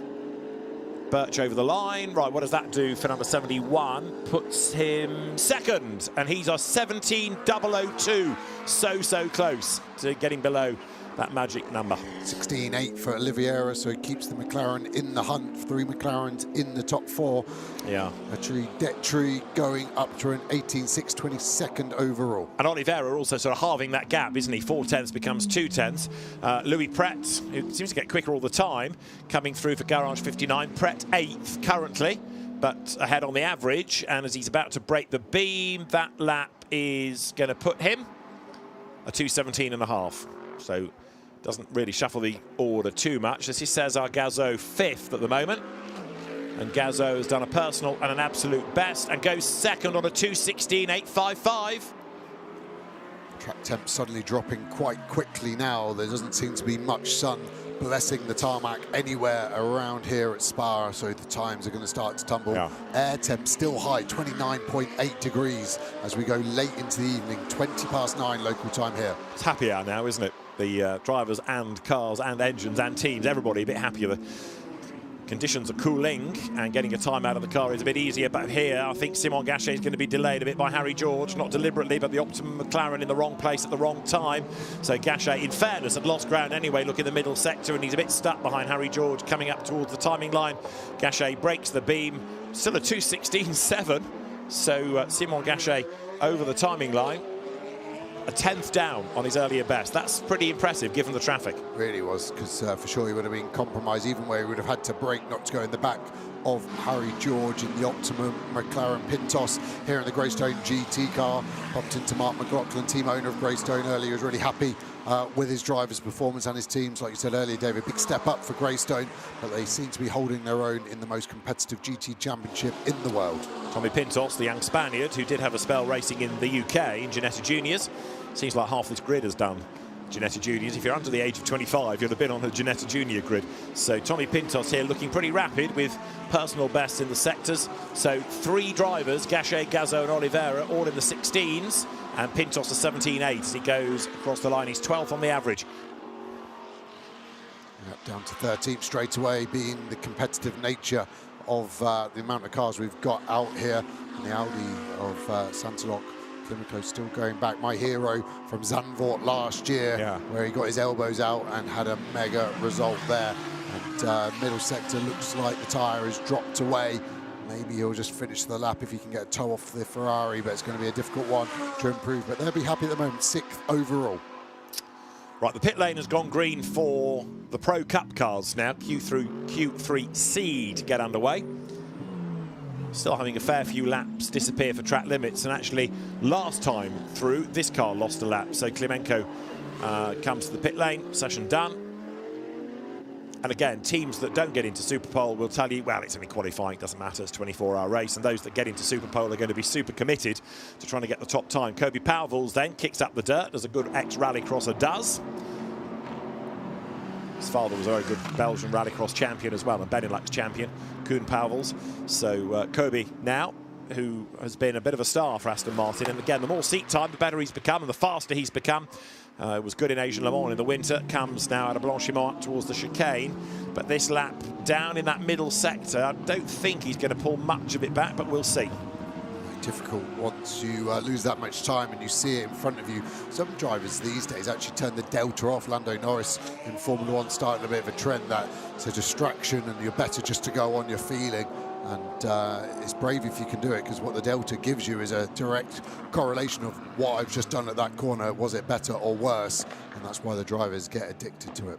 Birch over the line. Right, what does that do for number 71? Puts him second, and he's a 17.002. So close to getting below that magic number. 16.8 for Oliveira, so he keeps the McLaren in the hunt. 3 McLarens in the top 4. Yeah. Detry going up to an 18.6, 22nd overall. And Oliveira also sort of halving that gap, isn't he? 4/10 becomes 2/10. Louis Pret, who seems to get quicker all the time, coming through for Garage 59. Pret 8th currently, but ahead on the average. And as he's about to break the beam, that lap is going to put him a 2:17.5. So doesn't really shuffle the order too much. This is Cesar Gazot 5th at the moment. And Gazot has done a personal and an absolute best and goes second on a 2:16.855. Track temp suddenly dropping quite quickly now. There doesn't seem to be much sun blessing the tarmac anywhere around here at Spa, so the times are going to start to tumble. Yeah. Air temp still high, 29.8 degrees as we go late into the evening, 9:20 local time here. It's happy hour now, isn't it? The drivers and cars and engines and teams, everybody a bit happier. The conditions are cooling and getting a time out of the car is a bit easier, but here I think Simon Gachet is going to be delayed a bit by Harry George, not deliberately, but the Optimum McLaren in the wrong place at the wrong time. So Gachet, in fairness, had lost ground anyway. Look in the middle sector, and he's a bit stuck behind Harry George coming up towards the timing line. Gachet breaks the beam, still a 2:16.7. So Simon Gachet over the timing line, a 10th down on his earlier best. That's pretty impressive given the traffic. Really was, because for sure he would have been compromised, even where he would have had to brake not to go in the back of Harry George in the Optimum McLaren Pintos here in the Greystone GT car. Popped into Mark McLaughlin, team owner of Greystone earlier, was really happy with his driver's performance and his team's. Like you said earlier, David, big step up for Greystone, but they seem to be holding their own in the most competitive GT championship in the world. Tommy Pintos, the young Spaniard, who did have a spell racing in the UK in Ginetta Juniors. Seems like half this grid has done Ginetta Juniors. If you're under the age of 25, you'd have been on a Ginetta Junior grid. So Tommy Pintos here looking pretty rapid with personal bests in the sectors. So 3 drivers, Gachet, Gazot and Oliveira, all in the 16s, and Pintos a 17.8 as he goes across the line. He's 12th on the average. Down to 13th straight away, being the competitive nature of the amount of cars we've got out here. And the Audi of Santalok Klimico still going back. My hero from Zandvoort last year, where he got his elbows out and had a mega result there. And middle sector looks like the tyre has dropped away. Maybe he'll just finish the lap if he can get a toe off the Ferrari, but it's going to be a difficult one to improve. But they'll be happy at the moment, 6th overall. Right, the pit lane has gone green for the Pro Cup cars now, Q3C to get underway. Still having a fair few laps disappear for track limits, and actually last time through this car lost a lap, so Klimenko comes to the pit lane. Session done. And again, teams that don't get into Superpole will tell you, well, it's only qualifying, it doesn't matter, it's a 24-hour race, and those that get into Superpole are going to be super committed to trying to get the top time. Kobe Pauwels then kicks up the dirt, as a good ex-rallycrosser does. His father was a very good Belgian rallycross champion as well, and Benelux champion, Koen Pauwels. So Kobe now, who has been a bit of a star for Aston Martin, and again, the more seat time, the better he's become, and the faster he's become. It was good in Asian Le Mans in the winter, comes now out of Blanchimont up towards the chicane, but this lap down in that middle sector, I don't think he's going to pull much of it back, but we'll see. Difficult once you lose that much time and you see it in front of you. Some drivers these days actually turn the delta off. Lando Norris in Formula 1 started a bit of a trend that it's a distraction and you're better just to go on your feeling. And it's brave if you can do it, because what the Delta gives you is a direct correlation of what I've just done at that corner. Was it better or worse? And that's why the drivers get addicted to it.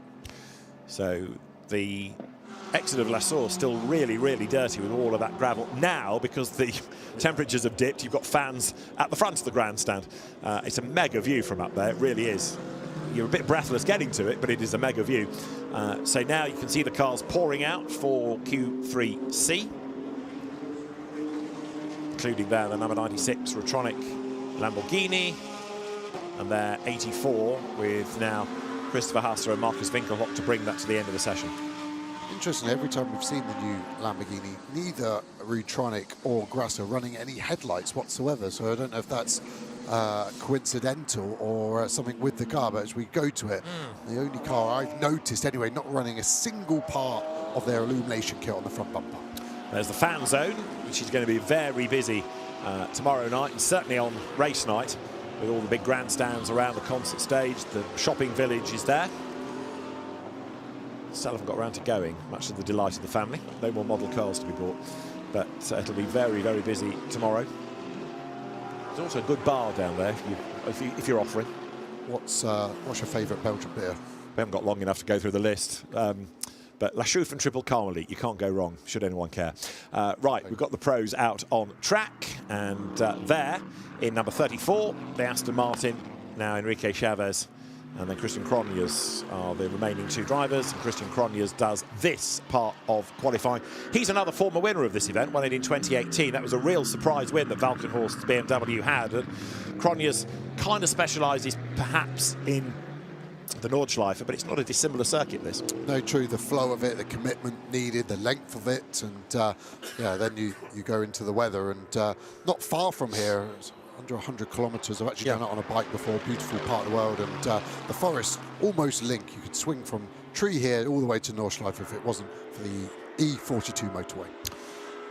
So the exit of La Source still really, really dirty with all of that gravel. Now, because the temperatures have dipped, you've got fans at the front of the grandstand. It's a mega view from up there, it really is. You're a bit breathless getting to it, but it is a mega view. So now you can see the cars pouring out for Q3C, including there the number 96 Rotronic Lamborghini, and their 84 with now Christopher Hasser and Marcus Winkelhock to bring that to the end of the session. Interestingly, every time we've seen the new Lamborghini, neither Rotronic or Grasser running any headlights whatsoever. So I don't know if that's coincidental or something with the car, but as we go to it, the only car I've noticed anyway not running a single part of their illumination kit on the front bumper. There's the fan zone, which is going to be very busy tomorrow night, and certainly on race night, with all the big grandstands around the concert stage. The shopping village is there. Still haven't got around to going, much to the delight of the family. No more model cars to be bought, but it'll be very, very busy tomorrow. There's also a good bar down there if you're offering. What's your favourite Belgian beer? We haven't got long enough to go through the list. But La Chouffe and Triple Carmelite, you can't go wrong, should anyone care. Right, we've got the pros out on track, and there, in number 34, the Aston Martin, now Enrique Chavez, and then Christian Cronjes are the remaining two drivers. And Christian Cronjes does this part of qualifying. He's another former winner of this event, won it in 2018. That was a real surprise win that Valkenhorst's BMW had. And Cronjes kind of specialises perhaps in the Nordschleife, but it's not a dissimilar circuit, this. No, true, the flow of it, the commitment needed, the length of it, and yeah, then you go into the weather, and not far from here, under 100 kilometres. I've actually done it on a bike before, beautiful part of the world, and the forest almost link. You could swing from Tree here all the way to Nordschleife if it wasn't for the E42 motorway.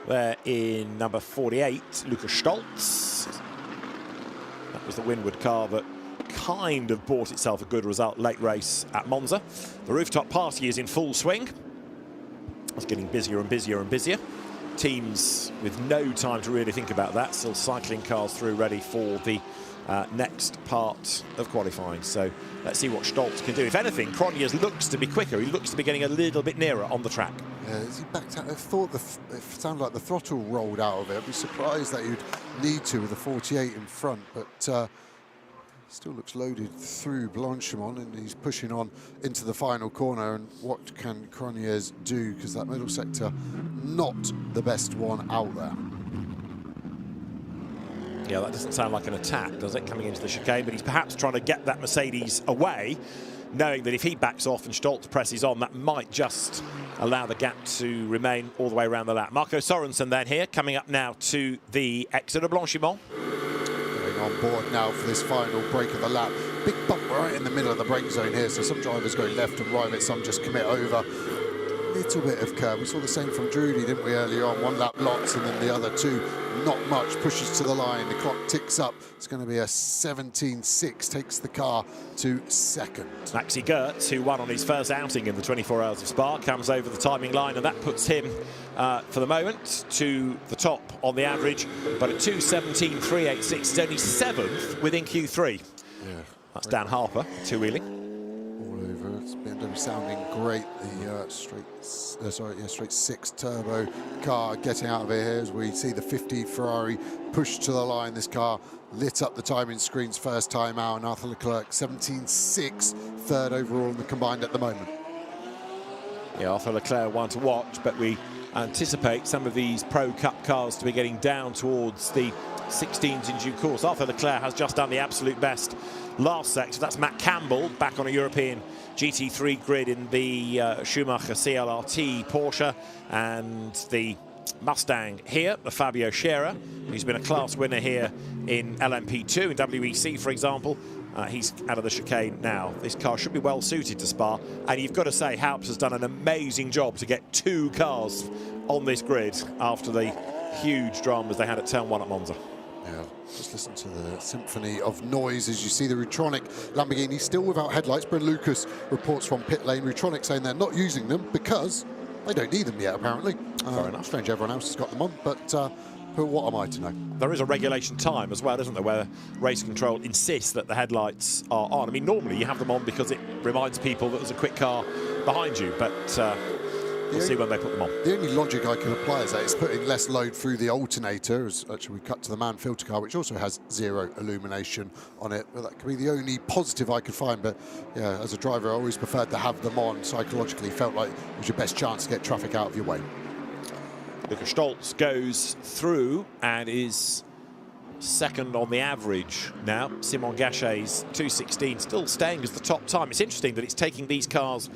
There in number 48, Lukas Stolz. That was the Windward car that kind of bought itself a good result late race at Monza. The rooftop party is in full swing. It's getting busier and busier and busier. Teams with no time to really think about that, still cycling cars through ready for the next part of qualifying. So let's see what Stolz can do. If anything, Cronjes looks to be quicker. He looks to be getting a little bit nearer on the track. Yeah, as he backed out, I thought it sounded like the throttle rolled out of it. I'd be surprised that you'd need to with the 48 in front, but still looks loaded through Blanchimont, and he's pushing on into the final corner. And what can Cronjes do? Because that middle sector, not the best one out there. Yeah, that doesn't sound like an attack, does it, coming into the chicane? But he's perhaps trying to get that Mercedes away, knowing that if he backs off and Stolz presses on, that might just allow the gap to remain all the way around the lap. Marco Sorensen then here, coming up now to the exit of Blanchimont. On board now for this final break of the lap. Big bump right in the middle of the brake zone here, so some drivers go left and right, some just commit over. Little bit of curve. We saw the same from Drudy, didn't we, earlier on? One lap lots, and then the other two, not much. Pushes to the line, the clock ticks up. It's going to be a 17.6, takes the car to second. Maxi Gertz, who won on his first outing in the 24 Hours of Spa, comes over the timing line, and that puts him, for the moment, to the top on the average. But at 2:17.386, is only 7th within Q3. Yeah. That's Dan Harper, two-wheeling. It's BMW sounding great. The straight 6 turbo car getting out of it here as we see the 50 Ferrari push to the line. This car lit up the timing screens first time out, and Arthur Leclerc 17.6, third overall in the combined at the moment. Yeah, Arthur Leclerc one to watch, but we anticipate some of these Pro Cup cars to be getting down towards the 16s in due course. Arthur Leclerc has just done the absolute best last sector. That's Matt Campbell back on a European GT3 grid in the Schumacher CLRT Porsche, and the Mustang here, the Fabio Scherer, who's been a class winner here in LMP2, in WEC for example. He's out of the chicane now. This car should be well suited to Spa, and you've got to say Halps has done an amazing job to get 2 cars on this grid after the huge dramas they had at Turn 1 at Monza. Yeah, just listen to the symphony of noise as you see the Rotronic Lamborghini still without headlights. Bryn Lucas reports from pit lane, Rotronic saying they're not using them because they don't need them yet, apparently. Fair enough. Strange everyone else has got them on, but what am I to know? There is a regulation time as well, isn't there, where race control insists that the headlights are on. I mean, normally you have them on because it reminds people that there's a quick car behind you, but we'll see when they put them on. The only logic I can apply is that it's putting less load through the alternator, as actually we cut to the man filter car, which also has zero illumination on it. But that could be the only positive I could find. But yeah, as a driver, I always preferred to have them on. Psychologically, felt like it was your best chance to get traffic out of your way. Lukas Stolz goes through and is second on the average now. Simon Gachet's 2:16 still staying as the top time. It's interesting that it's taking these cars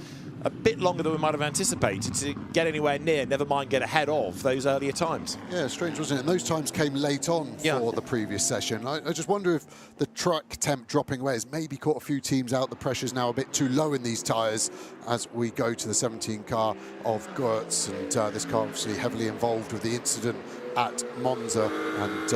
a bit longer than we might have anticipated to get anywhere near, never mind get ahead of those earlier times. Yeah, strange, wasn't it? And those times came late on for the previous session. I just wonder if the track temp dropping away has maybe caught a few teams out. The pressure's now a bit too low in these tyres as we go to the 17 car of Goertz. And this car obviously heavily involved with the incident at Monza, and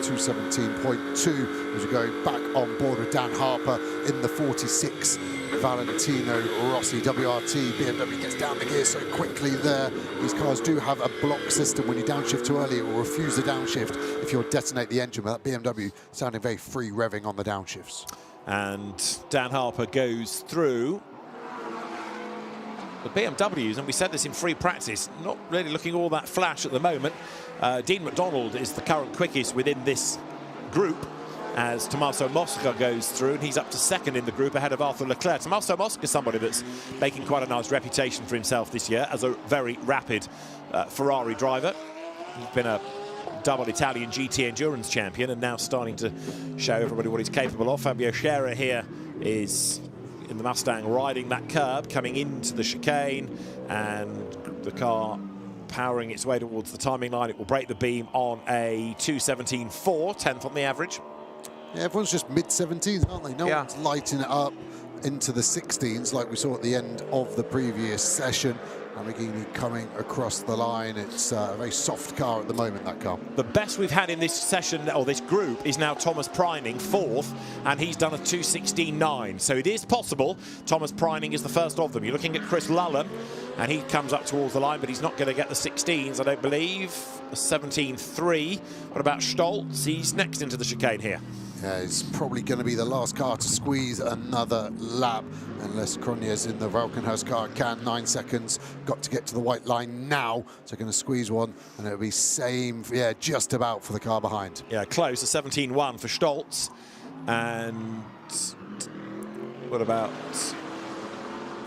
217.2 as we go back on board with Dan Harper in the 46. Valentino Rossi WRT. BMW gets down the gear so quickly there. These cars do have a block system. When you downshift too early, it will refuse the downshift if you detonate the engine. But that BMW sounding very free revving on the downshifts. And Dan Harper goes through. The BMWs, and we said this in free practice, not really looking all that flash at the moment. Dean McDonald is the current quickest within this group, as Tommaso Mosca goes through, and he's up to second in the group ahead of Arthur Leclerc. Tommaso Mosca is somebody that's making quite a nice reputation for himself this year as a very rapid Ferrari driver. He's been a double Italian GT Endurance champion and now starting to show everybody what he's capable of. Fabio Scherer here is in the Mustang riding that curb, coming into the chicane, and the car powering its way towards the timing line. It will break the beam on a 2:17.4, 10th on the average. Yeah, everyone's just mid-17s, aren't they? No one's lighting it up into the 16s like we saw at the end of the previous session. Lamborghini coming across the line. It's a very soft car at the moment, that car. The best we've had in this session, or this group, is now Thomas Preining, fourth, and he's done a 2:16.9. So it is possible Thomas Preining is the first of them. You're looking at Chris Lullen, and he comes up towards the line, but he's not going to get the 16s, I don't believe. A 17.3. What about Stolz? He's next into the chicane here. Yeah, it's probably going to be the last car to squeeze another lap, unless Cronjes in the Valkenhurst car can. 9 seconds, got to get to the white line now, so going to squeeze one, and it'll be same, yeah, just about for the car behind. Yeah, close, a 17.1 for Stolz. And what about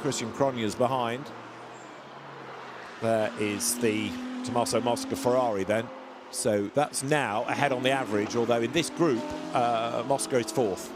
Christian Cronjes behind? There is the Tommaso Mosca Ferrari then. So that's now ahead on the average, although in this group, Mosca is fourth.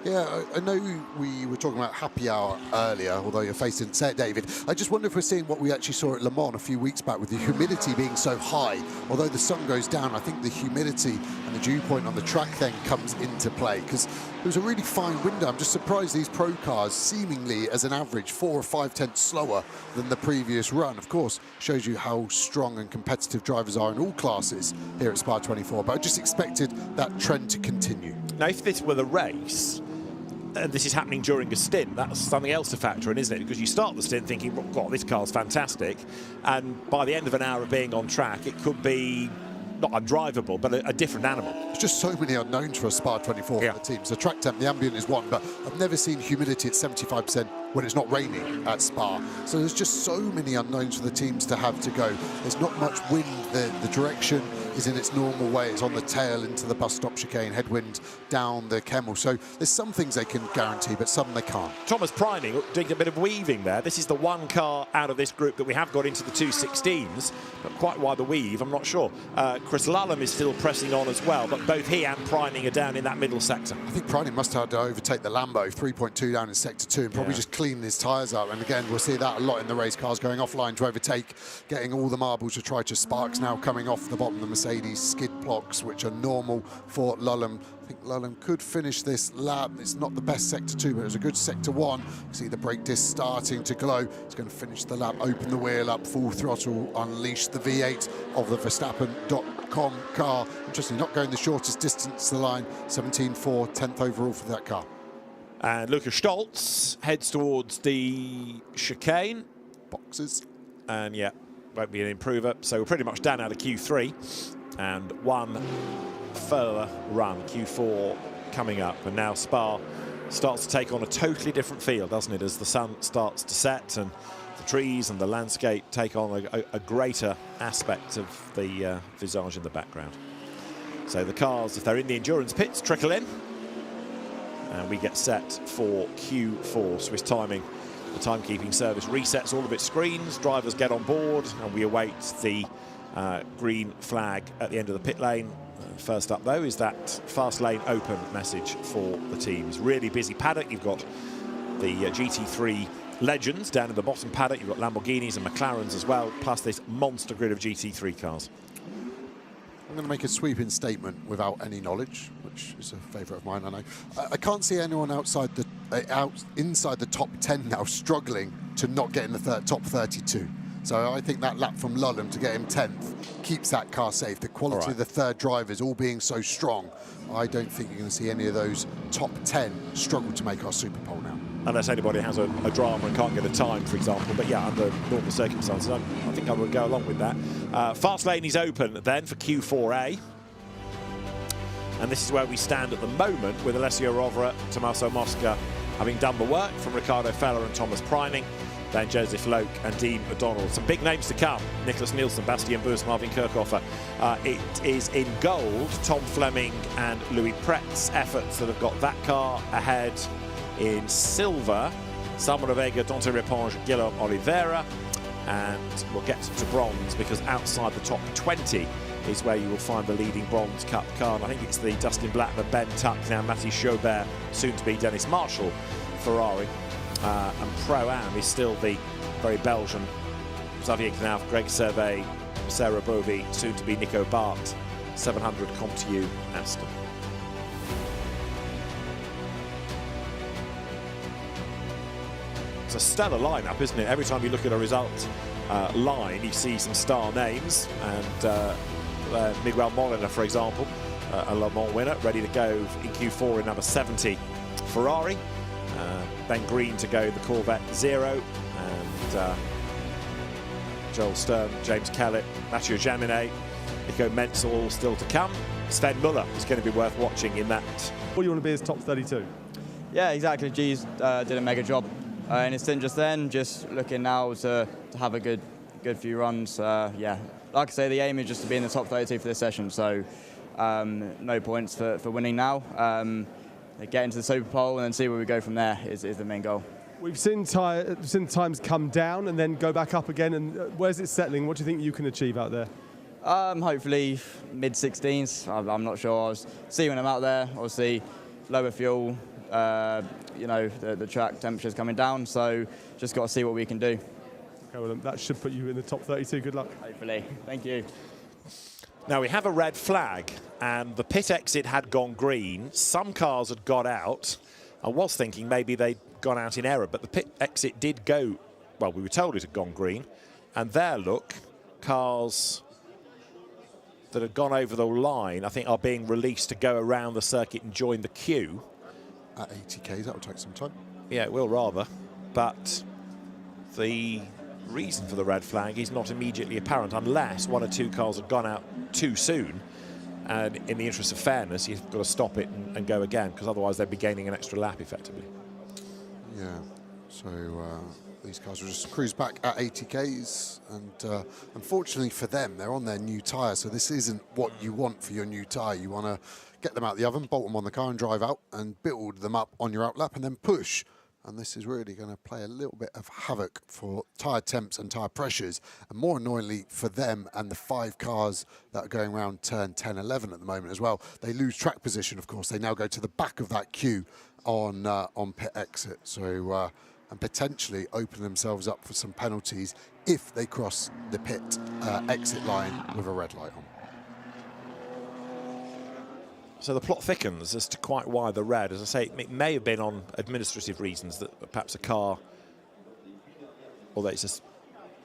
Yeah, I know we were talking about happy hour earlier, although your face didn't say it, David. I just wonder if we're seeing what we actually saw at Le Mans a few weeks back with the humidity being so high. Although the sun goes down, I think the humidity and the dew point on the track then comes into play, because it was a really fine window. I'm just surprised these pro cars, seemingly as an average, 4 or 5 tenths slower than the previous run. Of course, shows you how strong and competitive drivers are in all classes here at Spa 24, but I just expected that trend to continue. Now, if this were the race, and this is happening during a stint, that's something else to factor in, isn't it? Because you start the stint thinking, well, God, this car's fantastic, and by the end of an hour of being on track, it could be not undrivable, but a different animal. There's just so many unknowns for a Spa 24 for the teams. The track temp, the ambient is one, but I've never seen humidity at 75% when it's not raining at Spa. So there's just so many unknowns for the teams to have to go. There's not much wind. The direction is in its normal way. It's on the tail into the bus stop chicane, headwind down the Kemmel. So there's some things they can guarantee, but some they can't. Thomas Preining doing a bit of weaving there. This is the one car out of this group that we have got into the 2:16s, but quite why the weave, I'm not sure. Chris Lullen is still pressing on as well, but both he and Preining are down in that middle sector. I think Preining must have to overtake the Lambo, 3.2 down in sector 2, and probably just clean his tyres up. And again, we'll see that a lot in the race, cars going offline to overtake, getting all the marbles to try to Sparks now coming off the bottom of the Mercedes skid blocks, which are normal for Lullen. I think Lullen could finish this lap. It's not the best sector 2, but it was a good sector 1. You see the brake disc starting to glow. It's going to finish the lap, open the wheel up, full throttle, unleash the V8 of the Verstappen.com car. Interesting, not going the shortest distance to the line, 17.4, 10th overall for that car. And Lukas Stolz heads towards the chicane. Boxes. And yeah, won't be an improver. So we're pretty much down out of Q3, and one further run, Q4 coming up. And now Spa starts to take on a totally different feel, doesn't it, as the sun starts to set and the trees and the landscape take on a greater aspect of the visage in the background. So the cars, if they're in the endurance pits, trickle in, and we get set for Q4. Swiss Timing, the timekeeping service, resets all of its screens, drivers get on board, and we await the green flag at the end of the pit lane. First up, though, is that fast lane open message for the teams. Really busy paddock. You've got the GT3 legends down in the bottom paddock. You've got Lamborghinis and McLarens as well, plus this monster grid of GT3 cars. I'm going to make a sweeping statement without any knowledge, which is a favourite of mine, I know. I can't see anyone inside the top 10 now struggling to not get in the top 32. So I think that lap from Lulham to get him 10th keeps that car safe. The quality of the third drivers all being so strong, I don't think you're going to see any of those top 10 struggle to make our Superpole now. Unless anybody has a drama and can't get a time, for example. But yeah, under normal circumstances, I think I would go along with that. Fast lane is open then for Q4A. And this is where we stand at the moment, with Alessio Rovera, Tommaso Mosca having done the work from Ricardo Feller and Thomas Preining. Then Joseph Loke and Dean O'Donnell. Some big names to come. Nicholas Nielsen, Bastien Bus, Marvin Kirchhoffer. It is in gold, Tom Fleming and Louis Pret's efforts that have got that car ahead. In silver, Samuel Vega, Dante Reponge, Guillaume Oliveira. And we'll get to bronze, because outside the top 20 is where you will find the leading Bronze Cup car. And I think it's the Dustin Blackman, Ben Tuck, now Mathieu Chaubert, soon to be Dennis Marshall Ferrari. And Pro-Am is still the very Belgian Xavier Knauf, Greg Servet, Sarah Bovey, soon to be Nico Bart, 700 Comptieu Aston. It's a stellar lineup, isn't it? Every time you look at a result line, you see some star names, and Miguel Molina, for example, a Le Mans winner, ready to go in Q4 in number 70 Ferrari. Ben Green to go the Corvette Zero, and Joel Stern, James Kellett, Mathieu Jaminet, Nico Menzel all still to come. Sven Muller is going to be worth watching in that. What do you want to be as top 32? Yeah, exactly. G's did a mega job in his stint just then. Just looking now to have a good few runs. Yeah, like I say, the aim is just to be in the top 32 for this session. So no points for winning now. Get into the Superpole and then see where we go from there is the main goal. We've seen times come down and then go back up again. And where's it settling? What do you think you can achieve out there? Hopefully mid-16s. I'm not sure. I'll see when I'm out there. Obviously, lower fuel. You know, the track temperature's coming down. So just got to see what we can do. Okay, well, that should put you in the top 32. Good luck. Hopefully. Thank you. Now we have a red flag, and the pit exit had gone green. Some cars had got out. I was thinking maybe they'd gone out in error, but the pit exit did go, well, we were told it had gone green. And there, look, cars that had gone over the line, I think, are being released to go around the circuit and join the queue. At 80Ks, that will take some time. Yeah, it will rather. But the reason for the red flag is not immediately apparent, unless one or two cars have gone out too soon, and in the interest of fairness you've got to stop it and go again, because otherwise they'd be gaining an extra lap effectively. Yeah, so these cars will just cruise back at 80Ks, and unfortunately for them, they're on their new tyre, so this isn't what you want for your new tyre. You want to get them out the oven, bolt them on the car and drive out, and build them up on your out lap and then push. And this is really going to play a little bit of havoc for tyre temps and tyre pressures, and more annoyingly for them and the 5 cars that are going around turn 10, 11 at the moment as well. They lose track position, of course. They now go to the back of that queue on pit exit, so and potentially open themselves up for some penalties if they cross the pit exit line with a red light on. So the plot thickens as to quite why the red. As I say, it may have been on administrative reasons that perhaps a car, although it's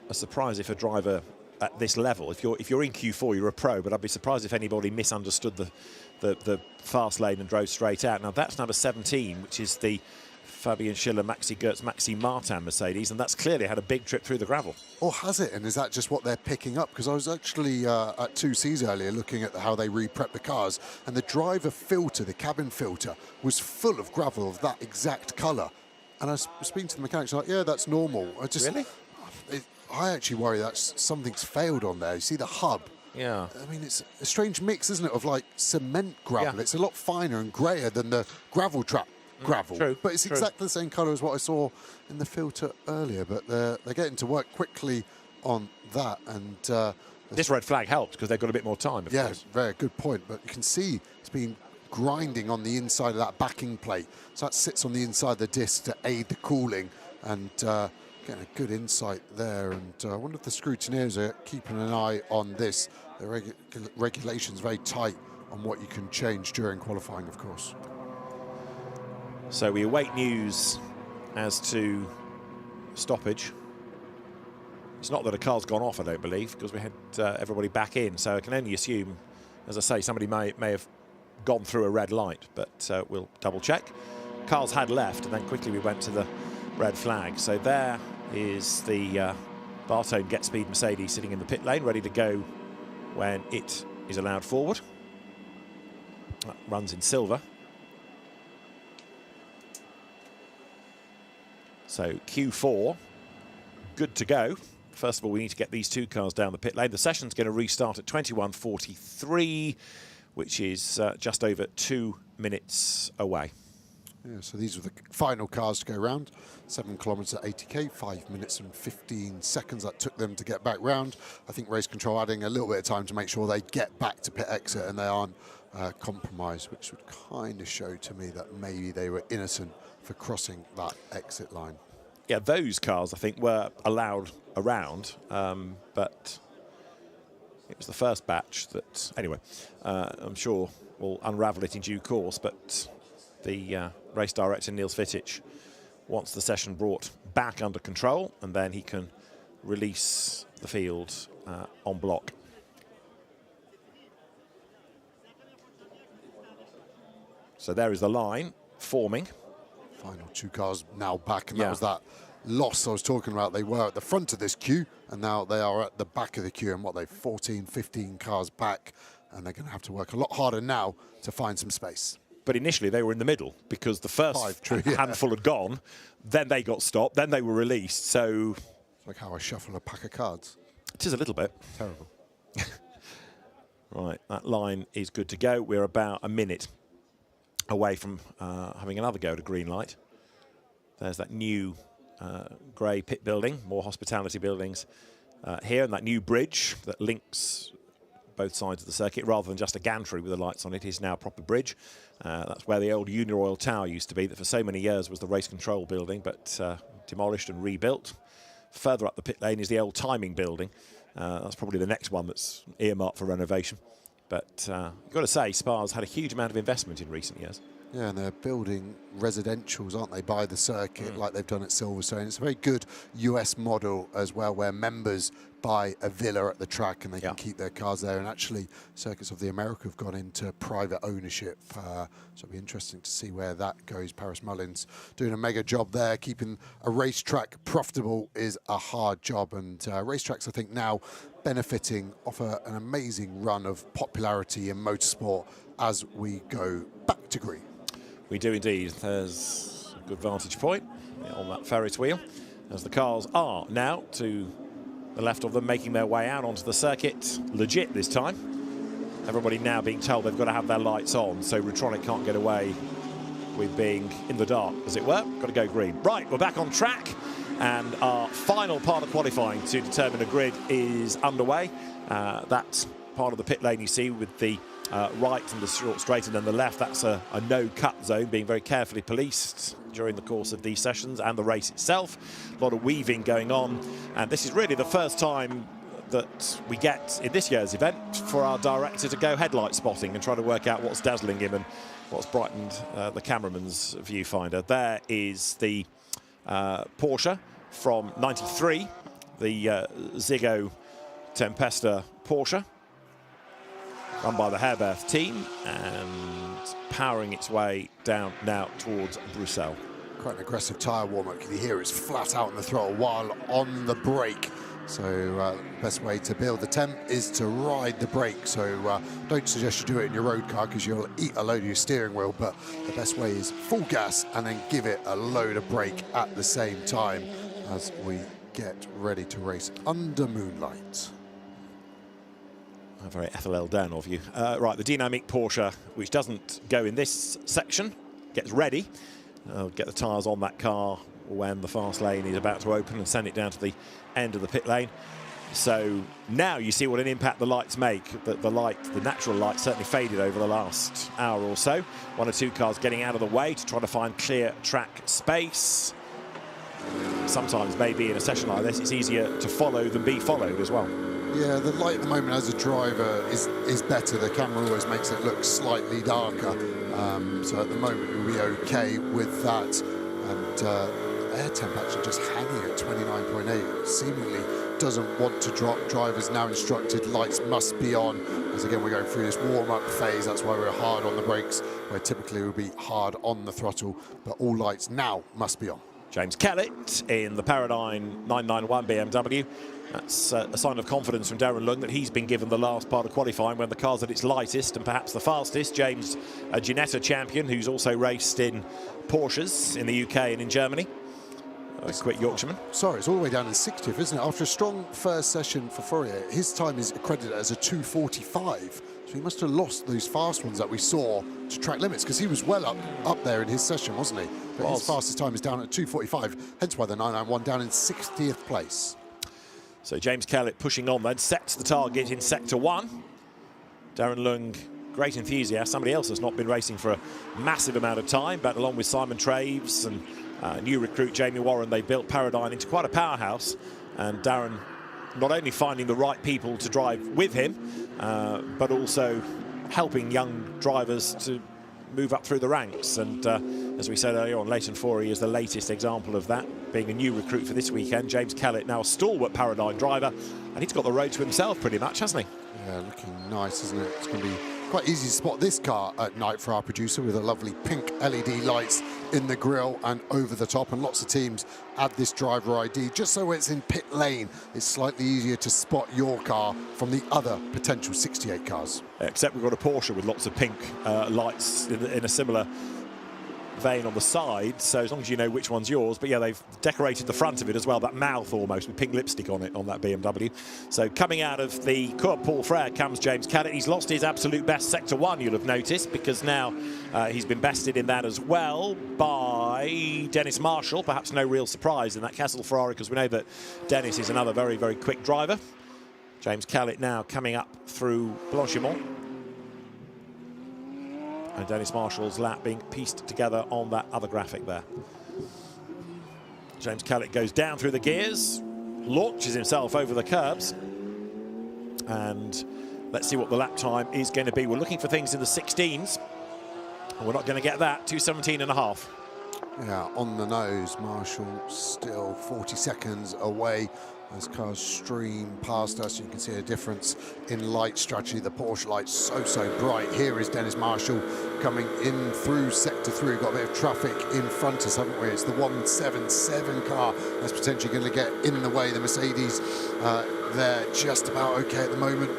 a surprise if a driver at this level, if you're in Q4, you're a pro, but I'd be surprised if anybody misunderstood the fast lane and drove straight out. Now that's number 17, which is the Fabian Schiller, Maxi Goetz, Maxi Martin Mercedes, and that's clearly had a big trip through the gravel. Or has it? And is that just what they're picking up? Because I was actually at 2Cs earlier looking at how they re-prep the cars, and the driver filter, the cabin filter, was full of gravel of that exact colour. And I was speaking to the mechanics, like, yeah, that's normal. Really? I actually worry that something's failed on there. You see the hub? Yeah. I mean, it's a strange mix, isn't it, of like cement gravel. Yeah. It's a lot finer and greyer than the gravel trap gravel. True. But it's True. exactly the same colour as what I saw in the filter earlier. But they're getting to work quickly on that. And this red flag helps because they've got a bit more time. Of yeah, course. very good point. But you can see it's been grinding on the inside of that backing plate. So that sits on the inside of the disc to aid the cooling. And getting a good insight there. And I wonder if the scrutineers are keeping an eye on this. The regulation's very tight on what you can change during qualifying, of course. So we await news as to stoppage. It's not that a car's gone off, I don't believe, because we had everybody back in. So I can only assume, as I say, somebody may have gone through a red light, but we'll double check. Cars had left, and then quickly we went to the red flag. So there is the Bartone Get Speed Mercedes sitting in the pit lane, ready to go when it is allowed forward. That runs in silver. So Q4, good to go. First of all, we need to get these two cars down the pit lane. The session's going to restart at 21:43, which is just over 2 minutes away. Yeah, so these are the final cars to go round. 7 kilometres at 80k, 5 minutes and 15 seconds that took them to get back round. I think race control adding a little bit of time to make sure they get back to pit exit and they aren't compromised, which would kind of show to me that maybe they were innocent for crossing that exit line. Yeah, those cars, I think, were allowed around, but it was the first batch that, anyway, I'm sure we'll unravel it in due course, but the race director, Niels Vittich, wants the session brought back under control, and then he can release the field en bloc. So there is the line forming. Final 2 cars now back, and that was that loss I was talking about. They were at the front of this queue, and now they are at the back of the queue, and what, they've 14, 15 cars back, and they're going to have to work a lot harder now to find some space. But initially they were in the middle because the first handful had gone, then they got stopped, then they were released. So it's like how I shuffle a pack of cards. It is a little bit. Terrible. Right, that line is good to go. We're about a minute away from having another go at a green light. There's that new grey pit building, more hospitality buildings here, and that new bridge that links both sides of the circuit, rather than just a gantry with the lights on it, is now a proper bridge. That's where the old Uniroyal Tower used to be, that for so many years was the race control building, but demolished and rebuilt. Further up the pit lane is the old timing building. That's probably the next one that's earmarked for renovation. But you've got to say, Spa's had a huge amount of investment in recent years. Yeah, and they're building residentials, aren't they, by the circuit, like they've done at Silverstone. It's a very good US model as well, where members buy a villa at the track and they can keep their cars there. And actually, Circuits of the America have gone into private ownership. So it'll be interesting to see where that goes. Paris Mullins doing a mega job there. Keeping a racetrack profitable is a hard job. And racetracks, I think, now benefiting off an amazing run of popularity in motorsport as we go back to green. We do indeed. There's a good vantage point on that Ferris wheel, as the cars are now to the left of them, making their way out onto the circuit. Legit this time. Everybody now being told they've got to have their lights on, so Rutronic can't get away with being in the dark, as it were. Got to go green. Right, we're back on track, and our final part of qualifying to determine a grid is underway. That's part of the pit lane you see with the right and the short straight, and then the left, that's a no-cut zone being very carefully policed during the course of these sessions and the race itself. A lot of weaving going on, and this is really the first time that we get in this year's event for our director to go headlight spotting and try to work out what's dazzling him and what's brightened the cameraman's viewfinder. There is the Porsche from '93, the Ziggo Tempesta Porsche, run by the Herberth team, and powering its way down now towards Bruxelles. Quite an aggressive tyre warm-up. Can you hear it's flat out on the throttle while on the brake? So the best way to build the temp is to ride the brake. So don't suggest you do it in your road car because you'll eat a load of your steering wheel, but the best way is full gas and then give it a load of brake at the same time as we get ready to race under moonlight. A very FLL down of you. Right, the dynamic Porsche, which doesn't go in this section, gets ready. Get the tyres on that car when the fast lane is about to open and send it down to the end of the pit lane. So now you see what an impact the lights make. The natural light certainly faded over the last hour or so. One or two cars getting out of the way to try to find clear track space. Sometimes maybe in a session like this it's easier to follow than be followed as well. Yeah, the light at the moment as a driver is better. The camera always makes it look slightly darker. So at the moment we'll be okay with that. And air temp actually just hanging at 29.8. Seemingly doesn't want to drop. Drivers now instructed lights must be on. As again, we're going through this warm-up phase. That's why we're hard on the brakes, where typically we'll be hard on the throttle. But all lights now must be on. James Kellett in the Paradigm 991 BMW. That's a sign of confidence from Darren Lung that he's been given the last part of qualifying when the car's at its lightest and perhaps the fastest. James, a Ginetta champion who's also raced in Porsches in the UK and in Germany. A quick Yorkshireman. Sorry, it's all the way down in 60th, isn't it? After a strong first session for Fourier, his time is accredited as a 2:45. So he must have lost those fast ones that we saw to track limits, because he was well up there in his session, wasn't he? But his fastest time is down at 2:45, hence why the 991 down in 60th place. So James Kellett pushing on then, sets the target in Sector 1. Darren Lung, great enthusiast. Somebody else has not been racing for a massive amount of time, but along with Simon Traves and new recruit Jamie Warren, they built Paradigm into quite a powerhouse. And Darren not only finding the right people to drive with him, but also helping young drivers to move up through the ranks. And as we said earlier on, Leighton Forey is the latest example of that, being a new recruit for this weekend. James Kellett, now a stalwart Paradigm driver, and he's got the road to himself pretty much, hasn't he? Yeah, looking nice, isn't it? It's going to be quite easy to spot this car at night for our producer, with a lovely pink LED lights in the grille and over the top, and lots of teams add this driver ID just so when it's in pit lane it's slightly easier to spot your car from the other potential 68 cars. Except we've got a Porsche with lots of pink lights in a similar vein on the side, so as long as you know which one's yours. But yeah, they've decorated the front of it as well, that mouth almost with pink lipstick on it on that BMW. So coming out of the Coop Paul Frere comes James Caddick. He's lost his absolute best Sector 1, you'll have noticed, because now he's been bested in that as well by Dennis Marshall. Perhaps no real surprise in that Castle Ferrari, because we know that Dennis is another very, very quick driver. James Kellett now coming up through Blanchimont. And Dennis Marshall's lap being pieced together on that other graphic there. James Kellett goes down through the gears, launches himself over the curbs, and let's see what the lap time is going to be. We're looking for things in the 16s, and we're not going to get that. 2:17.5. Yeah, on the nose, Marshall still 40 seconds away as cars stream past us. You can see a difference in light strategy. The Porsche light's so bright. Here is Dennis Marshall coming in through Sector 3. We've got a bit of traffic in front of us, haven't we? It's the 177 car that's potentially going to get in the way. The Mercedes, they're just about okay at the moment.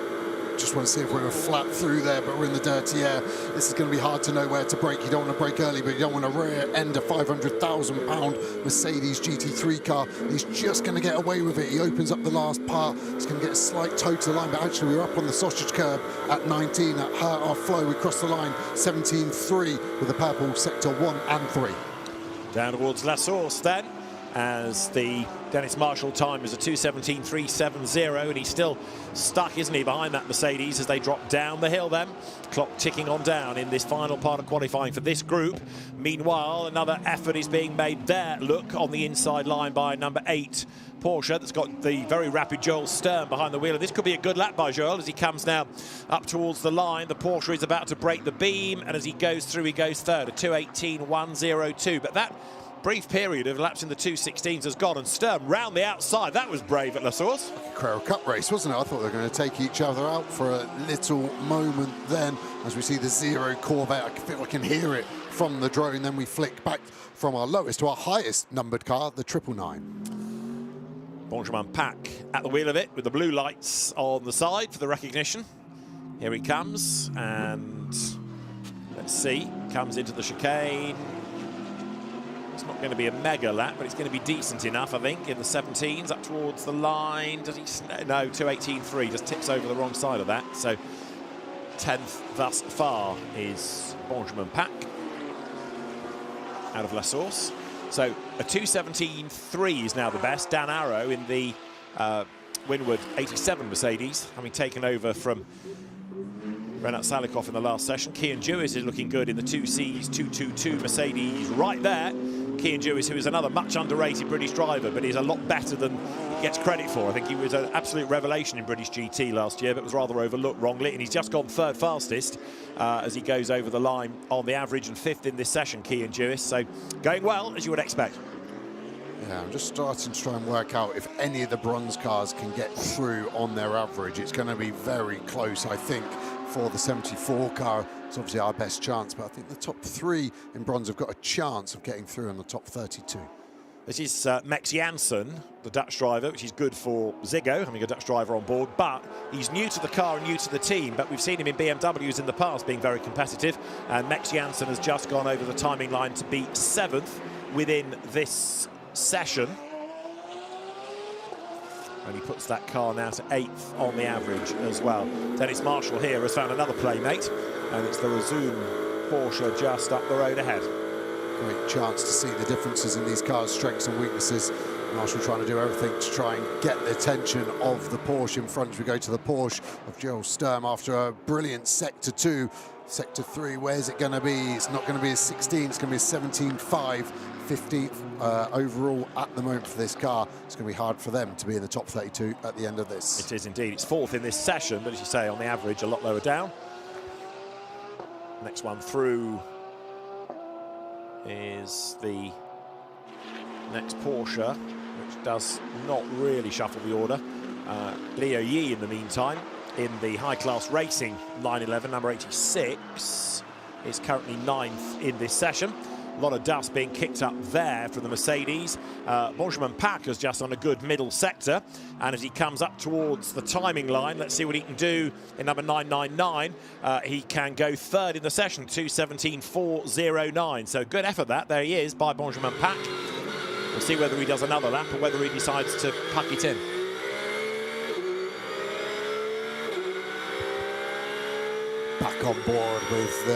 Just want to see if we were flat through there, but we're in the dirty air. This is going to be hard to know where to brake. You don't want to brake early, but you don't want to rear end a £500,000 Mercedes GT3 car. He's just going to get away with it. He opens up the last part. He's going to get a slight toe to the line, but actually we're up on the sausage curb at 19. At our flow, we cross the line 17.3 with the purple Sector 1 and 3. Down towards La Source then, as the Dennis Marshall time is a 2:17.370, and he's still stuck, isn't he, behind that Mercedes as they drop down the hill then. Clock ticking on down in this final part of qualifying for this group. Meanwhile, another effort is being made there. Look on the inside line by number 8 Porsche that's got the very rapid Joel Sturm behind the wheel. And this could be a good lap by Joel as he comes now up towards the line. The Porsche is about to break the beam, and as he goes through, he goes third, a 2:18.102. But that brief period of laps in the 2:16s has gone, and Sturm round the outside. That was brave at La Source. Carrera Cup race, wasn't it? I thought they were going to take each other out for a little moment then, as we see the Zero Corvette. I feel I can hear it from the drone. Then we flick back from our lowest to our highest numbered car, the 999. Benjamin Pack at the wheel of it with the blue lights on the side for the recognition. Here he comes, and let's see, comes into the chicane. It's not going to be a mega lap, but it's going to be decent enough, I think, in the 17s up towards the line. Does he? No, 2:18.3, just tips over the wrong side of that. So 10th thus far is Benjamin Pack out of La Source. So a 2:17.3 is now the best. Dan Arrow in the Winward 87 Mercedes, having taken over from Renat Salikov in the last session. Kian Jewis is looking good in the 2Cs 222 Mercedes right there. Kian Jewis, who is another much underrated British driver, but is a lot better than he gets credit for. I think he was an absolute revelation in British GT last year, but was rather overlooked wrongly, and he's just gone third fastest as he goes over the line on the average, and fifth in this session, Kian Jewis. So going well, as you would expect. Yeah, I'm just starting to try and work out if any of the bronze cars can get through on their average. It's going to be very close, I think, for the 74 car. It's obviously our best chance, but I think the top 3 in bronze have got a chance of getting through in the top 32. This is Max Janssen, the Dutch driver, which is good for Ziggo, having a Dutch driver on board, but he's new to the car and new to the team, but we've seen him in BMWs in the past being very competitive, and Max Janssen has just gone over the timing line to be 7th within this session. And he puts that car now to 8th on the average as well. Dennis Marshall here has found another playmate, and it's the Resume Porsche just up the road ahead. Great chance to see the differences in these cars' strengths and weaknesses. Marshall trying to do everything to try and get the attention of the Porsche in front as we go to the Porsche of Gerald Sturm after a brilliant Sector 2. Sector 3, where's it going to be? It's not going to be a 16, it's going to be a 17.5. 15th overall at the moment for this car. It's going to be hard for them to be in the top 32 at the end of this. It is indeed. It's 4th in this session, but as you say, on the average, a lot lower down. Next one through is the next Porsche, which does not really shuffle the order. Leo Yi, in the meantime, in the high-class racing 911, number 86, is currently 9th in this session. A lot of dust being kicked up there from the Mercedes. Benjamin Pack is just on a good middle sector, and as he comes up towards the timing line, let's see what he can do in number 999. He can go 3rd in the session, 2:17.409. So good effort that. There he is by Benjamin Pack. We'll see whether he does another lap or whether he decides to pack it in. Back on board with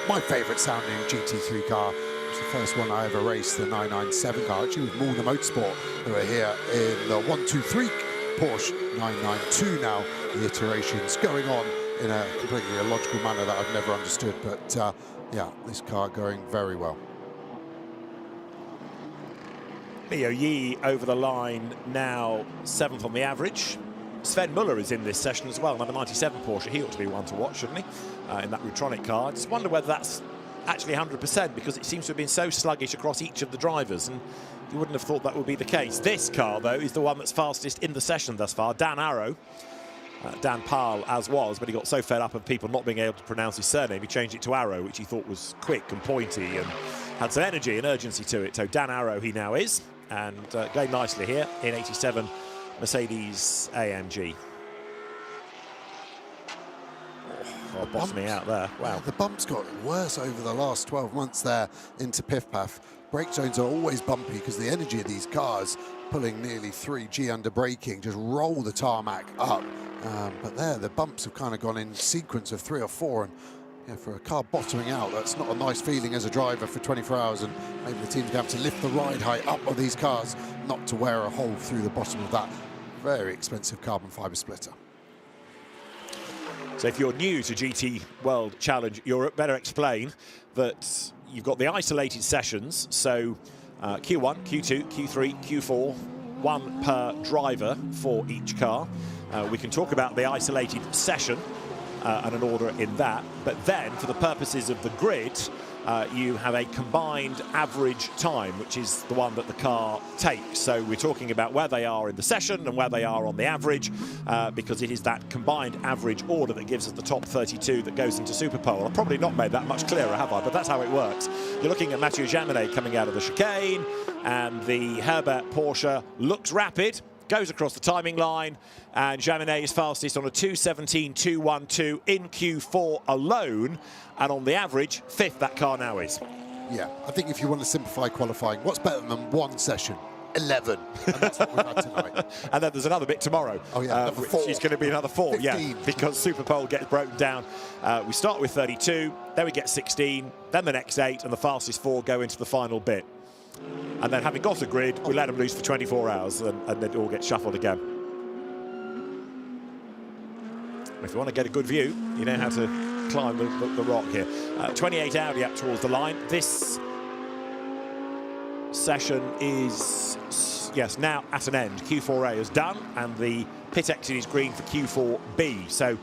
my favourite sounding GT3 car. It's the first one I ever raced, the 997 car, actually with Mulder Motorsport, who are here in the 123 Porsche 992 now. The iterations going on in a completely illogical manner that I've never understood, but yeah, this car going very well. Leo Yi over the line now 7th on the average. Sven Muller is in this session as well, number 97 Porsche. He ought to be one to watch, shouldn't he, in that Rutronic car. I just wonder whether that's actually 100%, because it seems to have been so sluggish across each of the drivers, and you wouldn't have thought that would be the case. This car, though, is the one that's fastest in the session thus far. Dan Arrow, Dan Powell as was, but he got so fed up of people not being able to pronounce his surname, he changed it to Arrow, which he thought was quick and pointy and had some energy and urgency to it. So Dan Arrow he now is, and going nicely here in 87 Mercedes AMG. Oh, bottoming out there. Wow. The bumps got worse over the last 12 months there into Piff Paff. Brake zones are always bumpy because the energy of these cars, pulling nearly 3G under braking, just roll the tarmac up. But there, the bumps have kind of gone in sequence of 3 or 4. And yeah, for a car bottoming out, that's not a nice feeling as a driver for 24 hours. And maybe the team's going to have to lift the ride height up of these cars, not to wear a hole through the bottom of that very expensive carbon fibre splitter. So if you're new to GT World Challenge Europe, better explain that you've got the isolated sessions, so Q1, Q2, Q3, Q4, one per driver for each car. We can talk about the isolated session and an order in that, but then for the purposes of the grid, you have a combined average time, which is the one that the car takes. So we're talking about where they are in the session and where they are on the average, because it is that combined average order that gives us the top 32 that goes into Superpole. I've probably not made that much clearer, have I? But that's how it works. You're looking at Mathieu Jaminet coming out of the chicane, and the Herbert Porsche looks rapid, goes across the timing line, and Jaminet is fastest on a 2:17.212 in Q4 alone, and on the average, 5th that car now is. Yeah, I think if you want to simplify qualifying, what's better than one session? 11. And that's what we've had tonight. And then there's another bit tomorrow. Oh, yeah, another 4. Which is going to be another 4, 15. yeah, because Superpole gets broken down. We start with 32, then we get 16, then the next 8, and the fastest 4 go into the final bit. And then having got a grid, we let them loose for 24 hours, and then it all gets shuffled again. If you want to get a good view, you know how to climb the rock here. 28 Audi up towards the line. This session is, yes, now at an end. Q4A is done, and the pit exit is green for Q4B. So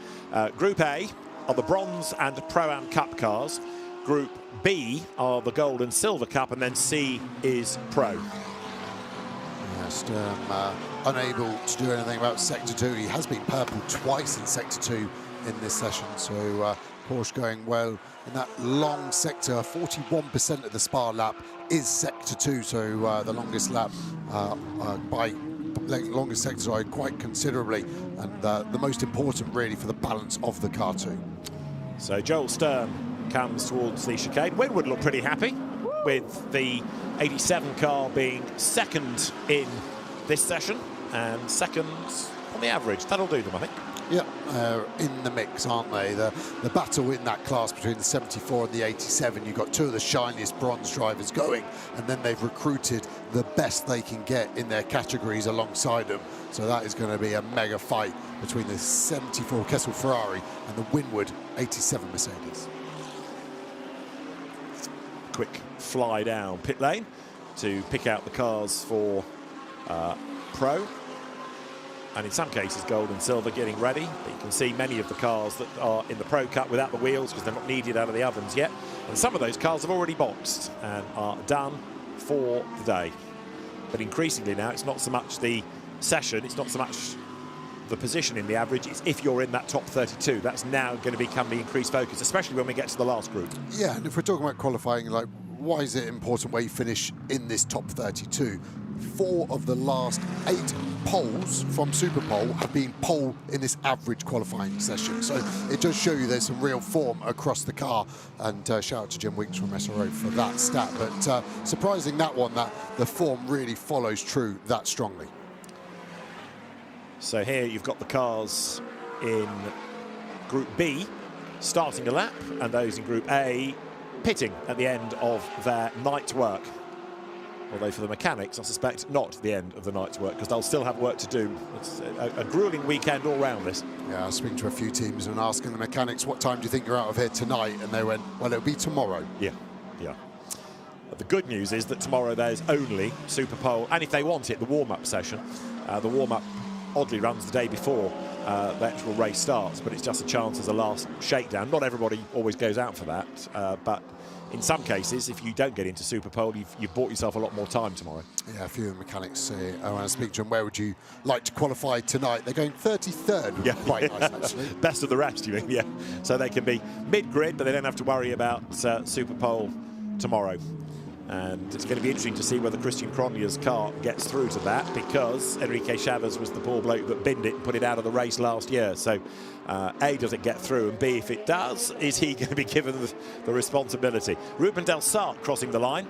Group A are the Bronze and Pro-Am Cup cars. Group B are the Gold and Silver Cup, and then C is Pro. Sturm unable to do anything about Sector 2. He has been purple twice in Sector 2 in this session, so Porsche going well in that long sector. 41% of the Spa lap is Sector 2, so the longest lap by longest sector quite considerably, and the most important really for the balance of the car too. So Joel Sturm comes towards the chicane. Winwood look pretty happy with the 87 car being second in this session and second on the average. That'll do them, I think. Yeah, in the mix, aren't they? The battle in that class between the 74 and the 87, you've got two of the shiniest bronze drivers going, and then they've recruited the best they can get in their categories alongside them. So that is going to be a mega fight between the 74 Kessel Ferrari and the Winwood 87 Mercedes. Quick fly down pit lane to pick out the cars for Pro. And in some cases, Gold and Silver getting ready. But you can see many of the cars that are in the Pro Cup without the wheels because they're not needed out of the ovens yet. And some of those cars have already boxed and are done for the day. But increasingly now, it's not so much the session, it's not so much the position in the average, it's if you're in that top 32. That's now going to become the increased focus, especially when we get to the last group. Yeah, and if we're talking about qualifying, like, why is it important where you finish in this top 32? 4 of the last 8 poles from Superpole have been pole in this average qualifying session. So it does show you there's some real form across the car. And shout out to Jim Winks from SRO for that stat. But surprising that one, that the form really follows true that strongly. So here you've got the cars in Group B starting a lap, and those in Group A pitting at the end of their night's work. Although for the mechanics, I suspect not the end of the night's work, because they'll still have work to do. It's a grueling weekend all round this. Yeah, I was speaking to a few teams and asking the mechanics, what time do you think you're out of here tonight? And they went, well, it'll be tomorrow. Yeah, yeah. But the good news is that tomorrow there's only Superpole, and if they want it, the warm-up session. The warm-up oddly runs the day before the actual race starts, but it's just a chance as a last shakedown. Not everybody always goes out for that, but in some cases, if you don't get into Superpole, you've bought yourself a lot more time tomorrow. Yeah, a few of the mechanics say, I want to speak to them, where would you like to qualify tonight? They're going 33rd, yeah. Quite nice, actually. Best of the rest, you mean, yeah. So they can be mid-grid, but they don't have to worry about Superpole tomorrow. And it's going to be interesting to see whether Christian Cronje's car gets through to that, because Enrique Chavez was the poor bloke that binned it and put it out of the race last year. So A, does it get through? And B, if it does, is he going to be given the responsibility? Ruben Del Sart crossing the line.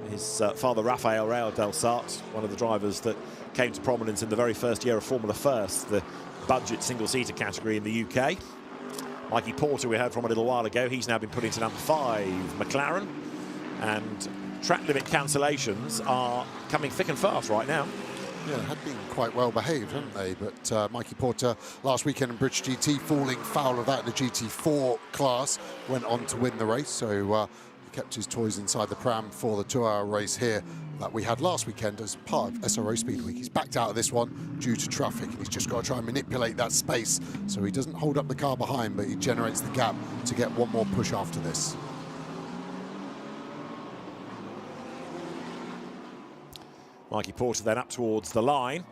His father, Rafael Real Del Sart, one of the drivers that came to prominence in the very first year of Formula First, the budget single-seater category in the UK. Mikey Porter, we heard from a little while ago. He's now been put into number 5, McLaren. And track limit cancellations are coming thick and fast right now. Yeah, had been quite well behaved, hadn't they? But Mikey Porter last weekend in British GT, falling foul of that in the GT4 class, went on to win the race. So he kept his toys inside the pram for the 2-hour race here that we had last weekend as part of SRO Speed Week. He's backed out of this one due to traffic. He's just got to try and manipulate that space so he doesn't hold up the car behind, but he generates the gap to get one more push after this. Mikey Porter then up towards the line.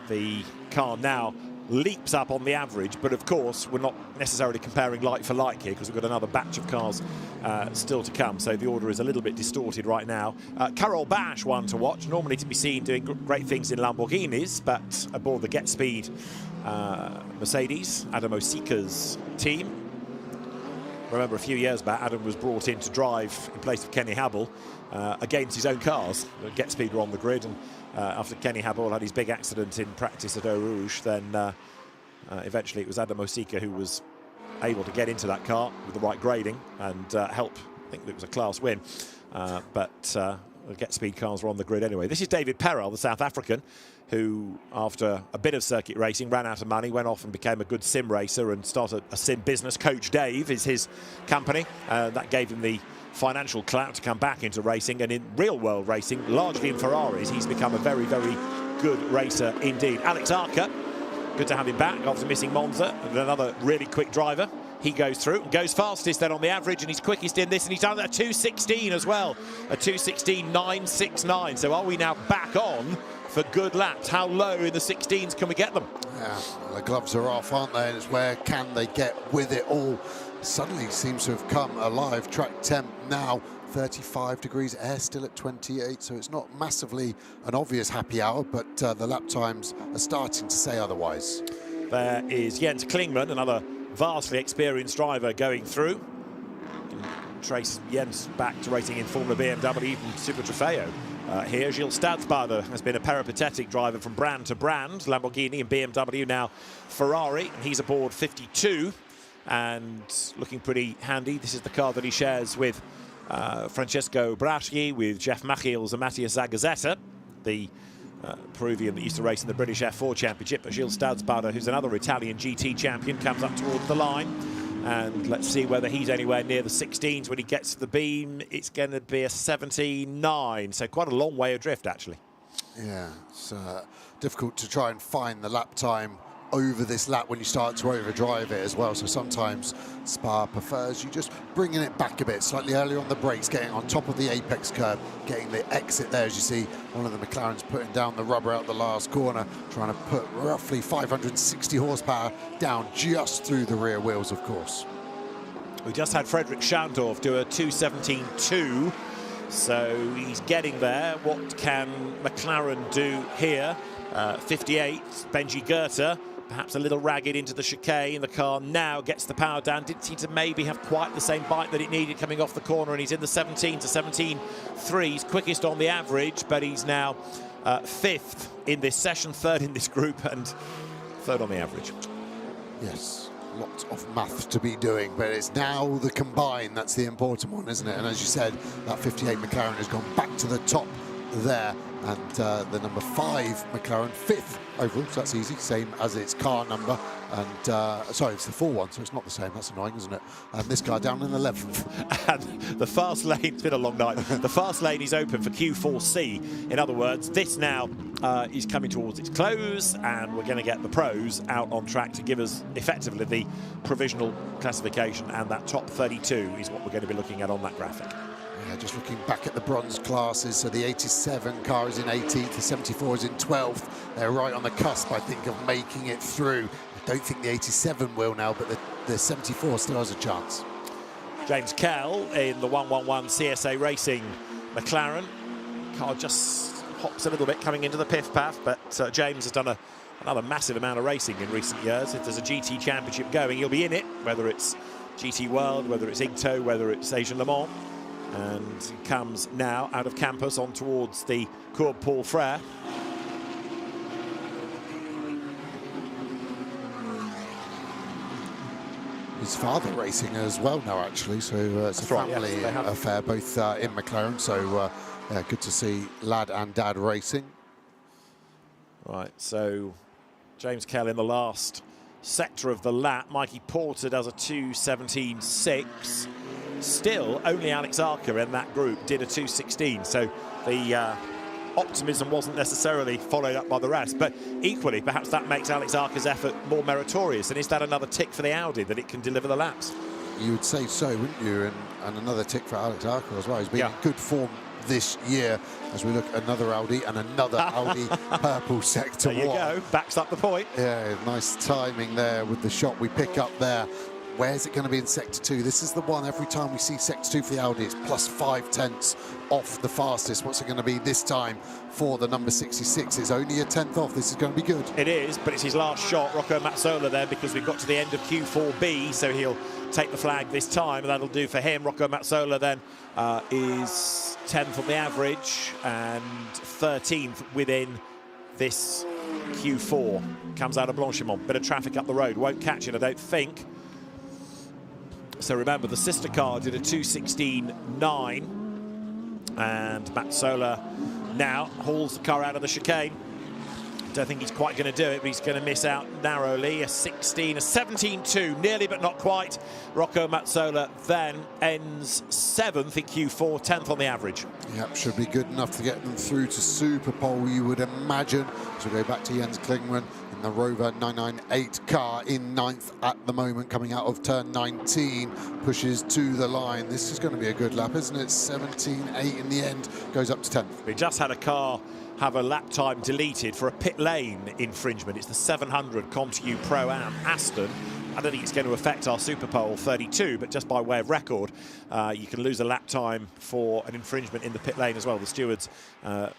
The car now leaps up on the average, but of course we're not necessarily comparing like for like here because we've got another batch of cars still to come, so the order is a little bit distorted right now. Carol Bash, one to watch, normally to be seen doing great things in Lamborghinis, but aboard the Get Speed Mercedes, Adam Osika's team. Remember a few years back, Adam was brought in to drive in place of Kenny Habel against his own cars. Get Speed were on the grid, and after Kenny Habel had his big accident in practice at Eau Rouge, then eventually it was Adam Osika who was able to get into that car with the right grading and help. I think it was a class win, but the Get Speed cars were on the grid anyway. This is David Perel, the South African, who after a bit of circuit racing ran out of money, went off and became a good sim racer and started a sim business. Coach Dave is his company. That gave him the financial clout to come back into racing, and in real world racing, largely in Ferraris, he's become a very, very good racer indeed. Alex Arca, good to have him back after missing Monza, and another really quick driver. He goes through and goes fastest then on the average, and he's quickest in this, and he's done a 2:16 as well, a 2:16.969. So are we now back on for good laps? How low in the 16s can we get them? Yeah, the gloves are off, aren't they? And it's where can they get with it all? Suddenly seems to have come alive. Track temp now 35 degrees, air still at 28, so it's not massively an obvious happy hour, but the lap times are starting to say otherwise. There is Jens Klingman, another vastly experienced driver going through. Trace Jens back to racing in Formula BMW, even Super Trofeo. Here, Gilles Stadsbader has been a peripatetic driver from brand to brand, Lamborghini and BMW, now Ferrari, and he's aboard 52 and looking pretty handy. This is the car that he shares with Francesco Braschi, with Jeff Machiels and Mattias Zagazzetta, the Peruvian that used to race in the British F4 Championship. But Gilles Stadsbader, who's another Italian GT champion, comes up towards the line. And let's see whether he's anywhere near the 16s when he gets to the beam. It's going to be a 17.9, so quite a long way adrift, actually. Yeah, it's difficult to try and find the lap time over this lap when you start to overdrive it as well. So sometimes Spa prefers you just bringing it back a bit, slightly earlier on the brakes, getting on top of the apex curve, getting the exit there. As you see, one of the McLarens putting down the rubber out the last corner, trying to put roughly 560 horsepower down just through the rear wheels, of course. We just had Frederick Schandorf do a 2:17.2, so he's getting there. What can McLaren do here? 58, Benji Goethe, perhaps a little ragged into the chicane. The car now gets the power down. Didn't seem to maybe have quite the same bite that it needed coming off the corner, and he's in the 17 to 17.3. He's quickest on the average, but he's now fifth in this session, third in this group, and third on the average. Yes, lots of math to be doing, but it's now the combine that's the important one, isn't it? And as you said, that 58 McLaren has gone back to the top there, and the number 5 McLaren, 5th overall, so that's easy, same as its car number. And sorry, it's the full one, so it's not the same. That's annoying, isn't it? And this guy down in 11th. And the fast lane, it's been a long night. The fast lane is open for Q4C. In other words, this now is coming towards its close, and we're going to get the pros out on track to give us effectively the provisional classification, and that top 32 is what we're going to be looking at on that graphic. Yeah, just looking back at the bronze classes, so the 87 car is in 18th, the 74 is in 12th. They're right on the cusp, I think, of making it through. I don't think the 87 will now, but the 74 still has a chance. James Kell in the 111 CSA Racing McLaren. Car just hops a little bit coming into the piff path, but James has done another massive amount of racing in recent years. If there's a GT championship going, he'll be in it, whether it's GT World, whether it's IGTO, whether it's Asian Le Mans. And comes now out of campus on towards the Cours Paul Frère. His father racing as well now, actually, so it's a family affair, both in McLaren, so yeah, good to see lad and dad racing. Right, so James Kell in the last sector of the lap. Mikey Porter does a 2:17.6. Still, only Alex Arca in that group did a 2:16, so the optimism wasn't necessarily followed up by the rest, but equally, perhaps that makes Alex Arca's effort more meritorious, and is that another tick for the Audi, that it can deliver the laps? you would say so, wouldn't you? And another tick for Alex Arco as well. He's been in good form this year as we look at another Audi and another Audi purple sector. There you go, backs up the point. Yeah, nice timing there with the shot we pick up there. Where's it going to be in Sector 2? This is the one every time we see Sector 2 for the Audi, it's plus 5/10 off the fastest. What's it going to be this time for the number 66? It's only a 10th off. This is going to be good. It is, but it's his last shot, Rocco Mazzola there, because we've got to the end of Q4B, so he'll take the flag this time, and that'll do for him. Rocco Mazzola then is 10th on the average and 13th within this Q4. Comes out of Blanchimont. Bit of traffic up the road. Won't catch it, I don't think. So remember, the sister car did a 2:16.9, and Mazzola now hauls the car out of the chicane. Don't think he's quite going to do it, but he's going to miss out narrowly. A 17.2, nearly but not quite. Rocco Mazzola then ends 7th in Q4, 10th on the average. Yep, should be good enough to get them through to Superpole, you would imagine. So we go back to Jens Klingmann in the Rover 998 car in 9th at the moment, coming out of turn 19, pushes to the line. This is going to be a good lap, isn't it? 17.8 in the end, goes up to 10th. We just had a car have a lap time deleted for a pit lane infringement. It's the 700 Compu Pro-Am Aston. I don't think it's going to affect our Superpole 32, but just by way of record, you can lose a lap time for an infringement in the pit lane as well. The stewards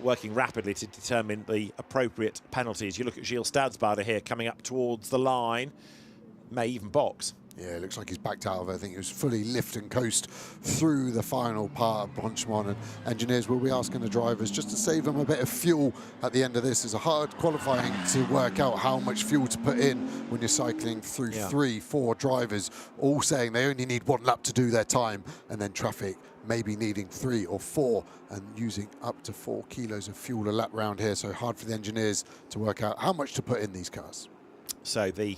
working rapidly to determine the appropriate penalties. You look at Gilles Stadsbader here coming up towards the line, may even box. Yeah, it looks like he's backed out of it. I think it was fully lift and coast through the final part of Blanchimont, and engineers will be asking the drivers just to save them a bit of fuel at the end of this. It's a hard qualifying to work out how much fuel to put in when you're cycling through 3-4 drivers, all saying they only need 1 lap to do their time, and then traffic maybe needing 3 or 4 and using up to 4 kilos of fuel a lap round here. So hard for the engineers to work out how much to put in these cars. So the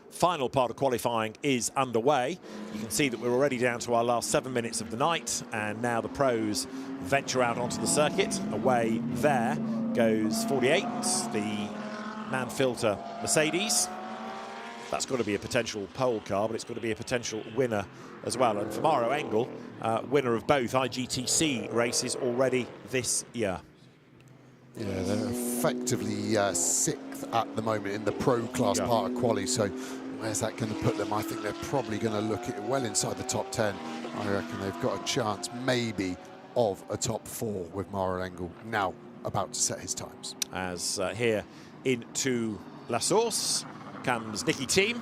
final part of qualifying is underway. You can see that we're already down to our last 7 minutes of the night, and now the pros venture out onto the circuit. Away there goes 48, the Mann-Filter Mercedes. That's got to be a potential pole car, but it's got to be a potential winner as well. And for Maro Engel, winner of both IGTC races already this year. Yeah, they're effectively 6th at the moment in the pro class part of quali, so where's that going to put them? I think they're probably going to look at well inside the top 10. I reckon they've got a chance maybe of a top 4 with Maro Engel now about to set his times. As here into La Source comes Nicky Thiem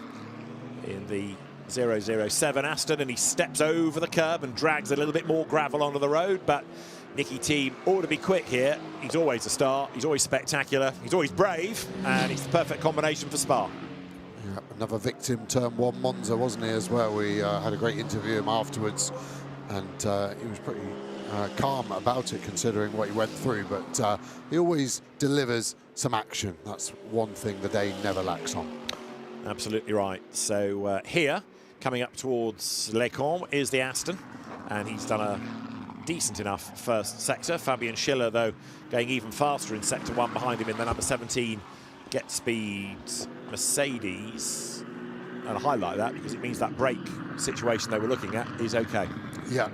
in the 007 Aston, and he steps over the curb and drags a little bit more gravel onto the road, but Nicky Thiem ought to be quick here. He's always a star, he's always spectacular, he's always brave, and he's the perfect combination for Spa. Yeah, another victim, turn 1 Monza, wasn't he, as well? We had a great interview with him afterwards, and he was pretty calm about it considering what he went through, but he always delivers some action. That's one thing the Dane never lacks on. Absolutely right. So here, coming up towards Les Combes, is the Aston, and he's done a decent enough first sector. Fabian Schiller, though, going even faster in sector 1 behind him in the number 17 Get Speed Mercedes. And I highlight that because it means that brake situation they were looking at is okay. Yeah,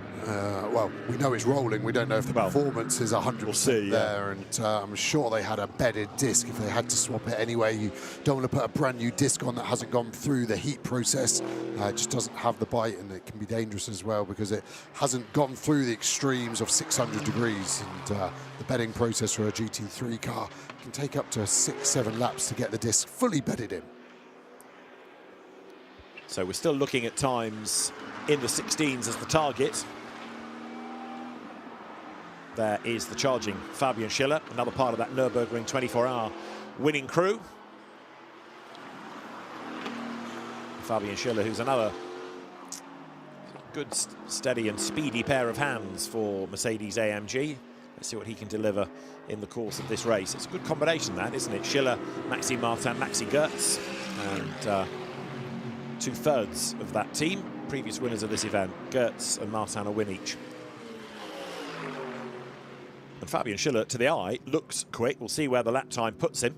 well, we know it's rolling. We don't know if the performance is 100% there, and I'm sure they had a bedded disc if they had to swap it anyway. You don't want to put a brand new disc on that hasn't gone through the heat process. It just doesn't have the bite, and it can be dangerous as well because it hasn't gone through the extremes of 600 degrees. And the bedding process for a GT3 car can take up to 6-7 laps to get the disc fully bedded in. So we're still looking at times in the 16s as the target. There is the charging Fabian Schiller, another part of that Nürburgring 24-hour winning crew. Fabian Schiller, who's another good, steady and speedy pair of hands for Mercedes AMG. Let's see what he can deliver in the course of this race. It's a good combination, that, isn't it? Schiller, Maxime Martin, Maxi Goetz, and 2/3 of that team, previous winners of this event. Goetz and Martin a win each. And Fabian Schiller, to the eye, looks quick. We'll see where the lap time puts him.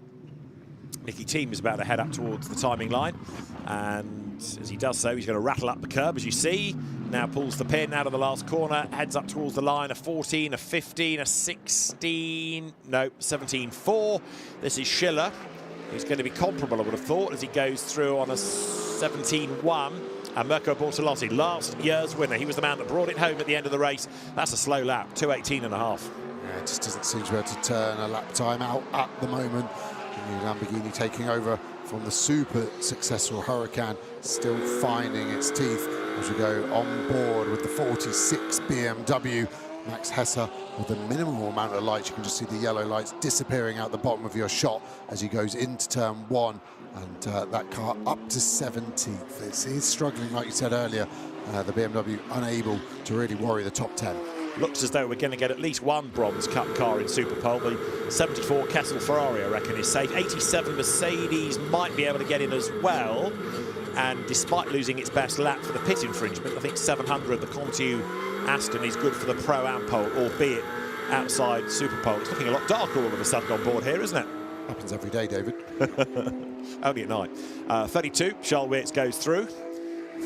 Nicky Thiem is about to head up towards the timing line. And as he does so, he's going to rattle up the curb, as you see. Now pulls the pin out of the last corner, heads up towards the line, a 14, a 15, a 16, no, 17.4. This is Schiller. He's going to be comparable, I would have thought, as he goes through on a 17.1. And Mirko Bortolotti, last year's winner. He was the man that brought it home at the end of the race. That's a slow lap, 2:18.5. Yeah, it just doesn't seem to be able to turn a lap time out at the moment. The new Lamborghini taking over from the super successful Huracan, still finding its teeth as we go on board with the 46 BMW. Max Hesse with a minimal amount of lights. You can just see the yellow lights disappearing out the bottom of your shot as he goes into turn 1. And that car up to 17th. It's struggling, like you said earlier. The BMW unable to really worry the top 10. Looks as though we're going to get at least one Bronze Cup car in Superpole. The 74 Kessel Ferrari, I reckon, is safe. 87 Mercedes might be able to get in as well. And despite losing its best lap for the pit infringement, I think 700, the Contiu Aston, is good for the Pro-Am pole, albeit outside Superpole. It's looking a lot darker all of a sudden on board here, isn't it? Happens every day, David. Only at night. 32, Charles Wirtz goes through.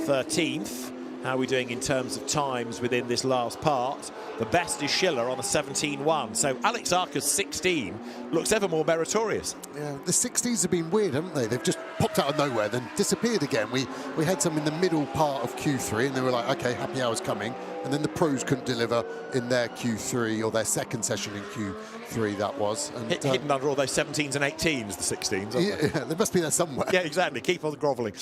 13th. How are we doing in terms of times within this last part? The best is Schiller on a 17.1. So Alex Arca's 16 looks ever more meritorious. Yeah, the 16s have been weird, haven't they? They've just popped out of nowhere, then disappeared again. We had some in the middle part of Q3, and they were like, OK, happy hour's coming. And then the pros couldn't deliver in their Q3, or their second session in Q3, that was. And, hidden under all those 17s and 18s, the 16s, yeah, they must be there somewhere. Yeah, exactly. Keep on grovelling.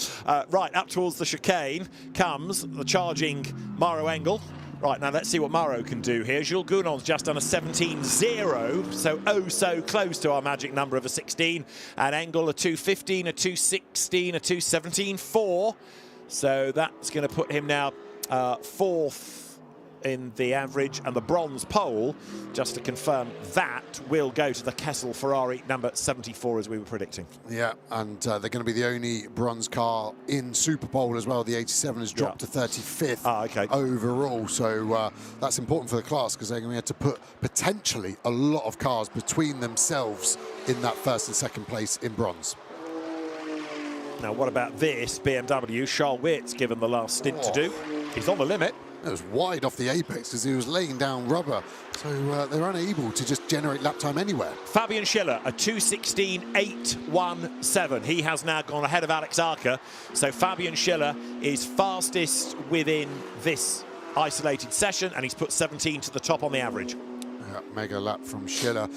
Right, up towards the chicane comes the charging Mauro Engel. Right, now let's see what Mauro can do here. Jules Gounon's just done a 17.0, so oh so close to our magic number of a 16. And Engel a 2.15, a 2.16, a 2.17.4. So that's going to put him now fourth in the average, and the bronze pole, just to confirm, that will go to the Kessel Ferrari number 74, as we were predicting. Yeah, and they're going to be the only bronze car in Superpole as well. The 87 has dropped to 35th overall, so that's important for the class, because they're going to have to put potentially a lot of cars between themselves in that first and second place in bronze. Now, what about this BMW? Charles Wirtz given the last stint to do. He's on the limit. It was wide off the apex because he was laying down rubber, so they're unable to just generate lap time anywhere. Fabian Schiller, a 2.16.817. He has now gone ahead of Alex Arca, so Fabian Schiller is fastest within this isolated session, and he's put 17 to the top on the average. Yeah, mega lap from Schiller.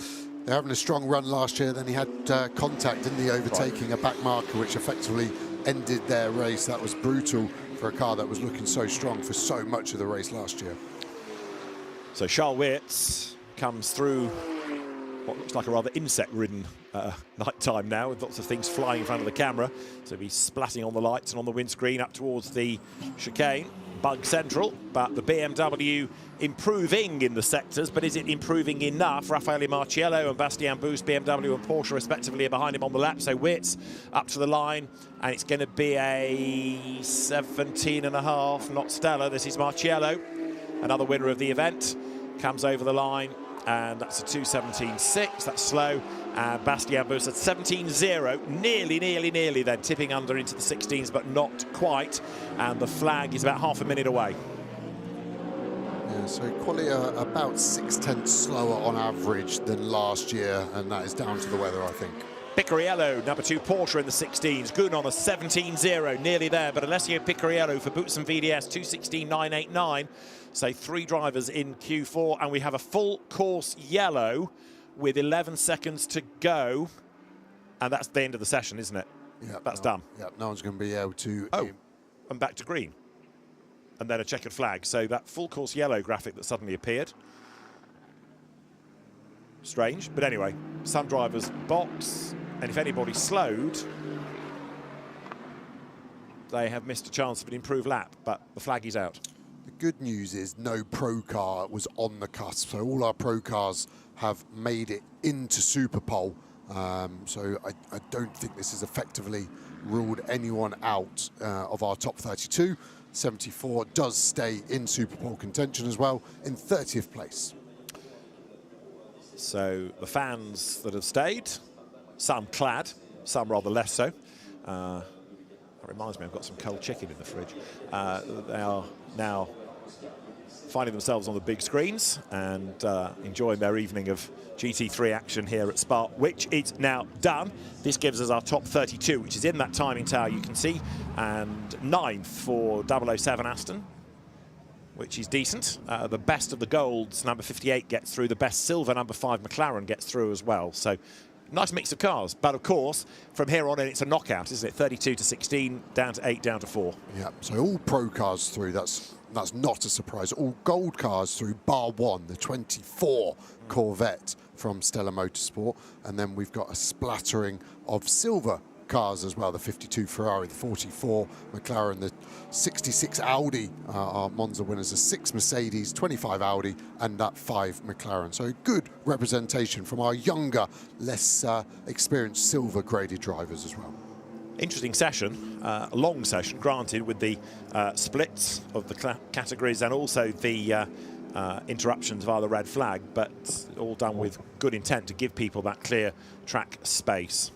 They're having a strong run last year, then he had contact in the overtaking, a back marker, which effectively ended their race. That was brutal for a car that was looking so strong for so much of the race last year. So Charles Wirtz comes through what looks like a rather insect-ridden night time now, with lots of things flying in front of the camera. So he's splatting on the lights and on the windscreen up towards the chicane. Bug central, but the BMW improving in the sectors, but is it improving enough? Raffaele Marciello and Bastian Boost, BMW and Porsche respectively, are behind him on the lap. So Wirtz up to the line, and it's going to be a 17.5, not stellar. This is Marciello, another winner of the event, comes over the line, and that's a 2.17.6, that's slow. And Bastian Boost at 17.0, nearly then, tipping under into the 16s, but not quite. And the flag is about half a minute away. Yeah, so quali are about 0.6 slower on average than last year, and that is down to the weather, I think. Picariello, number 2 Porsche in the 16s. Gounon a 17.0, nearly there, but Alessio Picariello for Boots and VDS, 2.16.989. So 3 drivers in Q4, and we have a full course yellow with 11 seconds to go, and that's the end of the session, isn't it? Yeah, that's done. Yeah, no one's going to be able to. Oh, and back to green, and then a checkered flag. So that full course yellow graphic that suddenly appeared. Strange, but anyway, some drivers box, and if anybody slowed, they have missed a chance of an improved lap, but the flag is out. The good news is no pro car was on the cusp, so all our pro cars have made it into Superpole. So I don't think this has effectively ruled anyone out of our top 32. 74 does stay in Superpole contention as well, in 30th place. So the fans that have stayed, some clad, some rather less so. That reminds me, I've got some cold chicken in the fridge. They are now finding themselves on the big screens and enjoying their evening of GT3 action here at Spa, which is now done. This gives us our top 32, which is in that timing tower you can see, and 9th for 007 Aston, which is decent. The best of the golds, number 58, gets through. The best silver, number 5, McLaren, gets through as well. So nice mix of cars. But of course, from here on in, it's a knockout, isn't it? 32 to 16, down to 8, down to 4. Yeah, so all pro cars through. That's not a surprise. All gold cars through, bar one, the 24 Corvette from Stella Motorsport. And then we've got a splattering of silver cars as well, the 52 Ferrari, the 44 McLaren, the 66 Audi, our Monza winners, the 6 Mercedes, 25 Audi, and that 5 McLaren. So a good representation from our younger, less experienced silver graded drivers as well. Interesting session, a long session, granted, with the splits of the categories and also the interruptions via the red flag, but all done with good intent to give people that clear track space.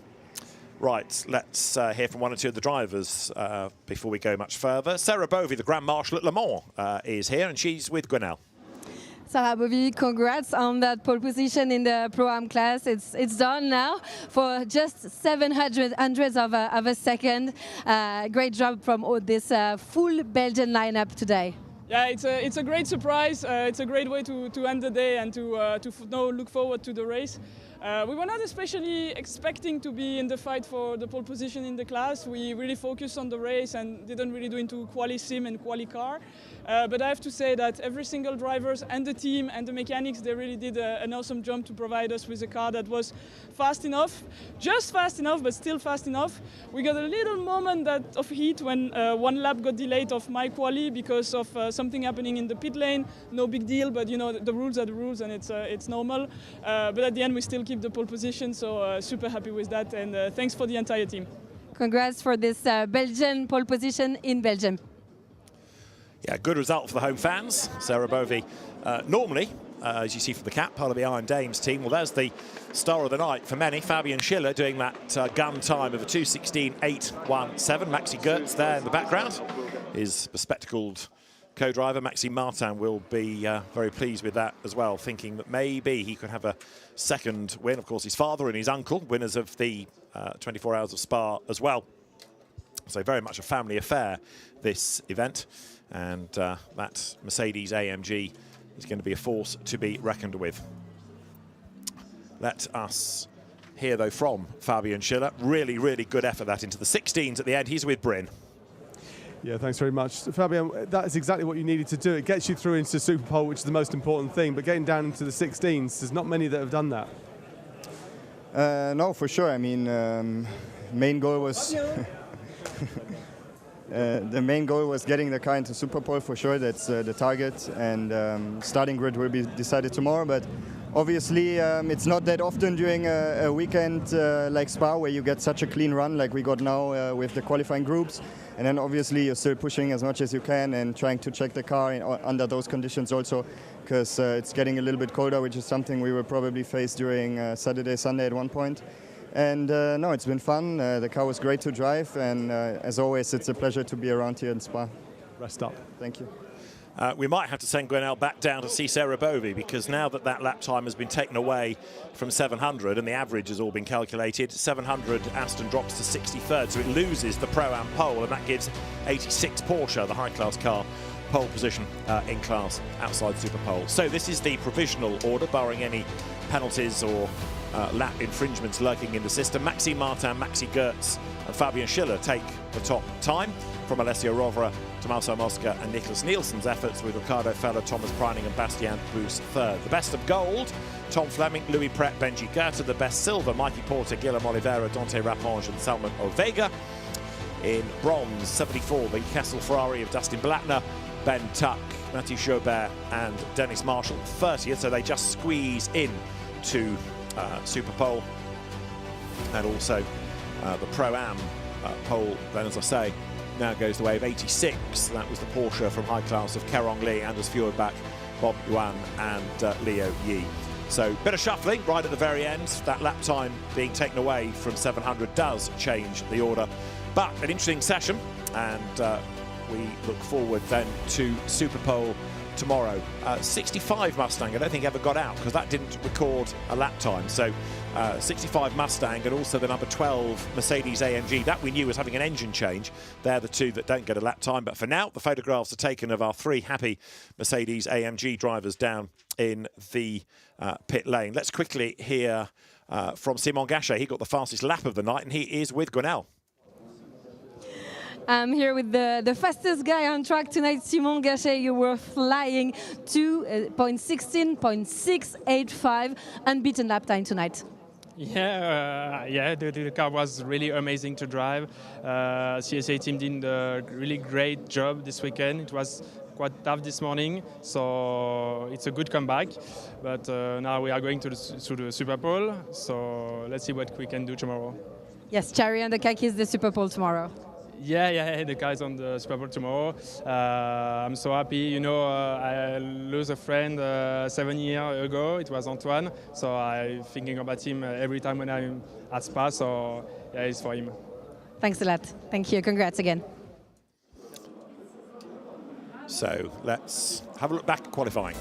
Right, let's hear from one or two of the drivers before we go much further. Sarah Bovey, the Grand Marshal at Le Mans, is here, and she's with Gwenelle. Sarah Bovey, congrats on that pole position in the Pro-Am class. It's done now for just 700 of a second. Great job from all this full Belgian lineup today. Yeah, it's a great surprise. It's a great way to end the day and to now look forward to the race. We were not especially expecting to be in the fight for the pole position in the class. We really focused on the race and didn't really do into quali sim and quali car. But I have to say that every single drivers and the team and the mechanics, they really did an awesome job to provide us with a car that was fast enough, just fast enough, but still fast enough. We got a little moment of heat when one lap got delayed of my quali because of something happening in the pit lane. No big deal, but you know the rules are the rules and it's normal. But at the end, we still keep the pole position, so super happy with that, and thanks for the entire team. Congrats for this Belgian pole position in Belgium. Yeah, good result for the home fans. Sarah Bovey, normally, as you see from the cap, part of the Iron Dames team. Well, there's the star of the night for many, Fabian Schiller, doing that gun time of a 2:16.817. Maxi Goertz there in the background. His bespectacled co-driver, Maxime Martin, will be very pleased with that as well, thinking that maybe he could have a second win. Of course, his father and his uncle, winners of the 24 Hours of Spa as well. So very much a family affair, this event. And that Mercedes AMG is going to be a force to be reckoned with. Let us hear, though, from Fabian Schiller. Really, really good effort that into the 16s at the end. He's with Bryn. Yeah, thanks very much. Fabian, that is exactly what you needed to do. It gets you through into Superpole, which is the most important thing, but getting down into the 16s, there's not many that have done that. No, for sure. I mean, main goal was... the main goal was getting the car into Superpole, for sure. That's the target, and starting grid will be decided tomorrow, but obviously it's not that often during a weekend like Spa where you get such a clean run like we got now with the qualifying groups. And then obviously you're still pushing as much as you can and trying to check the car under those conditions also, because it's getting a little bit colder, which is something we will probably face during Saturday, Sunday at one point. And no, it's been fun. The car was great to drive, and as always, it's a pleasure to be around here in Spa. Rest up. Thank you. We might have to send Gwenelle back down to see Sarah Bovey, because now that that lap time has been taken away from 700 and the average has all been calculated, 700 Aston drops to 63rd, so it loses the Pro-Am pole, and that gives 86 Porsche, the high-class car, pole position in class outside Superpole. So this is the provisional order, barring any penalties or lap infringements lurking in the system. Maxime Martin, Maxi Goertz and Fabian Schiller take the top time, from Alessio Rovera, Tommaso Mosca and Nicholas Nielsen's efforts, with Ricardo Feller, Thomas Preining and Bastien Bous third. The best of gold, Tom Fleming, Louis Pret, Benji Goethe. The best silver, Mikey Porter, Guillaume Oliveira, Dante Rapponge and Salman Ovega. In bronze, 74, the Kessel Ferrari of Dustin Blattner, Ben Tuck, Mathieu Jaubert and Dennis Marshall, 30th, so they just squeeze in to Superpole. And also the Pro-Am pole, then, as I say, now goes the way of 86. That was the Porsche from high class of Kerong Lee, Anders Fjordbach, Bob Yuan and Leo Yi. So bit of shuffling right at the very end. That lap time being taken away from 700 does change the order. But an interesting session, and we look forward then to Superpole tomorrow. 65 Mustang, I don't think ever got out because that didn't record a lap time. So 65 Mustang and also the number 12 Mercedes AMG, that we knew was having an engine change. They're the two that don't get a lap time. But for now, the photographs are taken of our 3 happy Mercedes AMG drivers down in the pit lane. Let's quickly hear from Simon Gachet. He got the fastest lap of the night, and he is with Gwenelle. I'm here with the fastest guy on track tonight, Simon Gachet. You were flying 2.16.685, unbeaten lap time tonight. Yeah, the car was really amazing to drive. CSA team did a really great job this weekend. It was quite tough this morning, so it's a good comeback. But now we are going to the Superpole, so let's see what we can do tomorrow. Yes, cherry on the cake is the Superpole tomorrow. Yeah, the guys on the Superpole tomorrow. I'm so happy. You know, I lost a friend 7 years ago. It was Antoine. So I'm thinking about him every time when I'm at Spa. So yeah, it's for him. Thanks a lot. Thank you. Congrats again. So let's have a look back at qualifying.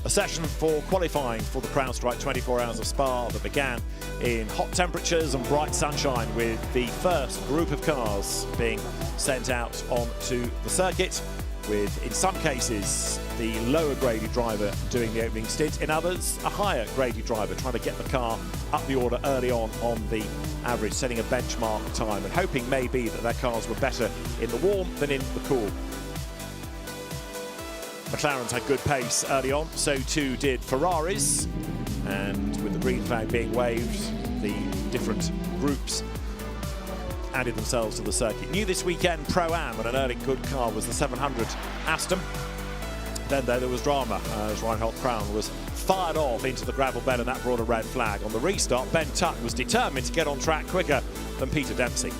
A session for qualifying for the CrowdStrike 24 Hours of Spa that began in hot temperatures and bright sunshine, with the first group of cars being sent out onto the circuit, with, in some cases, the lower graded driver doing the opening stint, in others, a higher graded driver trying to get the car up the order early on the average, setting a benchmark time and hoping maybe that their cars were better in the warm than in the cool. McLaren's had good pace early on, so too did Ferraris, and with the green flag being waved, the different groups added themselves to the circuit. New this weekend, Pro-Am, and an early good car was the 700 Aston. Then there was drama as Reinhold Krohn was fired off into the gravel bed, and that brought a red flag. On the restart, Ben Tuck was determined to get on track quicker than Peter Dempsey.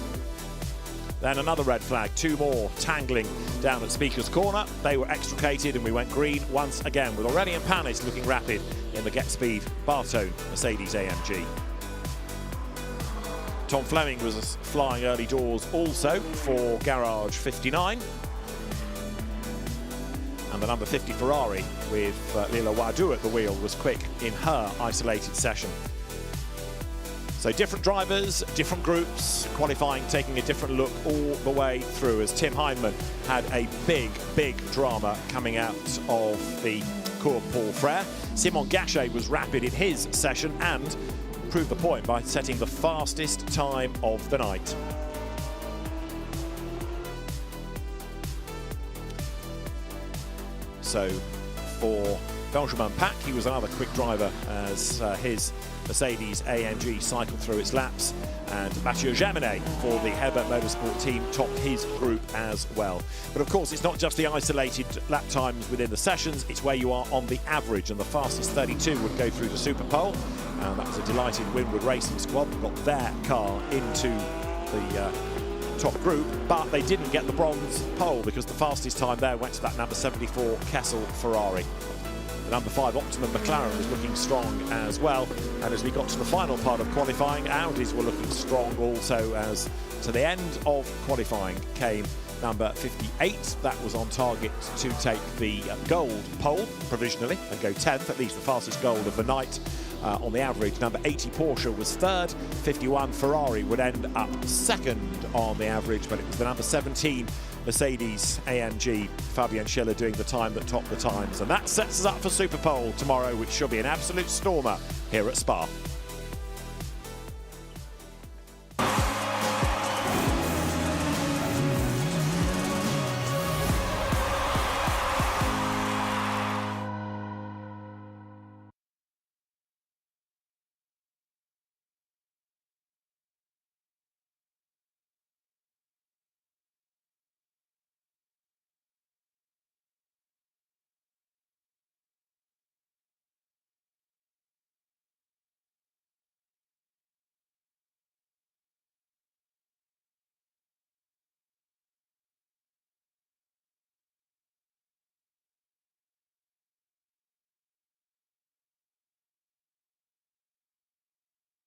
Then another red flag, 2 more tangling down at Speaker's Corner. They were extricated and we went green once again, with Aurelien Panis looking rapid in the Get Speed Bartone Mercedes AMG. Tom Fleming was flying early doors also for Garage 59. And the number 50 Ferrari with Lila Wadu at the wheel was quick in her isolated session. So different drivers, different groups, qualifying taking a different look all the way through, as Tim Heinemann had a big drama coming out of the Cours Paul Frère. Simon Gachet was rapid in his session and proved the point by setting the fastest time of the night. So for Benjamin Pack, he was another quick driver as his Mercedes AMG cycled through its laps, and Mathieu Jaminet for the Herbert Motorsport team topped his group as well. But of course, it's not just the isolated lap times within the sessions, it's where you are on the average, and the fastest 32 would go through to Superpole, and that was a delighted Winwood Racing squad that got their car into the top group, but they didn't get the bronze pole because the fastest time there went to that number 74 Kessel Ferrari. The number 5 Optimum McLaren was looking strong as well, and as we got to the final part of qualifying, Audis were looking strong also, as to the end of qualifying came number 58. That was on target to take the gold pole provisionally and go 10th, at least the fastest gold of the night. On the average, number 80 Porsche was 3rd, 51 Ferrari would end up 2nd on the average, but it was the number 17 Mercedes AMG, Fabian Schiller, doing the time that topped the times. And that sets us up for Superpole tomorrow, which should be an absolute stormer here at Spa.